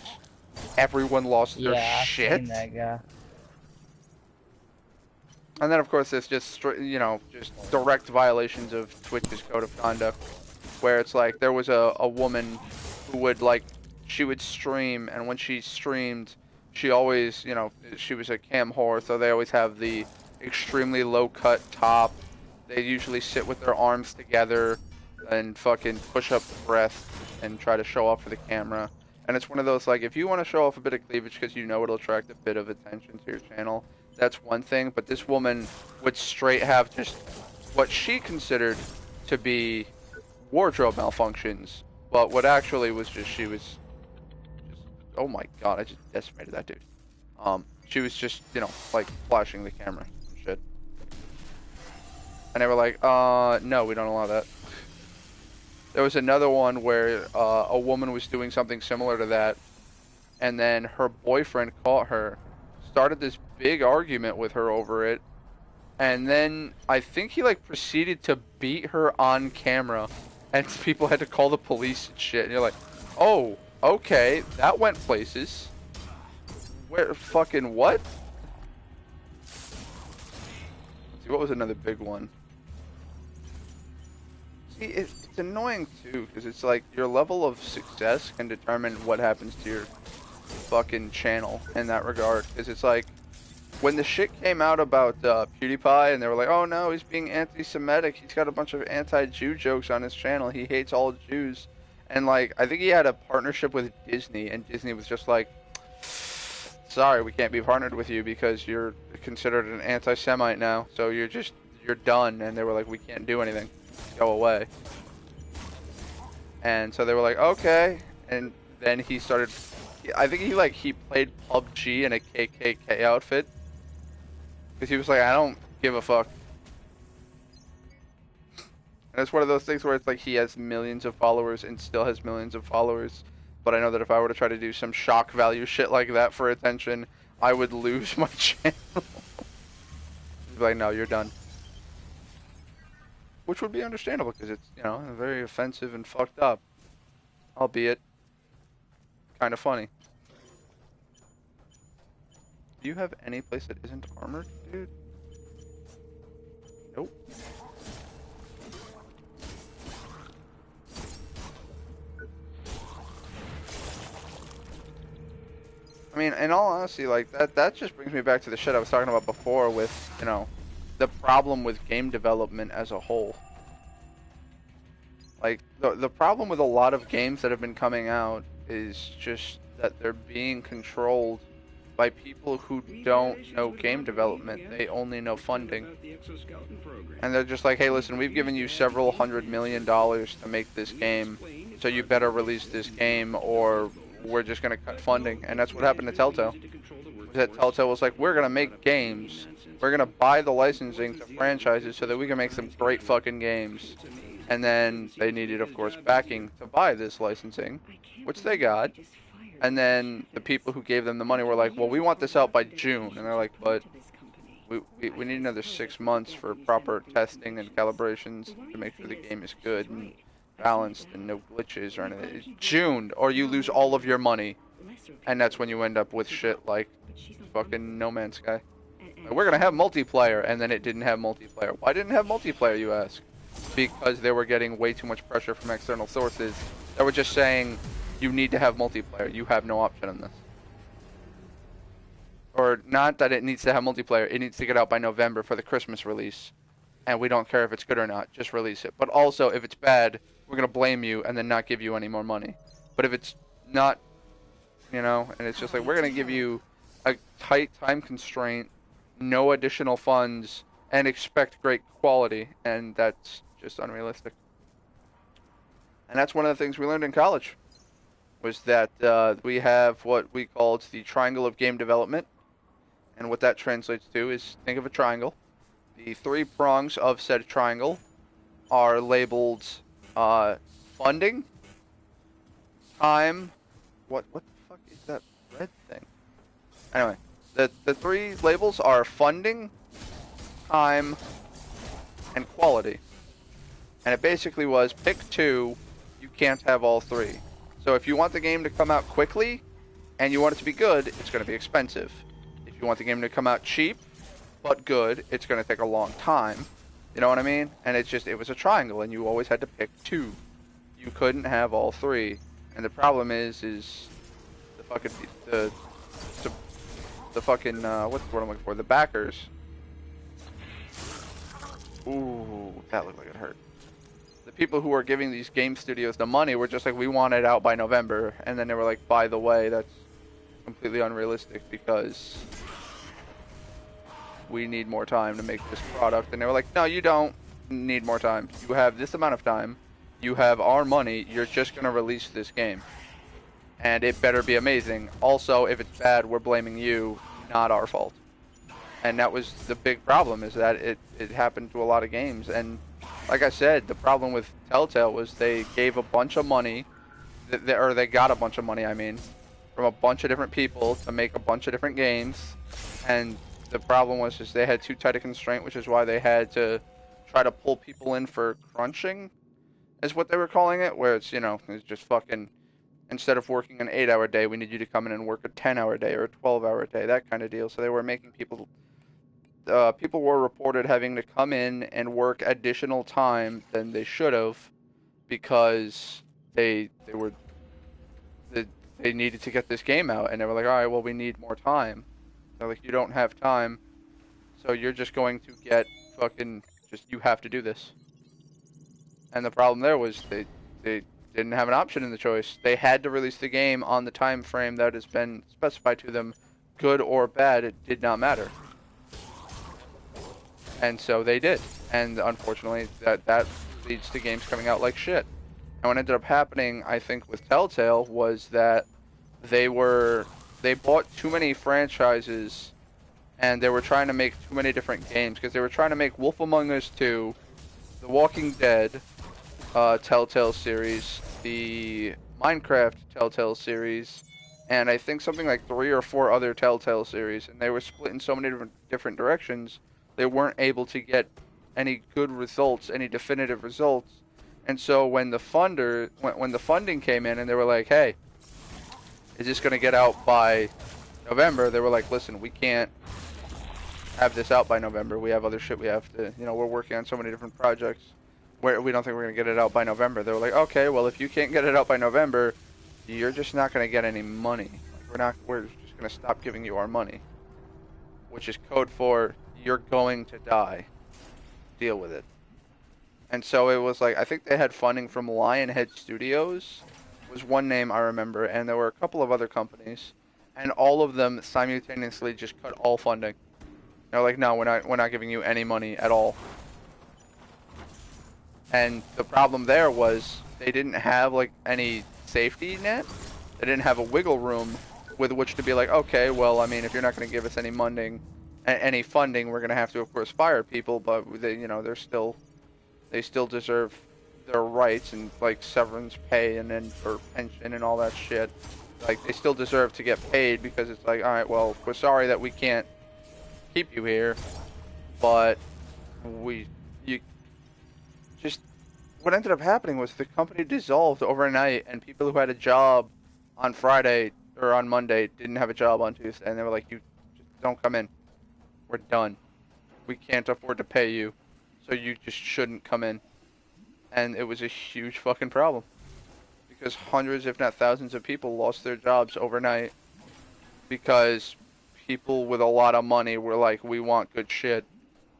everyone lost their shit. I've seen that guy. And then, of course, there's just, you know, just direct violations of Twitch's code of conduct, where it's like, there was a woman who would, like, she would stream, and when she streamed, she always, you know, she was a cam whore, so they always have the extremely low-cut top. They usually sit with their arms together. and fucking push up breath and try to show off for the camera. And it's one of those, like, if you want to show off a bit of cleavage because you know it'll attract a bit of attention to your channel, that's one thing. But this woman would straight have just what she considered to be wardrobe malfunctions, but what actually was just, she was just, oh my god, I just decimated that dude. She was just, you know, like, flashing the camera and shit. And they were like, no, we don't allow that. There was another one where a woman was doing something similar to that, and then her boyfriend caught her, started this big argument with her over it, and then I think he like proceeded to beat her on camera, and people had to call the police and shit. And you're like, oh, okay, that went places. Where fucking what? Let's see, what was another big one? See, it's annoying too, because it's like your level of success can determine what happens to your fucking channel in that regard. Because it's like, when the shit came out about PewDiePie, and they were like, oh no, he's being anti-Semitic, he's got a bunch of anti-Jew jokes on his channel, he hates all Jews. And like, I think he had a partnership with Disney, and Disney was just like, sorry, we can't be partnered with you because you're considered an anti-Semite now, so you're done. And they were like, we can't do anything, go away. And so they were like, okay. And then he started, I think he played PUBG in a KKK outfit, because he was like, I don't give a fuck. And it's one of those things where it's like he has millions of followers and still has millions of followers. But I know that if I were to try to do some shock value shit like that for attention, I would lose my channel. Be like, no, you're done. Which would be understandable, because it's, you know, very offensive and fucked up. Albeit, kind of funny. Do you have any place that isn't armored, dude? Nope. I mean, in all honesty, like, that just brings me back to the shit I was talking about before with, you know, the problem with game development as a whole. Like, the problem with a lot of games that have been coming out is just that they're being controlled by people who don't know game development. They only know funding. And they're just like, hey, listen, we've given you several $100 million to make this game, so you better release this game or we're just going to cut funding. And that's what happened to Telltale. That Telltale was like, we're going to make games. We're going to buy the licensing to franchises so that we can make some great fucking games. And then they needed, of course, backing to buy this licensing, which they got. And then the people who gave them the money were like, well, we want this out by June. And they're like, but we need another 6 months for proper testing and calibrations to make sure the game is good and balanced and no glitches or anything. It's June, or you lose all of your money. And that's when you end up with shit like fucking No Man's Sky. Like, we're going to have multiplayer, and then it didn't have multiplayer. Why didn't it have multiplayer, you ask? Because they were getting way too much pressure from external sources that were just saying, you need to have multiplayer. You have no option on this. Or not that it needs to have multiplayer. It needs to get out by November for the Christmas release. And we don't care if it's good or not. Just release it. But also, if it's bad, we're going to blame you and then not give you any more money. But if it's not, you know, and it's just like, we're going to give you a tight time constraint, no additional funds, and expect great quality. And that's just unrealistic. And that's one of the things we learned in college. Was that we have what we called the triangle of game development. And what that translates to is, think of a triangle. The 3 prongs of said triangle are labeled funding, time, what the fuck is that red thing? Anyway, the 3 labels are funding, time, and quality. And it basically was, pick 2, you can't have all 3. So if you want the game to come out quickly, and you want it to be good, it's going to be expensive. If you want the game to come out cheap, but good, it's going to take a long time. You know what I mean? And it was a triangle, and you always had to pick 2. You couldn't have all 3. And the problem is the fucking, the fucking, what's the word I'm looking for? The backers. Ooh, that looked like it hurt. the people who are giving these game studios the money were just like, we want it out by November, and then they were like, by the way, that's completely unrealistic because we need more time to make this product. And they were like, no, you don't need more time. You have this amount of time. You have our money. You're just going to release this game. And it better be amazing. Also, if it's bad, we're blaming you, not our fault. And that was the big problem, is that it happened to a lot of games. And like I said, the problem with Telltale was they gave a bunch of money, or they got a bunch of money, I mean, from a bunch of different people to make a bunch of different games. And the problem was just they had too tight a constraint, which is why they had to try to pull people in for crunching, is what they were calling it, where it's, you know, it's just fucking, instead of working an 8-hour day, we need you to come in and work a 10-hour day or a 12-hour day, that kind of deal. So they were making people, people were reported having to come in and work additional time than they should have because they needed to get this game out, and they were like, all right, well, we need more time. They're like, you don't have time, so you're just going to get fucking, just, you have to do this. And the problem there was they didn't have an option in the choice. They had to release the game on the time frame that has been specified to them. Good or bad, it did not matter. And so they did. And unfortunately, that leads to games coming out like shit. And what ended up happening, I think, with Telltale was that they bought too many franchises, and they were trying to make too many different games, because they were trying to make Wolf Among Us 2, The Walking Dead Telltale series, the Minecraft Telltale series, and I think something like 3 or 4 other Telltale series, and they were split in so many different directions, they weren't able to get any good results, any definitive results. And so when the funding came in and they were like, hey, is this going to get out by November? They were like, listen, we can't have this out by November. We have other shit we have to, you know, we're working on so many different projects where we don't think we're going to get it out by November. They were like, okay, well, if you can't get it out by November, you're just not going to get any money. Like, we're just going to stop giving you our money, which is code for you're going to die. Deal with it. And so it was like, I think they had funding from Lionhead Studios, was one name I remember, and there were a couple of other companies, and all of them simultaneously just cut all funding. They're like, no, we're not giving you any money at all. And the problem there was they didn't have like any safety net. They didn't have a wiggle room with which to be like, okay, well, I mean, if you're not going to give us any funding, we're going to have to, of course, fire people, but they, you know, they still deserve their rights and like severance pay and then for pension and all that shit. Like, they still deserve to get paid, because it's like, all right, well, we're sorry that we can't keep you here, but what ended up happening was the company dissolved overnight, and people who had a job on Friday or on Monday didn't have a job on Tuesday, and they were like, you just don't come in. We're done. We can't afford to pay you, so you just shouldn't come in. And it was a huge fucking problem, because hundreds, if not thousands, of people lost their jobs overnight because people with a lot of money were like, we want good shit,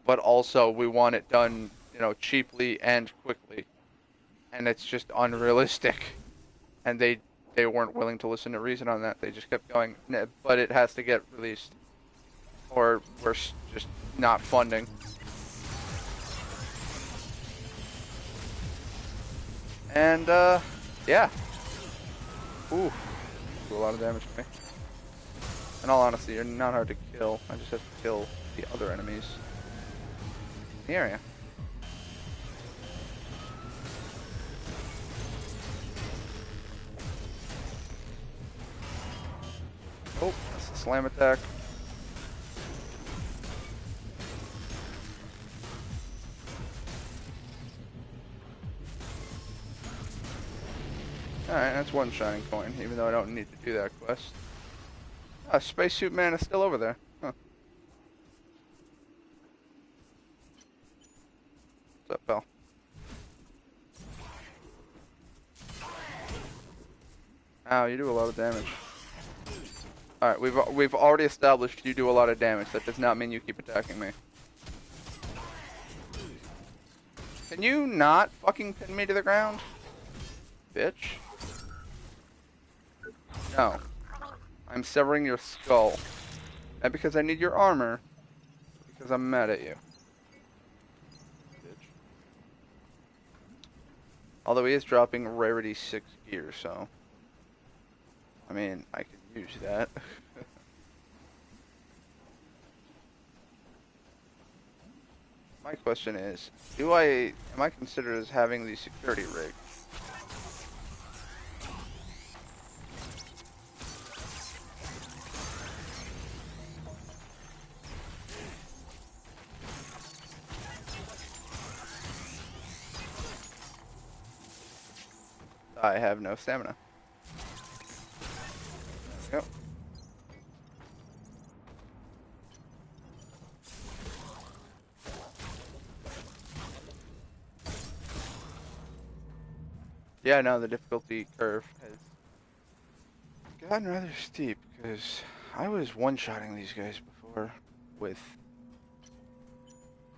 but also we want it done, you know, cheaply and quickly. And it's just unrealistic. And they weren't willing to listen to reason on that. They just kept going, but it has to get released, or we're just not funding. And, yeah. Ooh. Do a lot of damage to me. In all honesty, you're not hard to kill. I just have to kill the other enemies in the area. Oh, that's a slam attack. Alright, that's one shining coin, even though I don't need to do that quest. Ah, Spacesuit Man is still over there. Huh. What's up, pal? Ow, you do a lot of damage. Alright, we've already established you do a lot of damage. That does not mean you keep attacking me. Can you not fucking pin me to the ground? Bitch. No. I'm severing your skull. Not because I need your armor, because I'm mad at you. Bitch. Although he is dropping rarity 6 gear, so... I mean, I could use that. My question is, am I considered as having the security rig? I have no stamina. Yep. Yeah, no, the difficulty curve has gotten rather steep because I was one-shotting these guys before with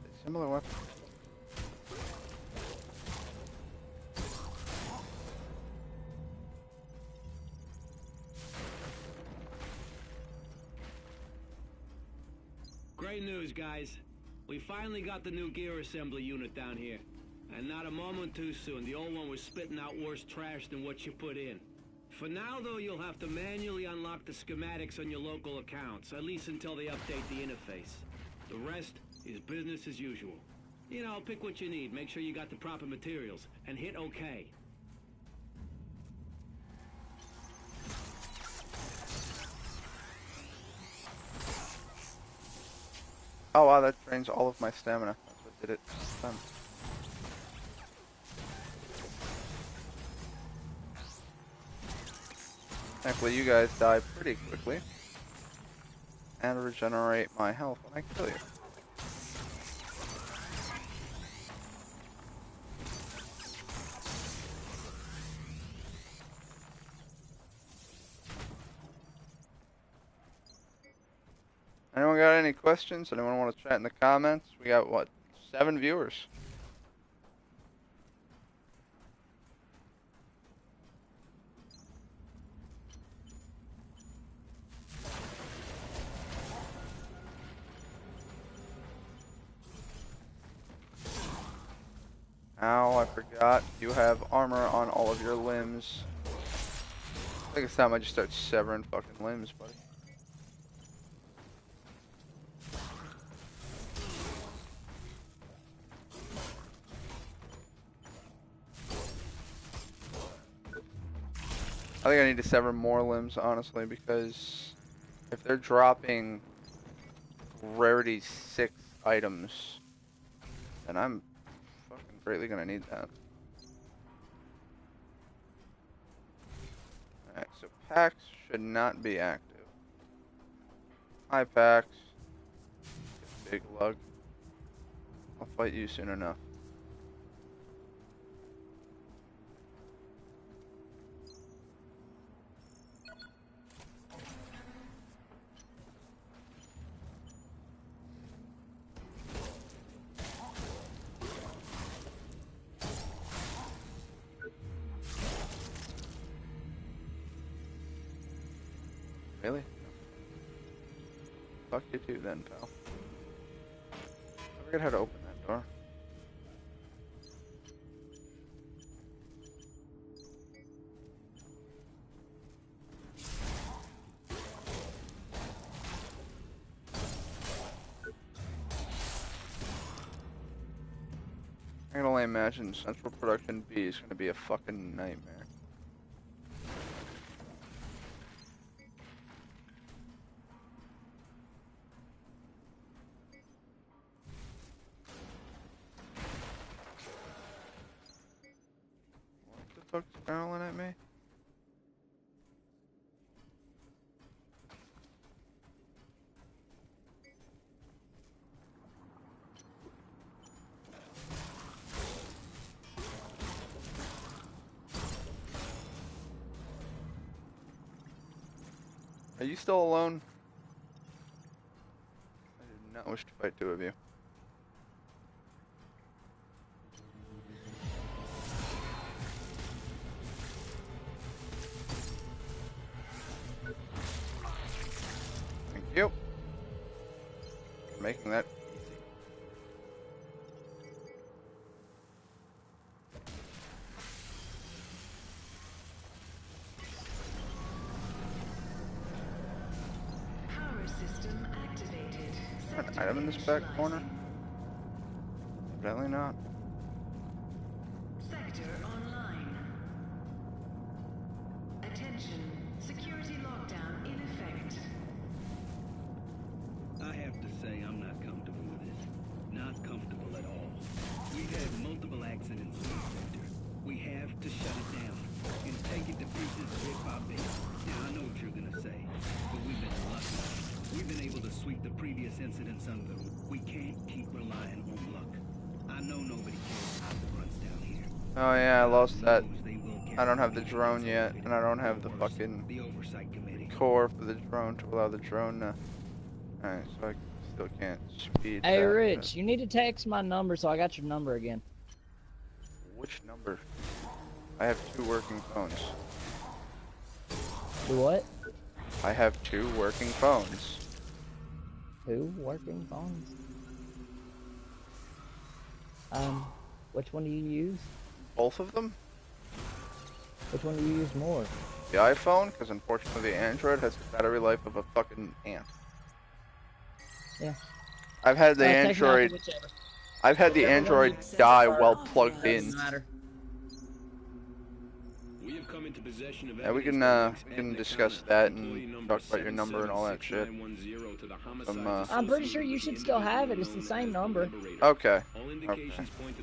a similar weapon. Great news, guys. We finally got the new gear assembly unit down here. And not a moment too soon. The old one was spitting out worse trash than what you put in. For now, though, you'll have to manually unlock the schematics on your local accounts, at least until they update the interface. The rest is business as usual. You know, pick what you need, make sure you got the proper materials, and hit OK. Oh wow, that drains all of my stamina. That's what did it this time. Thankfully, you guys die pretty quickly. And regenerate my health when I kill you. Anyone got any questions? Anyone want to chat in the comments? We got, what, 7 viewers? Ow, I forgot. You have armor on all of your limbs. I think it's time I just start severing fucking limbs, buddy. I think I need to sever more limbs, honestly, because if they're dropping rarity 6 items, then I'm fucking greatly gonna need that. Alright, so Pax should not be active. Hi, Pax. Big lug. I'll fight you soon enough. Really? Fuck you too then, pal. I forget how to open that door. I can only imagine Central Production B is going to be a fucking nightmare. What the fuck's barreling at me? Are you still alone? I did not wish to fight 2 of you. for making that. Power system activated. An item in this back corner? Evidently not. Sector online. Attention. Security lockdown in effect. I have to say I'm not comfortable with this. Not comfortable at all. We've had multiple accidents in this sector. We have to shut it down and take it to pieces bit by bit. Now, I know what you're gonna say, but we've been lucky. We've been able to sweep the previous incidents under. We can't keep relying on luck. I know nobody cares about the runs down here. Oh yeah, I lost that. I don't have the drone yet, and I don't have the fucking core for the drone to allow the drone to... Alright, so I still can't speed Hey, that, Rich, you need to text my number so I got your number again. Which number? I have 2 working phones. Do what? I have 2 working phones. 2 working phones? Which one do you use? Both of them? Which one do you use more? The iPhone, because unfortunately the Android has the battery life of a fucking ant. Yeah. I've had the Text me Android... whichever. I've had the Android die while plugged in. Doesn't matter. We have come into possession of Yeah, we can discuss that and talk about your number and all that shit. I'm pretty sure you should still have it. It's the same number. Okay. Okay.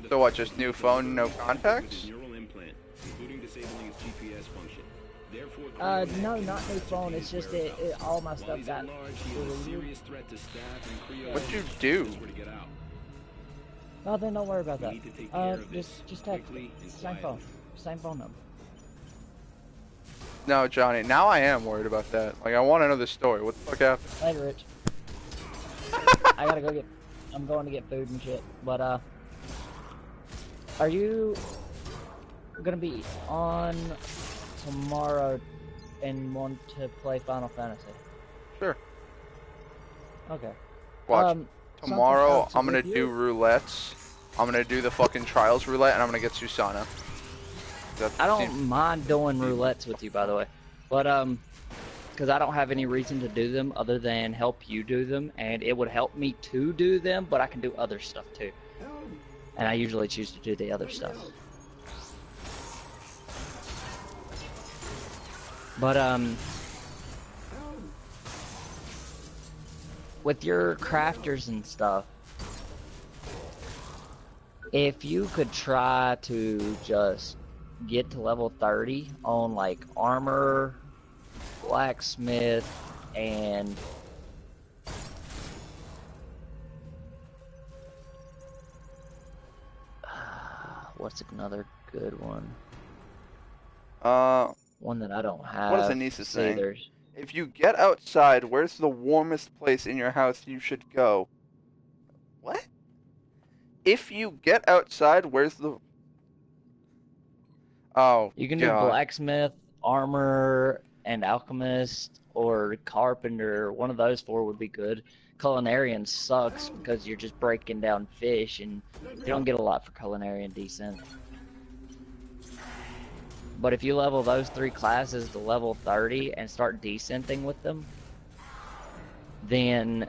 So what, just new phone, no contacts? No, not new phone. It's just all my stuff got deleted. What'd you do? No, then don't worry about that. Just text me. Same phone number. No, Johnny, now I am worried about that. Like, I want to know the story. What the fuck happened? Later, Rich. I gotta go I'm going to get food and shit. But, are you gonna be on tomorrow and want to play Final Fantasy? Sure. Okay. Watch. Tomorrow, I'm gonna do roulettes. I'm gonna do the fucking trials roulette, and I'm gonna get Susana. I don't mind doing roulettes with you, by the way, but because I don't have any reason to do them other than help you do them, and it would help me to do them, but I can do other stuff too, and I usually choose to do the other stuff. But with your crafters and stuff, if you could try to just get to level 30 on like armor, blacksmith, and what's another good one? One that I don't have. What is Anissa saying? There's... If you get outside, where's the warmest place in your house you should go? What? If you get outside, where's the... Oh, you can do blacksmith, armor, and alchemist, or carpenter. One of those 4 would be good. Culinarian sucks because you're just breaking down fish, and you don't get a lot for culinarian decent. But if you level those 3 classes to level 30 and start decenting with them, then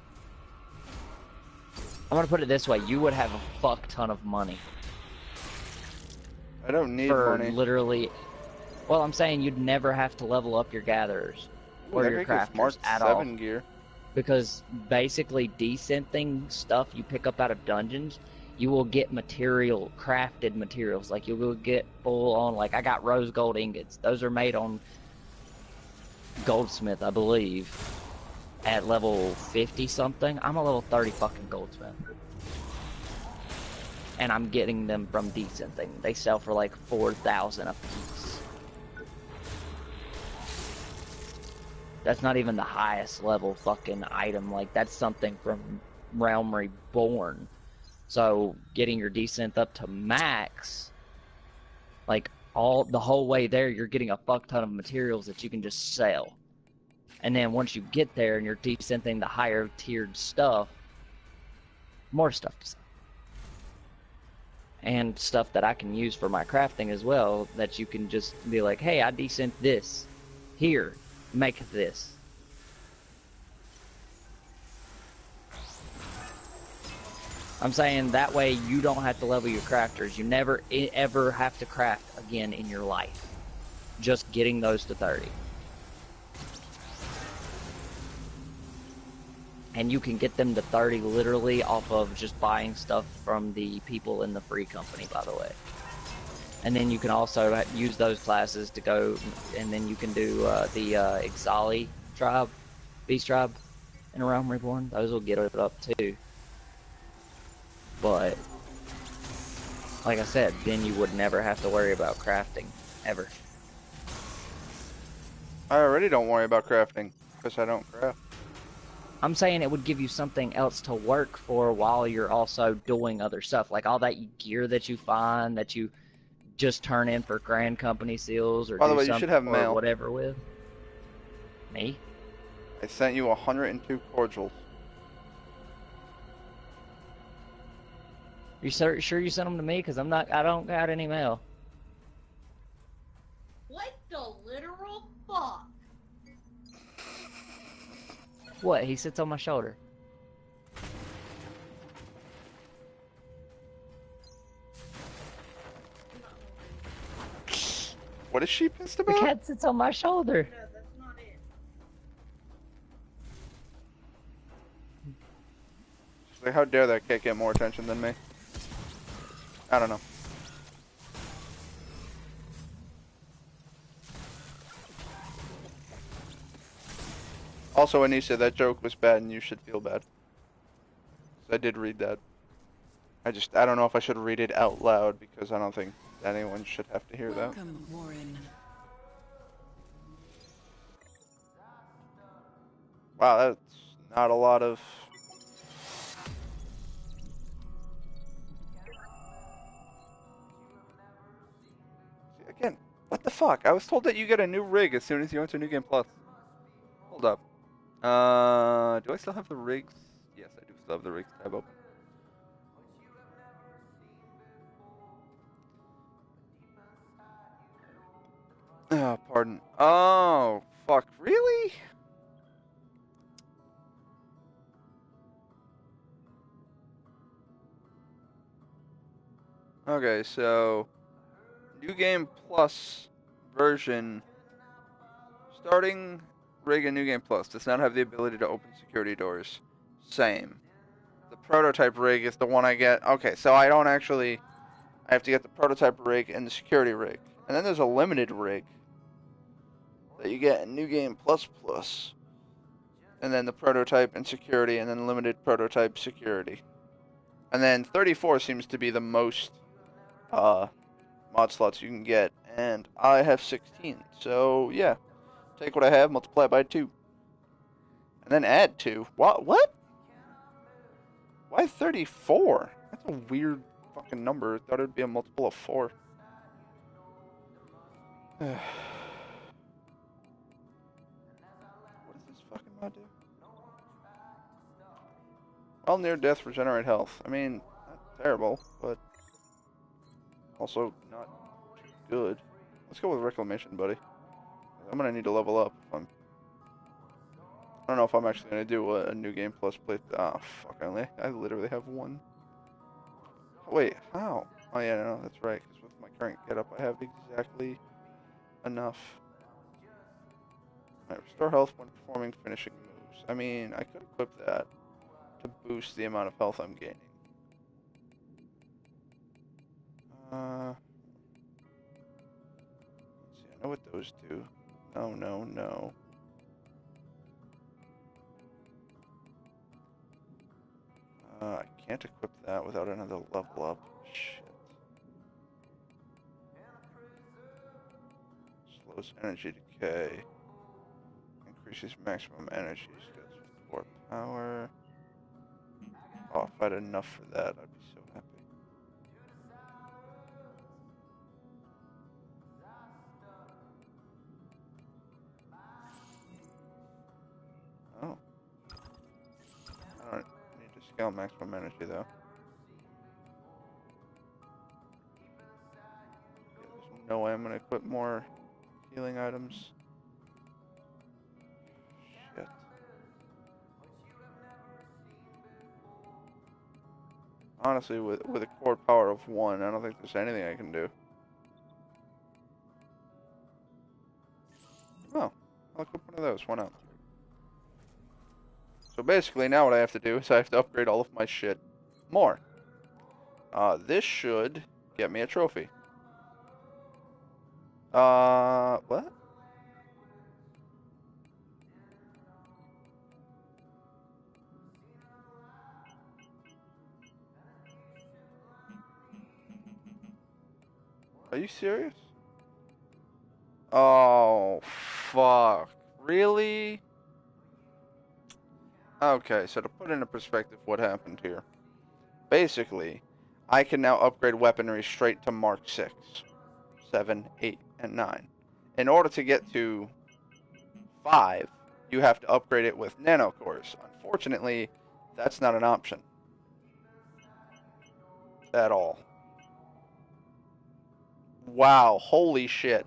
I'm gonna put it this way: you would have a fuck ton of money. I don't need money. Literally, well, I'm saying you'd never have to level up your gatherers or your crafters at all. Gear. Because basically, decenting stuff you pick up out of dungeons, you will get crafted materials. Like, you will get full on, like, I got rose gold ingots. Those are made on Goldsmith, I believe, at level 50 something. I'm a level 30 fucking Goldsmith. And I'm getting them from decenting. They sell for like 4,000 a piece. That's not even the highest level fucking item. Like, that's something from Realm Reborn. So getting your descent up to max, like the whole way there, you're getting a fuck ton of materials that you can just sell. And then once you get there and you're descenting the higher tiered stuff, more stuff to sell. And stuff that I can use for my crafting as well, that you can just be like, hey, I desync this. Here, make this. I'm saying that way you don't have to level your crafters. You never ever have to craft again in your life. Just getting those to 30. And you can get them to 30 literally off of just buying stuff from the people in the free company, by the way. And then you can also use those classes to go, and then you can do the Ixali tribe, Beast tribe in A Realm Reborn. Those will get it up too. But, like I said, then you would never have to worry about crafting, ever. I already don't worry about crafting, because I don't craft. I'm saying it would give you something else to work for while you're also doing other stuff. Like all that gear that you find, that you just turn in for Grand Company seals, or By the do way, you something should have or mail. whatever with. Me? I sent you 102 cordials. You sure you sent them to me? Because I don't got any mail. What the literal fuck? What? He sits on my shoulder. What is she pissed The about? cat sits on my shoulder. No, that's not it. She's like, how dare that cat get more attention than me? I don't know. Also, Anissa, that joke was bad and you should feel bad. I did read that. I don't know if I should read it out loud because I don't think anyone should have to hear that. Welcome, Warren. Wow, that's not a lot of... Again, what the fuck? I was told that you get a new rig as soon as you enter New Game Plus. Hold up. Do I still have the rigs? Yes, I do still have the rigs tab open. Oh, pardon. Oh, fuck. Really? Okay, so New Game Plus version starting rig in New Game Plus does not have the ability to open security doors. Same. The prototype rig is the one I get. Okay, so I don't actually... I have to get the prototype rig and the security rig. And then there's a limited rig that you get in New Game Plus Plus. And then the prototype and security, and then limited prototype security. And then 34 seems to be the most mod slots you can get. And I have 16. So, yeah. Take what I have, multiply it by 2. And then add 2. What? Why 34? That's a weird fucking number. I thought it would be a multiple of 4. What does this fucking mod do? While near death, regenerate health. I mean, not terrible, but also not too good. Let's go with reclamation, buddy. I'm gonna need to level up. I don't know if I'm actually gonna do a New Game Plus play. Oh fuck! I literally have one. Wait, how? Oh yeah, no, that's right. Because with my current getup, I have exactly enough. Alright, restore health when performing finishing moves. I mean, I could equip that to boost the amount of health I'm gaining. Let's see, I know what those do. No. I can't equip that without another level up. Shit. Slows energy decay. Increases maximum energy. Scales with 4 power. Oh, if I had enough for that, I'd be so happy. Oh. I don't need to scale maximum energy though. There's no way I'm gonna equip more healing items. Shit. Honestly, with a core power of 1, I don't think there's anything I can do. Oh, I'll equip one of those. Why not? So basically, now what I have to do is I have to upgrade all of my shit more. This should get me a trophy. What? Are you serious? Oh, fuck. Really? Okay, so to put into perspective what happened here. Basically, I can now upgrade weaponry straight to Mark 6, 7, 8, and 9. In order to get to 5, you have to upgrade it with nanocores. Unfortunately, that's not an option. At all. Wow, holy shit.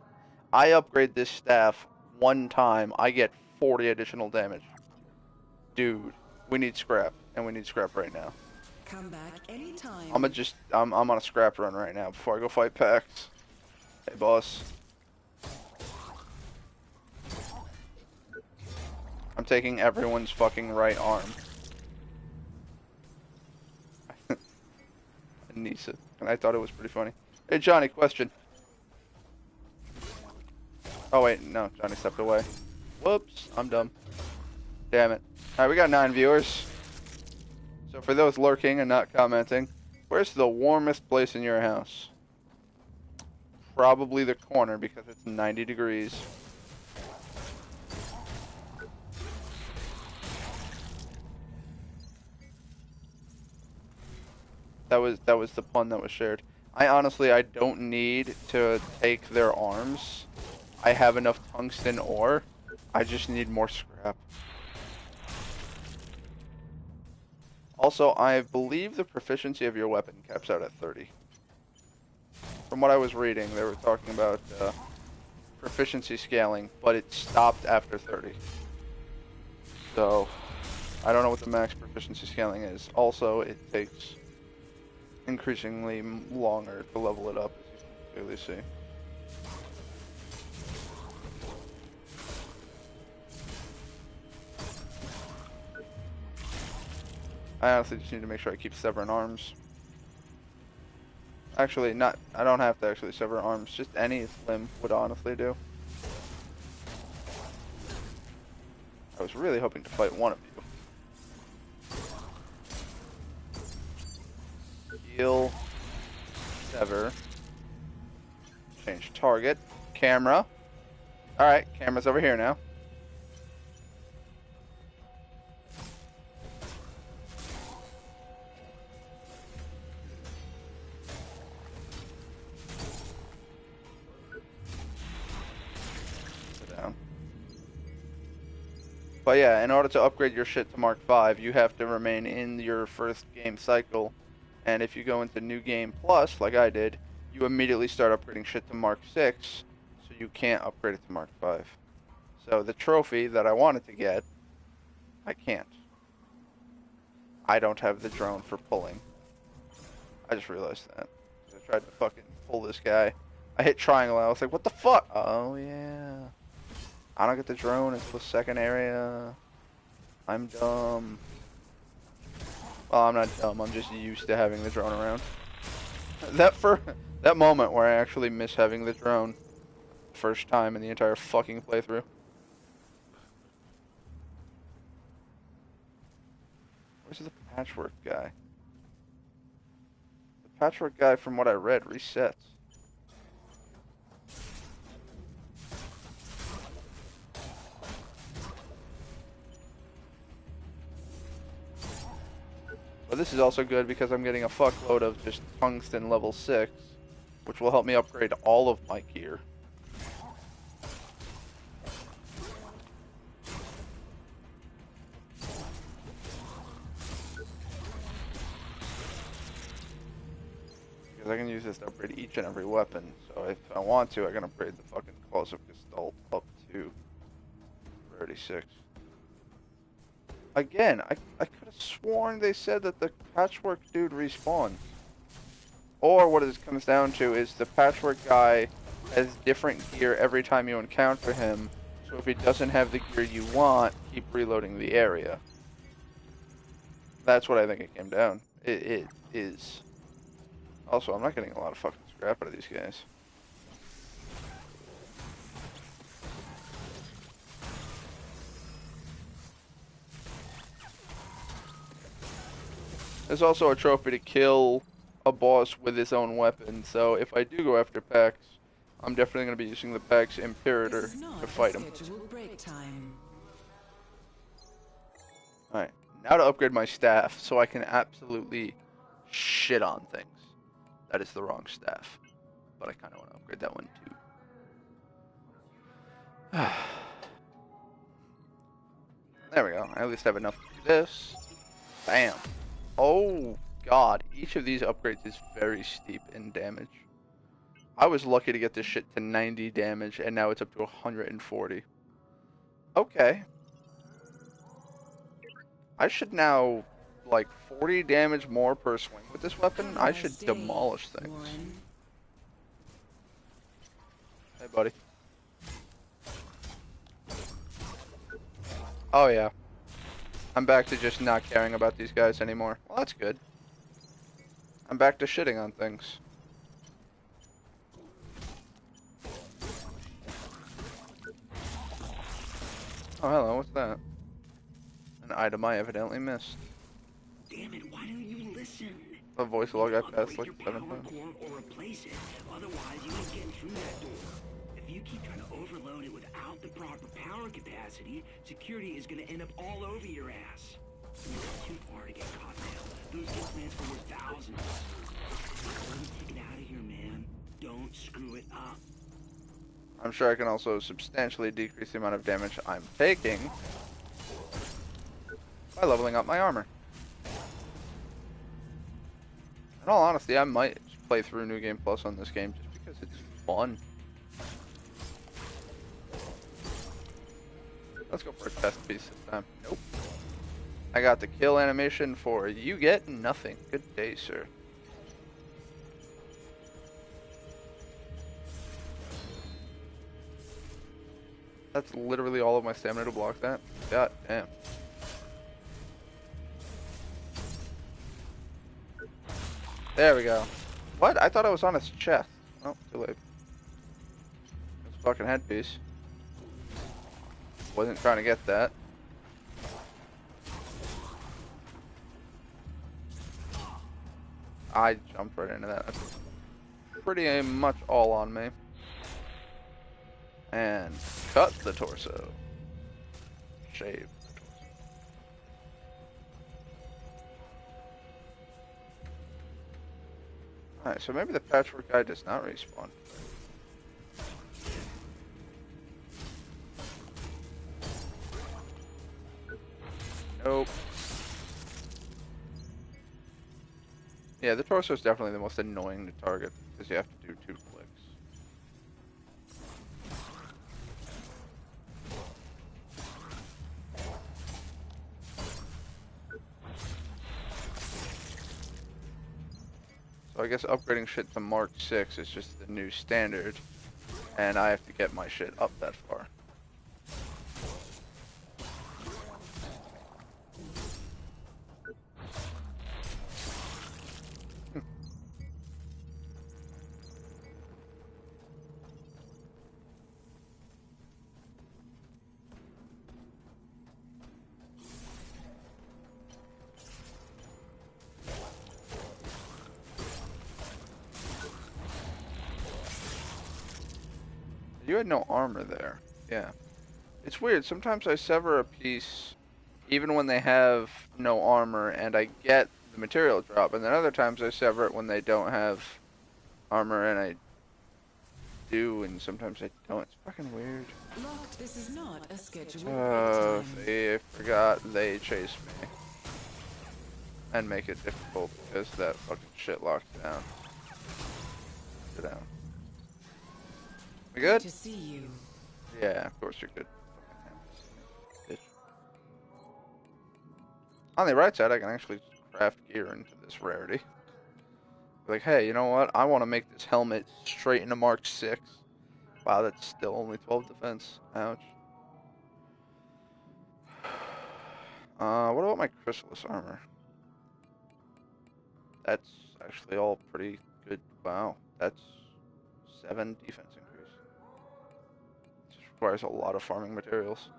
I upgrade this staff one time, I get 40 additional damage. Dude, we need scrap, and we need scrap right now. Come back anytime. I'm on a scrap run right now before I go fight Pax. Hey, boss. I'm taking everyone's fucking right arm. Nisa, and I thought it was pretty funny. Hey, Johnny, question. Oh, wait, no, Johnny stepped away. Whoops, I'm dumb. Damn it. Alright, we got 9 viewers. So for those lurking and not commenting, where's the warmest place in your house? Probably the corner because it's 90 degrees. That was the pun that was shared. I don't need to take their arms. I have enough tungsten ore. I just need more scrap. Also, I believe the proficiency of your weapon caps out at 30. From what I was reading, they were talking about proficiency scaling, but it stopped after 30. So, I don't know what the max proficiency scaling is. Also, it takes increasingly longer to level it up, as you can clearly see. I honestly just need to make sure I keep severing arms. Actually, I don't have to actually sever arms, just any limb would honestly do. I was really hoping to fight one of you. Heal. Sever. Change target. Camera. Alright, camera's over here now. But yeah, in order to upgrade your shit to Mark 5, you have to remain in your first game cycle. And if you go into New Game Plus, like I did, you immediately start upgrading shit to Mark 6, so you can't upgrade it to Mark 5. So the trophy that I wanted to get, I can't. I don't have the drone for pulling. I just realized that. I tried to fucking pull this guy. I hit triangle and I was like, what the fuck? Oh yeah. I don't get the drone until the second area. I'm dumb. Well, I'm not dumb. I'm just used to having the drone around. That moment where I actually miss having the drone, first time in the entire fucking playthrough. Where's the patchwork guy? The patchwork guy, from what I read, resets. But this is also good because I'm getting a fuckload of just tungsten level 6, which will help me upgrade all of my gear. because I can use this to upgrade each and every weapon. So if I want to, I can upgrade the fucking Claws of Gestalt up to 36. Again, I could have sworn they said that the Patchwork dude respawns. Or what it comes down to is the Patchwork guy has different gear every time you encounter him. So if he doesn't have the gear you want, keep reloading the area. That's what I think it came down. It is. Also, I'm not getting a lot of fucking scrap out of these guys. There's also a trophy to kill a boss with his own weapon, so if I do go after Pax, I'm definitely going to be using the Pax Imperator to fight him. Alright, now to upgrade my staff so I can absolutely shit on things. That is the wrong staff, but I kind of want to upgrade that one too. There we go, I at least have enough to do this. Bam. Oh god, each of these upgrades is very steep in damage. I was lucky to get this shit to 90 damage, and now it's up to 140. Okay. I should now, like, 40 damage more per swing with this weapon. I should demolish things. Hey, buddy. Oh, yeah. I'm back to just not caring about these guys anymore. Well, that's good. I'm back to shitting on things. Oh, hello, what's that? An item I evidently missed. Damn it, why don't you listen? A voice log I passed like 7 times. Or replace it. Otherwise, you ain't getting through that door. If you keep trying to overload it without the proper power capacity, security is gonna end up all over your ass. You're too far to get caught now. Those dismants are worth thousands. Don't take it out of here, man. Don't screw it up. I'm sure I can also substantially decrease the amount of damage I'm taking by leveling up my armor. In all honesty, I might play through New Game Plus on this game just because it's fun. Let's go for a test piece this time. Nope. I got the kill animation for you get nothing. Good day, sir. That's literally all of my stamina to block that. God damn. There we go. What? I thought I was on his chest. Oh, too late. It's fucking headpiece. Wasn't trying to get that. I jumped right into that. That's pretty much all on me. And cut the torso. Shave the torso. Alright, so maybe the Patchwork guy does not respawn. Nope. Yeah, the torso is definitely the most annoying to target because you have to do 2 clicks. So I guess upgrading shit to Mark 6 is just the new standard, and I have to get my shit up that far. You had no armor there. Yeah. It's weird. Sometimes I sever a piece even when they have no armor and I get the material drop. And then other times I sever it when they don't have armor and I do, and sometimes I don't. It's fucking weird. Locked, this is not a scheduled I forgot they chase me. And make it difficult because that fucking shit locked down. Sit down. We good? To see you. Yeah, of course you're good. Bitch. On the right side, I can actually craft gear into this rarity. Like, hey, you know what? I want to make this helmet straight into Mark 6. Wow, that's still only 12 defense. Ouch. What about my chrysalis armor? That's actually all pretty good. Wow, that's 7 defense increase. This requires a lot of farming materials.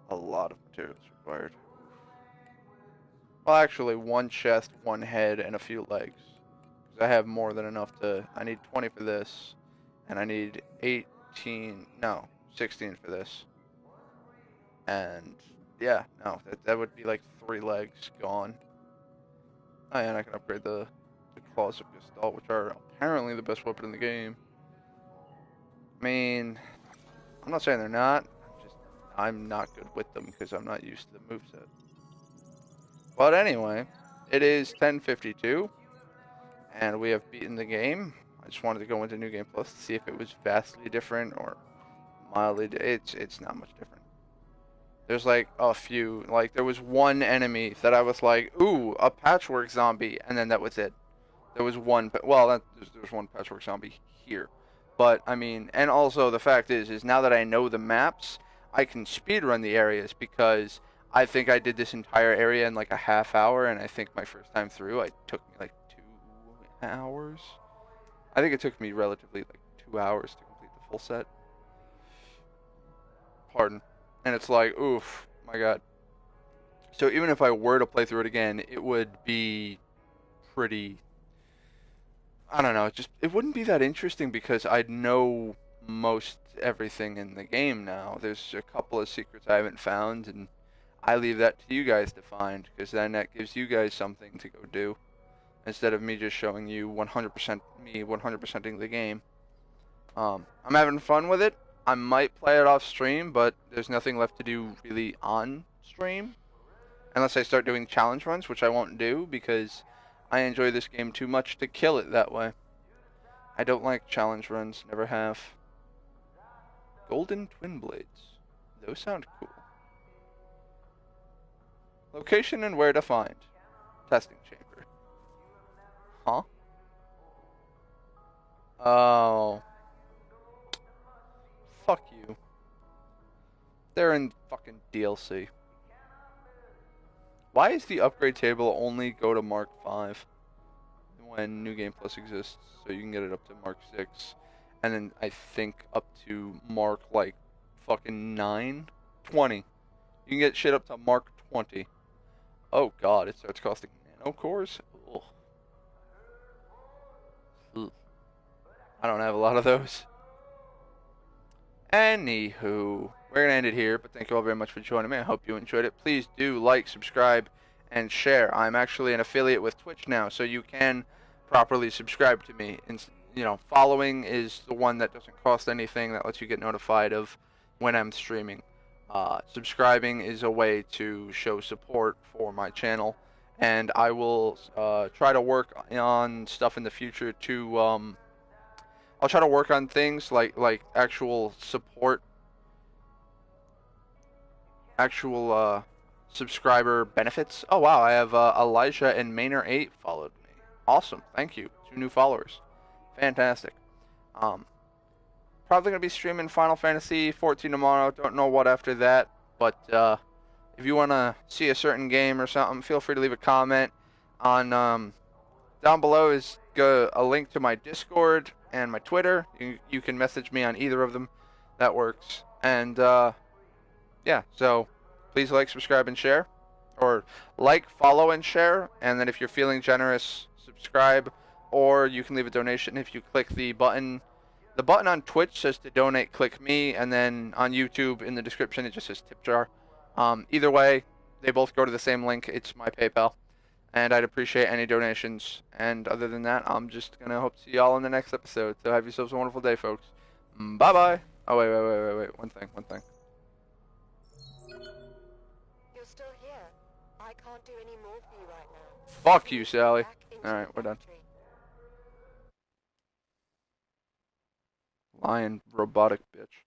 A lot of materials required. Well, actually, 1 chest, 1 head, and a few legs. Because I have more than enough to... I need 20 for this. And I need 16 for this. And, yeah, no, that would be like 3 legs gone. Oh, yeah, and I can upgrade the Claws of Gestalt, which are apparently the best weapon in the game. I mean, I'm not saying they're not. I'm not good with them because I'm not used to the moveset. But anyway, it is 10:52, and we have beaten the game. I just wanted to go into New Game Plus to see if it was vastly different or mildly. It's not much different. There's like a few, like there was one enemy that I was like, ooh, a patchwork zombie, and then that was it. There was one, well, there was one patchwork zombie here. But, I mean, and also the fact is now that I know the maps, I can speedrun the areas because I think I did this entire area in like a half hour, and I think my first time through, it took me like 2 hours. I think it took me relatively like 2 hours to complete the full set. Pardon. And it's like, oof, my god. So even if I were to play through it again, it would be pretty... I don't know, it wouldn't be that interesting because I'd know most everything in the game now. There's a couple of secrets I haven't found, and I leave that to you guys to find, because then that gives you guys something to go do, instead of me just showing you 100%ing the game. I'm having fun with it. I might play it off stream, but there's nothing left to do really on stream, unless I start doing challenge runs, which I won't do, because I enjoy this game too much to kill it that way. I don't like challenge runs, never have. Golden Twin Blades. Those sound cool. Location and where to find. Testing chamber. Huh? Oh. Fuck you. They're in fucking DLC. Why is the upgrade table only go to Mark 5 when New Game Plus exists? So you can get it up to Mark 6. And then I think up to Mark like fucking 9? 20. You can get shit up to Mark 20. Oh god, it starts costing nano cores? Ugh. Ugh. I don't have a lot of those. Anywho, we're going to end it here, but thank you all very much for joining me. I hope you enjoyed it. Please do like, subscribe, and share. I'm actually an affiliate with Twitch now, so you can properly subscribe to me. And, you know, following is the one that doesn't cost anything, that lets you get notified of when I'm streaming. Subscribing is a way to show support for my channel, and I will try to work on stuff in the future to... I'll try to work on things like actual support, actual subscriber benefits. Oh wow, I have Elijah and Maynor8 followed me. Awesome, thank you. 2 new followers. Fantastic. Probably gonna be streaming Final Fantasy 14 tomorrow. Don't know what after that, but if you wanna see a certain game or something, feel free to leave a comment. On down below is a link to my Discord and my Twitter. You can message me on either of them. That works. And yeah, so please like, subscribe, and share. Or like, follow, and share. And then if you're feeling generous, subscribe. Or you can leave a donation if you click the button. The button on Twitch says to donate, click me. And then on YouTube, in the description, it just says tip jar. Either way, they both go to the same link. It's my PayPal. And I'd appreciate any donations. And other than that, I'm just going to hope to see y'all in the next episode. So have yourselves a wonderful day, folks. Bye-bye. Oh, wait. One thing. You're still here. I can't do any more for you right now. Fuck you, Sally. Alright, we're done. Lying robotic bitch.